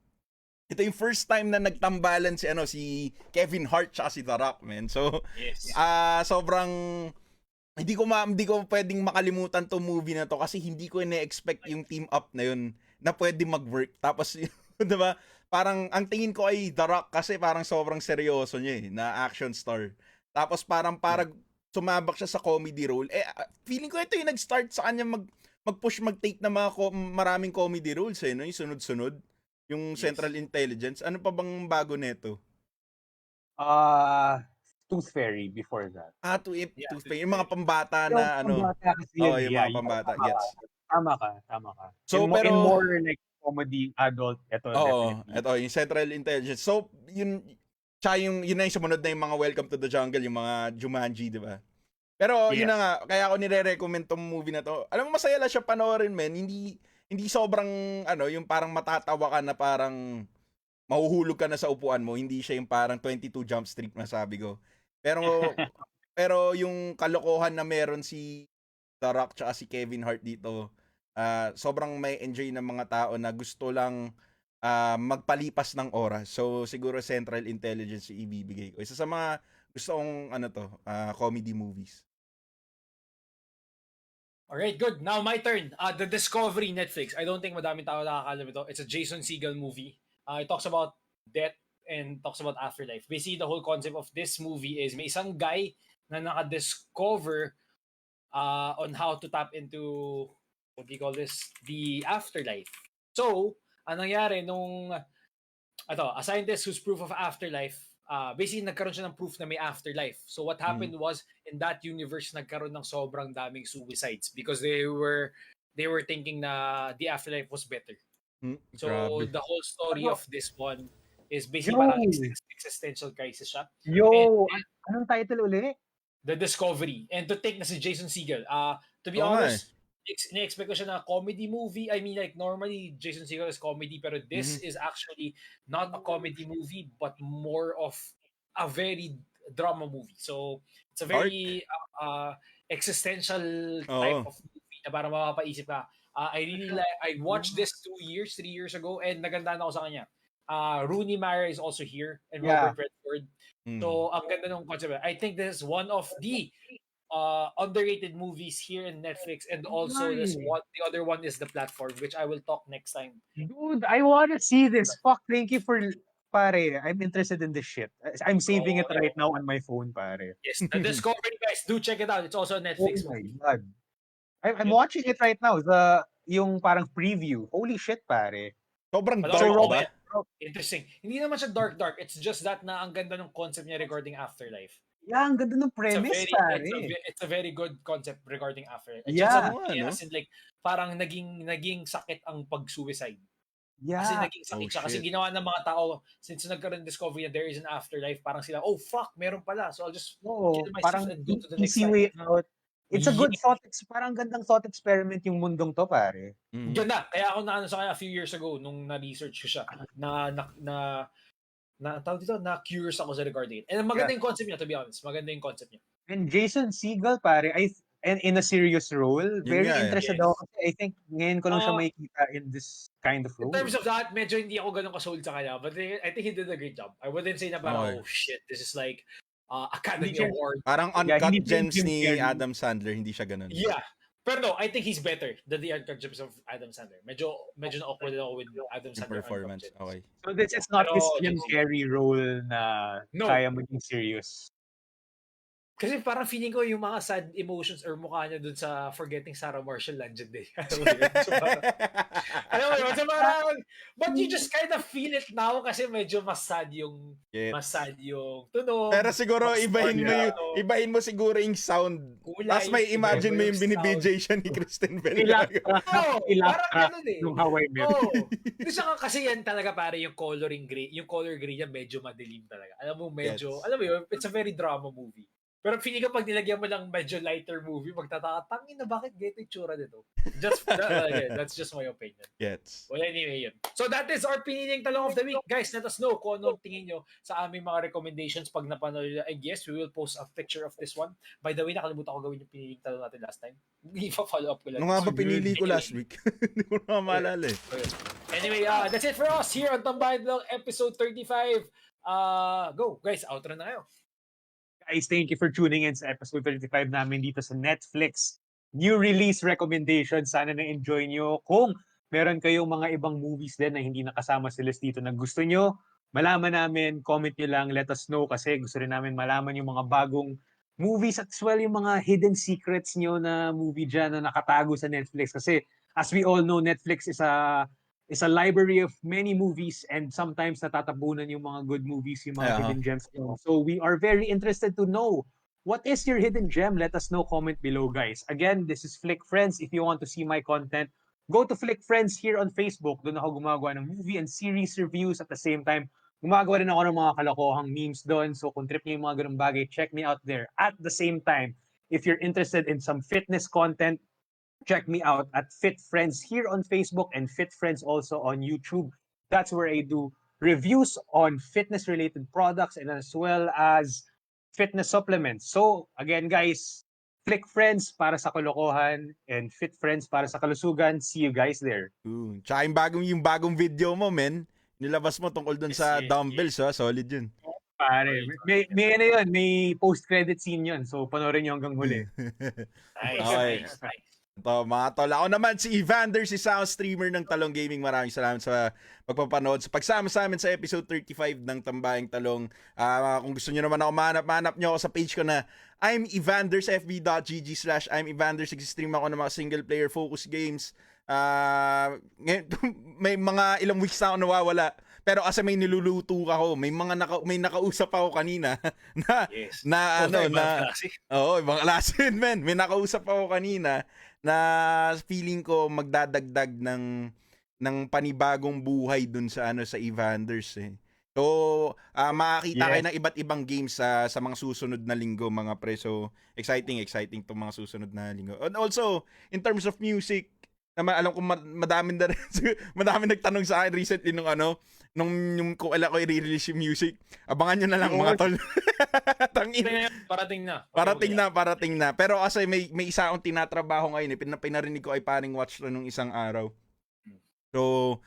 ito yung first time na nagtambalan si Kevin Hart tsaka si The Rock, man. So, sobrang hindi ko pwedeng makalimutan tong movie na to kasi hindi ko ina-expect yung team up na yun na pwede mag-work. Tapos, 'di ba? Parang ang tingin ko ay The Rock kasi parang sobrang seryoso niya na action star. Tapos parang sumabak siya sa comedy role. Feeling ko ito yung nag-start sa kanya mag-push mag-take na maraming comedy roles no? Yung sunod-sunod. Yung Central Intelligence. Ano pa bang bago nito? Tooth Fairy before that. Tooth Fairy. Yung mga pambata na Pambata kasi yun. yung mga pambata. Gets. Tama ka. So, in more like comedy, adult, ito definitely. Ito, yung Central Intelligence. So, yun na yung sumunod na yung mga Welcome to the Jungle, yung mga Jumanji, di ba? Pero, yun na nga, kaya ako nire-recommend tong movie na to. Alam mo, masaya lang siya panoorin, men. Hindi sobrang, yung parang matatawa ka na parang mahuhulog ka na sa upuan mo. Hindi siya yung parang 22 Jump Street na sabi ko. Pero yung kalokohan na meron si The Rock tsaka si Kevin Hart dito, sobrang may enjoy ng mga tao na gusto lang magpalipas ng oras. So, siguro Central Intelligence yung ibibigay ko. Isa sa mga gusto kong comedy movies. Alright, good. Now my turn. The Discovery Netflix. I don't think madaming tao nakakalam ito. It's a Jason Segel movie. It talks about death and talks about afterlife. Basically, the whole concept of this movie is may isang guy na naka-discover on how to tap into, what do you call this? The afterlife. So, anong nangyari nung a scientist who's proof of afterlife, basically nagkaroon siya ng proof na may afterlife. So what happened was in that universe nagkaroon ng sobrang daming suicides because they were thinking na the afterlife was better. So Grabe. the whole story of this one is basically parang existential crisis siya. Anong title uli? The Discovery. And to take na si Jason Segel. To be honest, in-expect ko siya na comedy movie. I mean, like, normally, Jason Segel is comedy, pero this is actually not a comedy movie, but more of a very drama movie. So, it's a very existential type of movie na parang mapapaisip ka. I watched this 3 years ago, and nagandaan ako sa kanya. Rooney Mara is also here, and Robert Redford. So, ang ganda ng concept. I think this is one of the underrated movies here in Netflix, and also the other one is The Platform, which I will talk next time. Dude, I want to see this. Fuck, thank you for pare. I'm interested in this shit. I'm saving it right now on my phone, pare. Yes, The Discovery, guys, do check it out. It's also a Netflix movie. God. I'm watching it right now. Yung parang preview. Holy shit, pare. Sobrang dark ba? Interesting. Hindi naman siya dark. It's just that na ang ganda ng concept niya regarding afterlife. Yeah, ang ganda ng premise, pare. It's a very good concept regarding afterlife. Yeah. As in, like, parang naging sakit ang pag-suicide. Yeah. Kasi naging sakit siya. Kasi ginawa ng mga tao, since nagkaroon ng discovery na there is an afterlife, parang sila, oh fuck, meron pala. So I'll just kill myself and go to the next easy way out. It's a good Yeah. thought. Parang gandang thought experiment yung mundong to, pare. Ganda. Kaya ako sa kanya a few years ago, nung na-research ko siya, tawag dito, na-curious ako sa regarding it. And maganda yung concept niya, to be honest. Maganda yung concept niya. And Jason Segel, pare, and in a serious role, very interested ako. Kasi I think ngayon ko lang siya makikita in this kind of role. In terms of that, medyo hindi ako ganun kasold sa kanya. But I think he did a great job. I wouldn't say na parang, oh shit, this is like Academy Award. Parang Uncut Gems ni Adam Sandler, hindi siya ganun. Yeah. Pero no, I think he's better than the Uncut Gems of Adam Sandler. Medyo na-awkward ako with Adam Sandler. Performance, okay. So this is not his Jim Carrey role na kaya maging serious. Kasi parang feeling ko yung mga sad emotions or mukha niya dun sa Forgetting Sarah Marshall Legend eh. So parang, alam mo yun, so parang, But you just kind of feel it now kasi medyo mas sad yung tunog. Pero siguro ibahin mo siguro yung sound. Tapos may imagine mo yung binibijay siya ni Kristen Bell. Parang ganun eh. Yung Hawaii Melody. Kasi yan talaga pare yung color grade niya medyo madilim talaga. Alam mo yun, it's a very drama movie. Pero feeling ko pag nilagyan mo lang medyo lighter movie, magtataka, tangin na bakit ganito yung tsura nito? That's just my opinion. Yes. Well, anyway, yun. So that is our piniling talong of the week. Guys, let us know kung anong tingin nyo sa aming mga recommendations pag napanood nyo. And yes, we will post a picture of this one. By the way, nakalimutan ko gawin yung piniling talong natin last time. Ipa-follow up ko lang. Ano nga ba pinili ko last week? Hindi ko na maalala eh. Anyway, that's it for us here on Tambayang episode 35. Go, guys, outro na kayo. Guys, thank you for tuning in sa episode 35 namin dito sa Netflix. New release recommendation. Sana na-enjoy nyo. Kung meron kayong mga ibang movies din na hindi nakasama sa list dito na gusto nyo, malaman namin, comment nyo lang, let us know kasi gusto rin namin malaman yung mga bagong movies at as well yung mga hidden secrets nyo na movie dyan na nakatago sa Netflix. Kasi as we all know, Netflix is a library of many movies and sometimes natatabunan yung mga good movies, yung mga hidden gems. So we are very interested to know what is your hidden gem. Let us know, comment below, guys. Again, this is Flick Friends. If you want to see my content, go to Flick Friends here on Facebook. Doon ako gumagawa ng movie and series reviews at the same time. Gumagawa rin ako ng mga kalokohang memes doon. So kung trip niyo yung mga ganung bagay, check me out there. At the same time, if you're interested in some fitness content, check me out at Fit Friends here on Facebook and Fit Friends also on YouTube. That's where I do reviews on fitness-related products and as well as fitness supplements. So, again guys, Flick Friends para sa kalokohan and Fit Friends para sa kalusugan. See you guys there. Tsaka yung bagong video mo, men. Nilabas mo tungkol dun sa dumbbells, solid yun. Pare, may ano yun, may post-credit scene yun. So, panoorin nyo hanggang huli. Nice. Ito, mga tol. Ako naman si Evander, si sound streamer ng Talong Gaming. Maraming salamat sa pagpapanood. Sa pagsama sa amin sa episode 35 ng Tambayang Talong. Kung gusto nyo naman ako manap nyo ako sa page ko na I'm Evanders, fb.gg/I'm Evanders. Nag-stream ako ng mga single player focus games. May mga ilang weeks na ako nawawala. Pero kasi may niluluto ako, may nakausap ako kanina ibang klasin, man. May nakausap ako kanina na feeling ko magdadagdag ng panibagong buhay dun sa sa Evanders eh. So, makakita kayo ng iba't ibang games sa mga susunod na linggo, mga pre. So, exciting tong mga susunod na linggo. And also, in terms of music, alam ko madami nagtanong sa akin recently nung kung alam ko i-release yung music. Abangan nyo na lang mga tol. Parating na. Pero kasi may isa akong tinatrabaho ngayon pinarinig ko ay paring Wach na nung isang araw. So,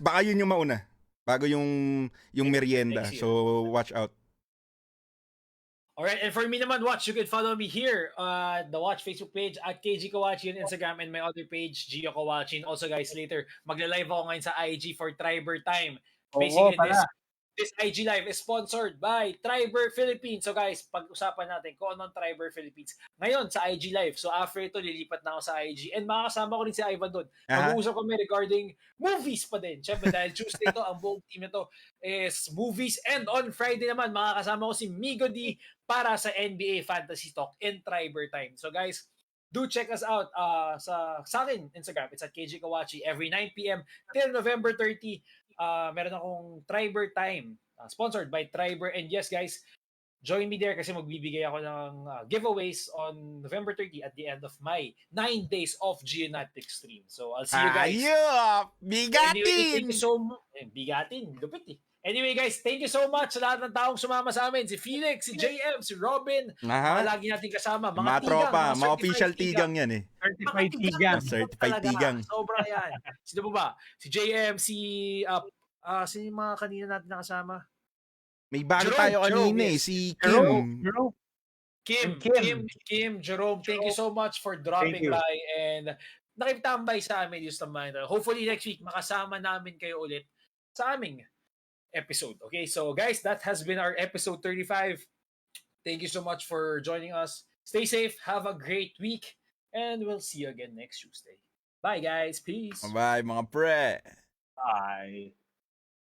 baka yun yung mauna. Bago yung merienda. So, watch out. Alright, and for me naman, Wach, you can follow me here the Wach Facebook page at KG Kawachi on Instagram and my other page, Gio Kawachi. And also guys, later, magla-live ako ngayon sa IG for Triber Time. Basically, this IG Live is sponsored by Triber Philippines. So guys, pag-usapan natin kung anong Triber Philippines ngayon sa IG Live. So after ito, lilipat na ako sa IG. And makakasama ko rin si Ivan doon. Mag-uusap kami regarding movies pa din. Siyempre, dahil Tuesday to, ang buong team na to is movies. And on Friday naman, makakasama ko si Migo D para sa NBA Fantasy Talk in Triber Time. So guys, do check us out sa akin Instagram. It's at KG Kawachi every 9 p.m. till November 30. Meron akong Triber Time sponsored by Triber. And yes guys, join me there kasi magbibigay ako ng giveaways on November 30 at the end of my 9 days of Geonatic stream. So I'll see you guys. Bigatin! Anyway, thank you so much. Bigatin, lupit eh. Anyway guys, thank you so much sa lahat ng taong sumama sa amin. Si Felix, si JM, si Robin. Mga lagi natin kasama. Mga tropa, mga official tigang yan eh. Certified tigang. Certified tigang. Sobrang yan. Sino po ba? Si JM, si mga kanina natin nakasama. May bago tayo kanina eh. Si Kim, Jerome, thank you so much for dropping by and nakitambay sa amin yung tambayan. Hopefully next week makasama namin kayo ulit sa aming episode. Okay, so guys, that has been our episode 35. Thank you so much for joining us. Stay safe, have a great week, and we'll see you again next Tuesday. Bye guys, peace. Bye mga pre. Bye.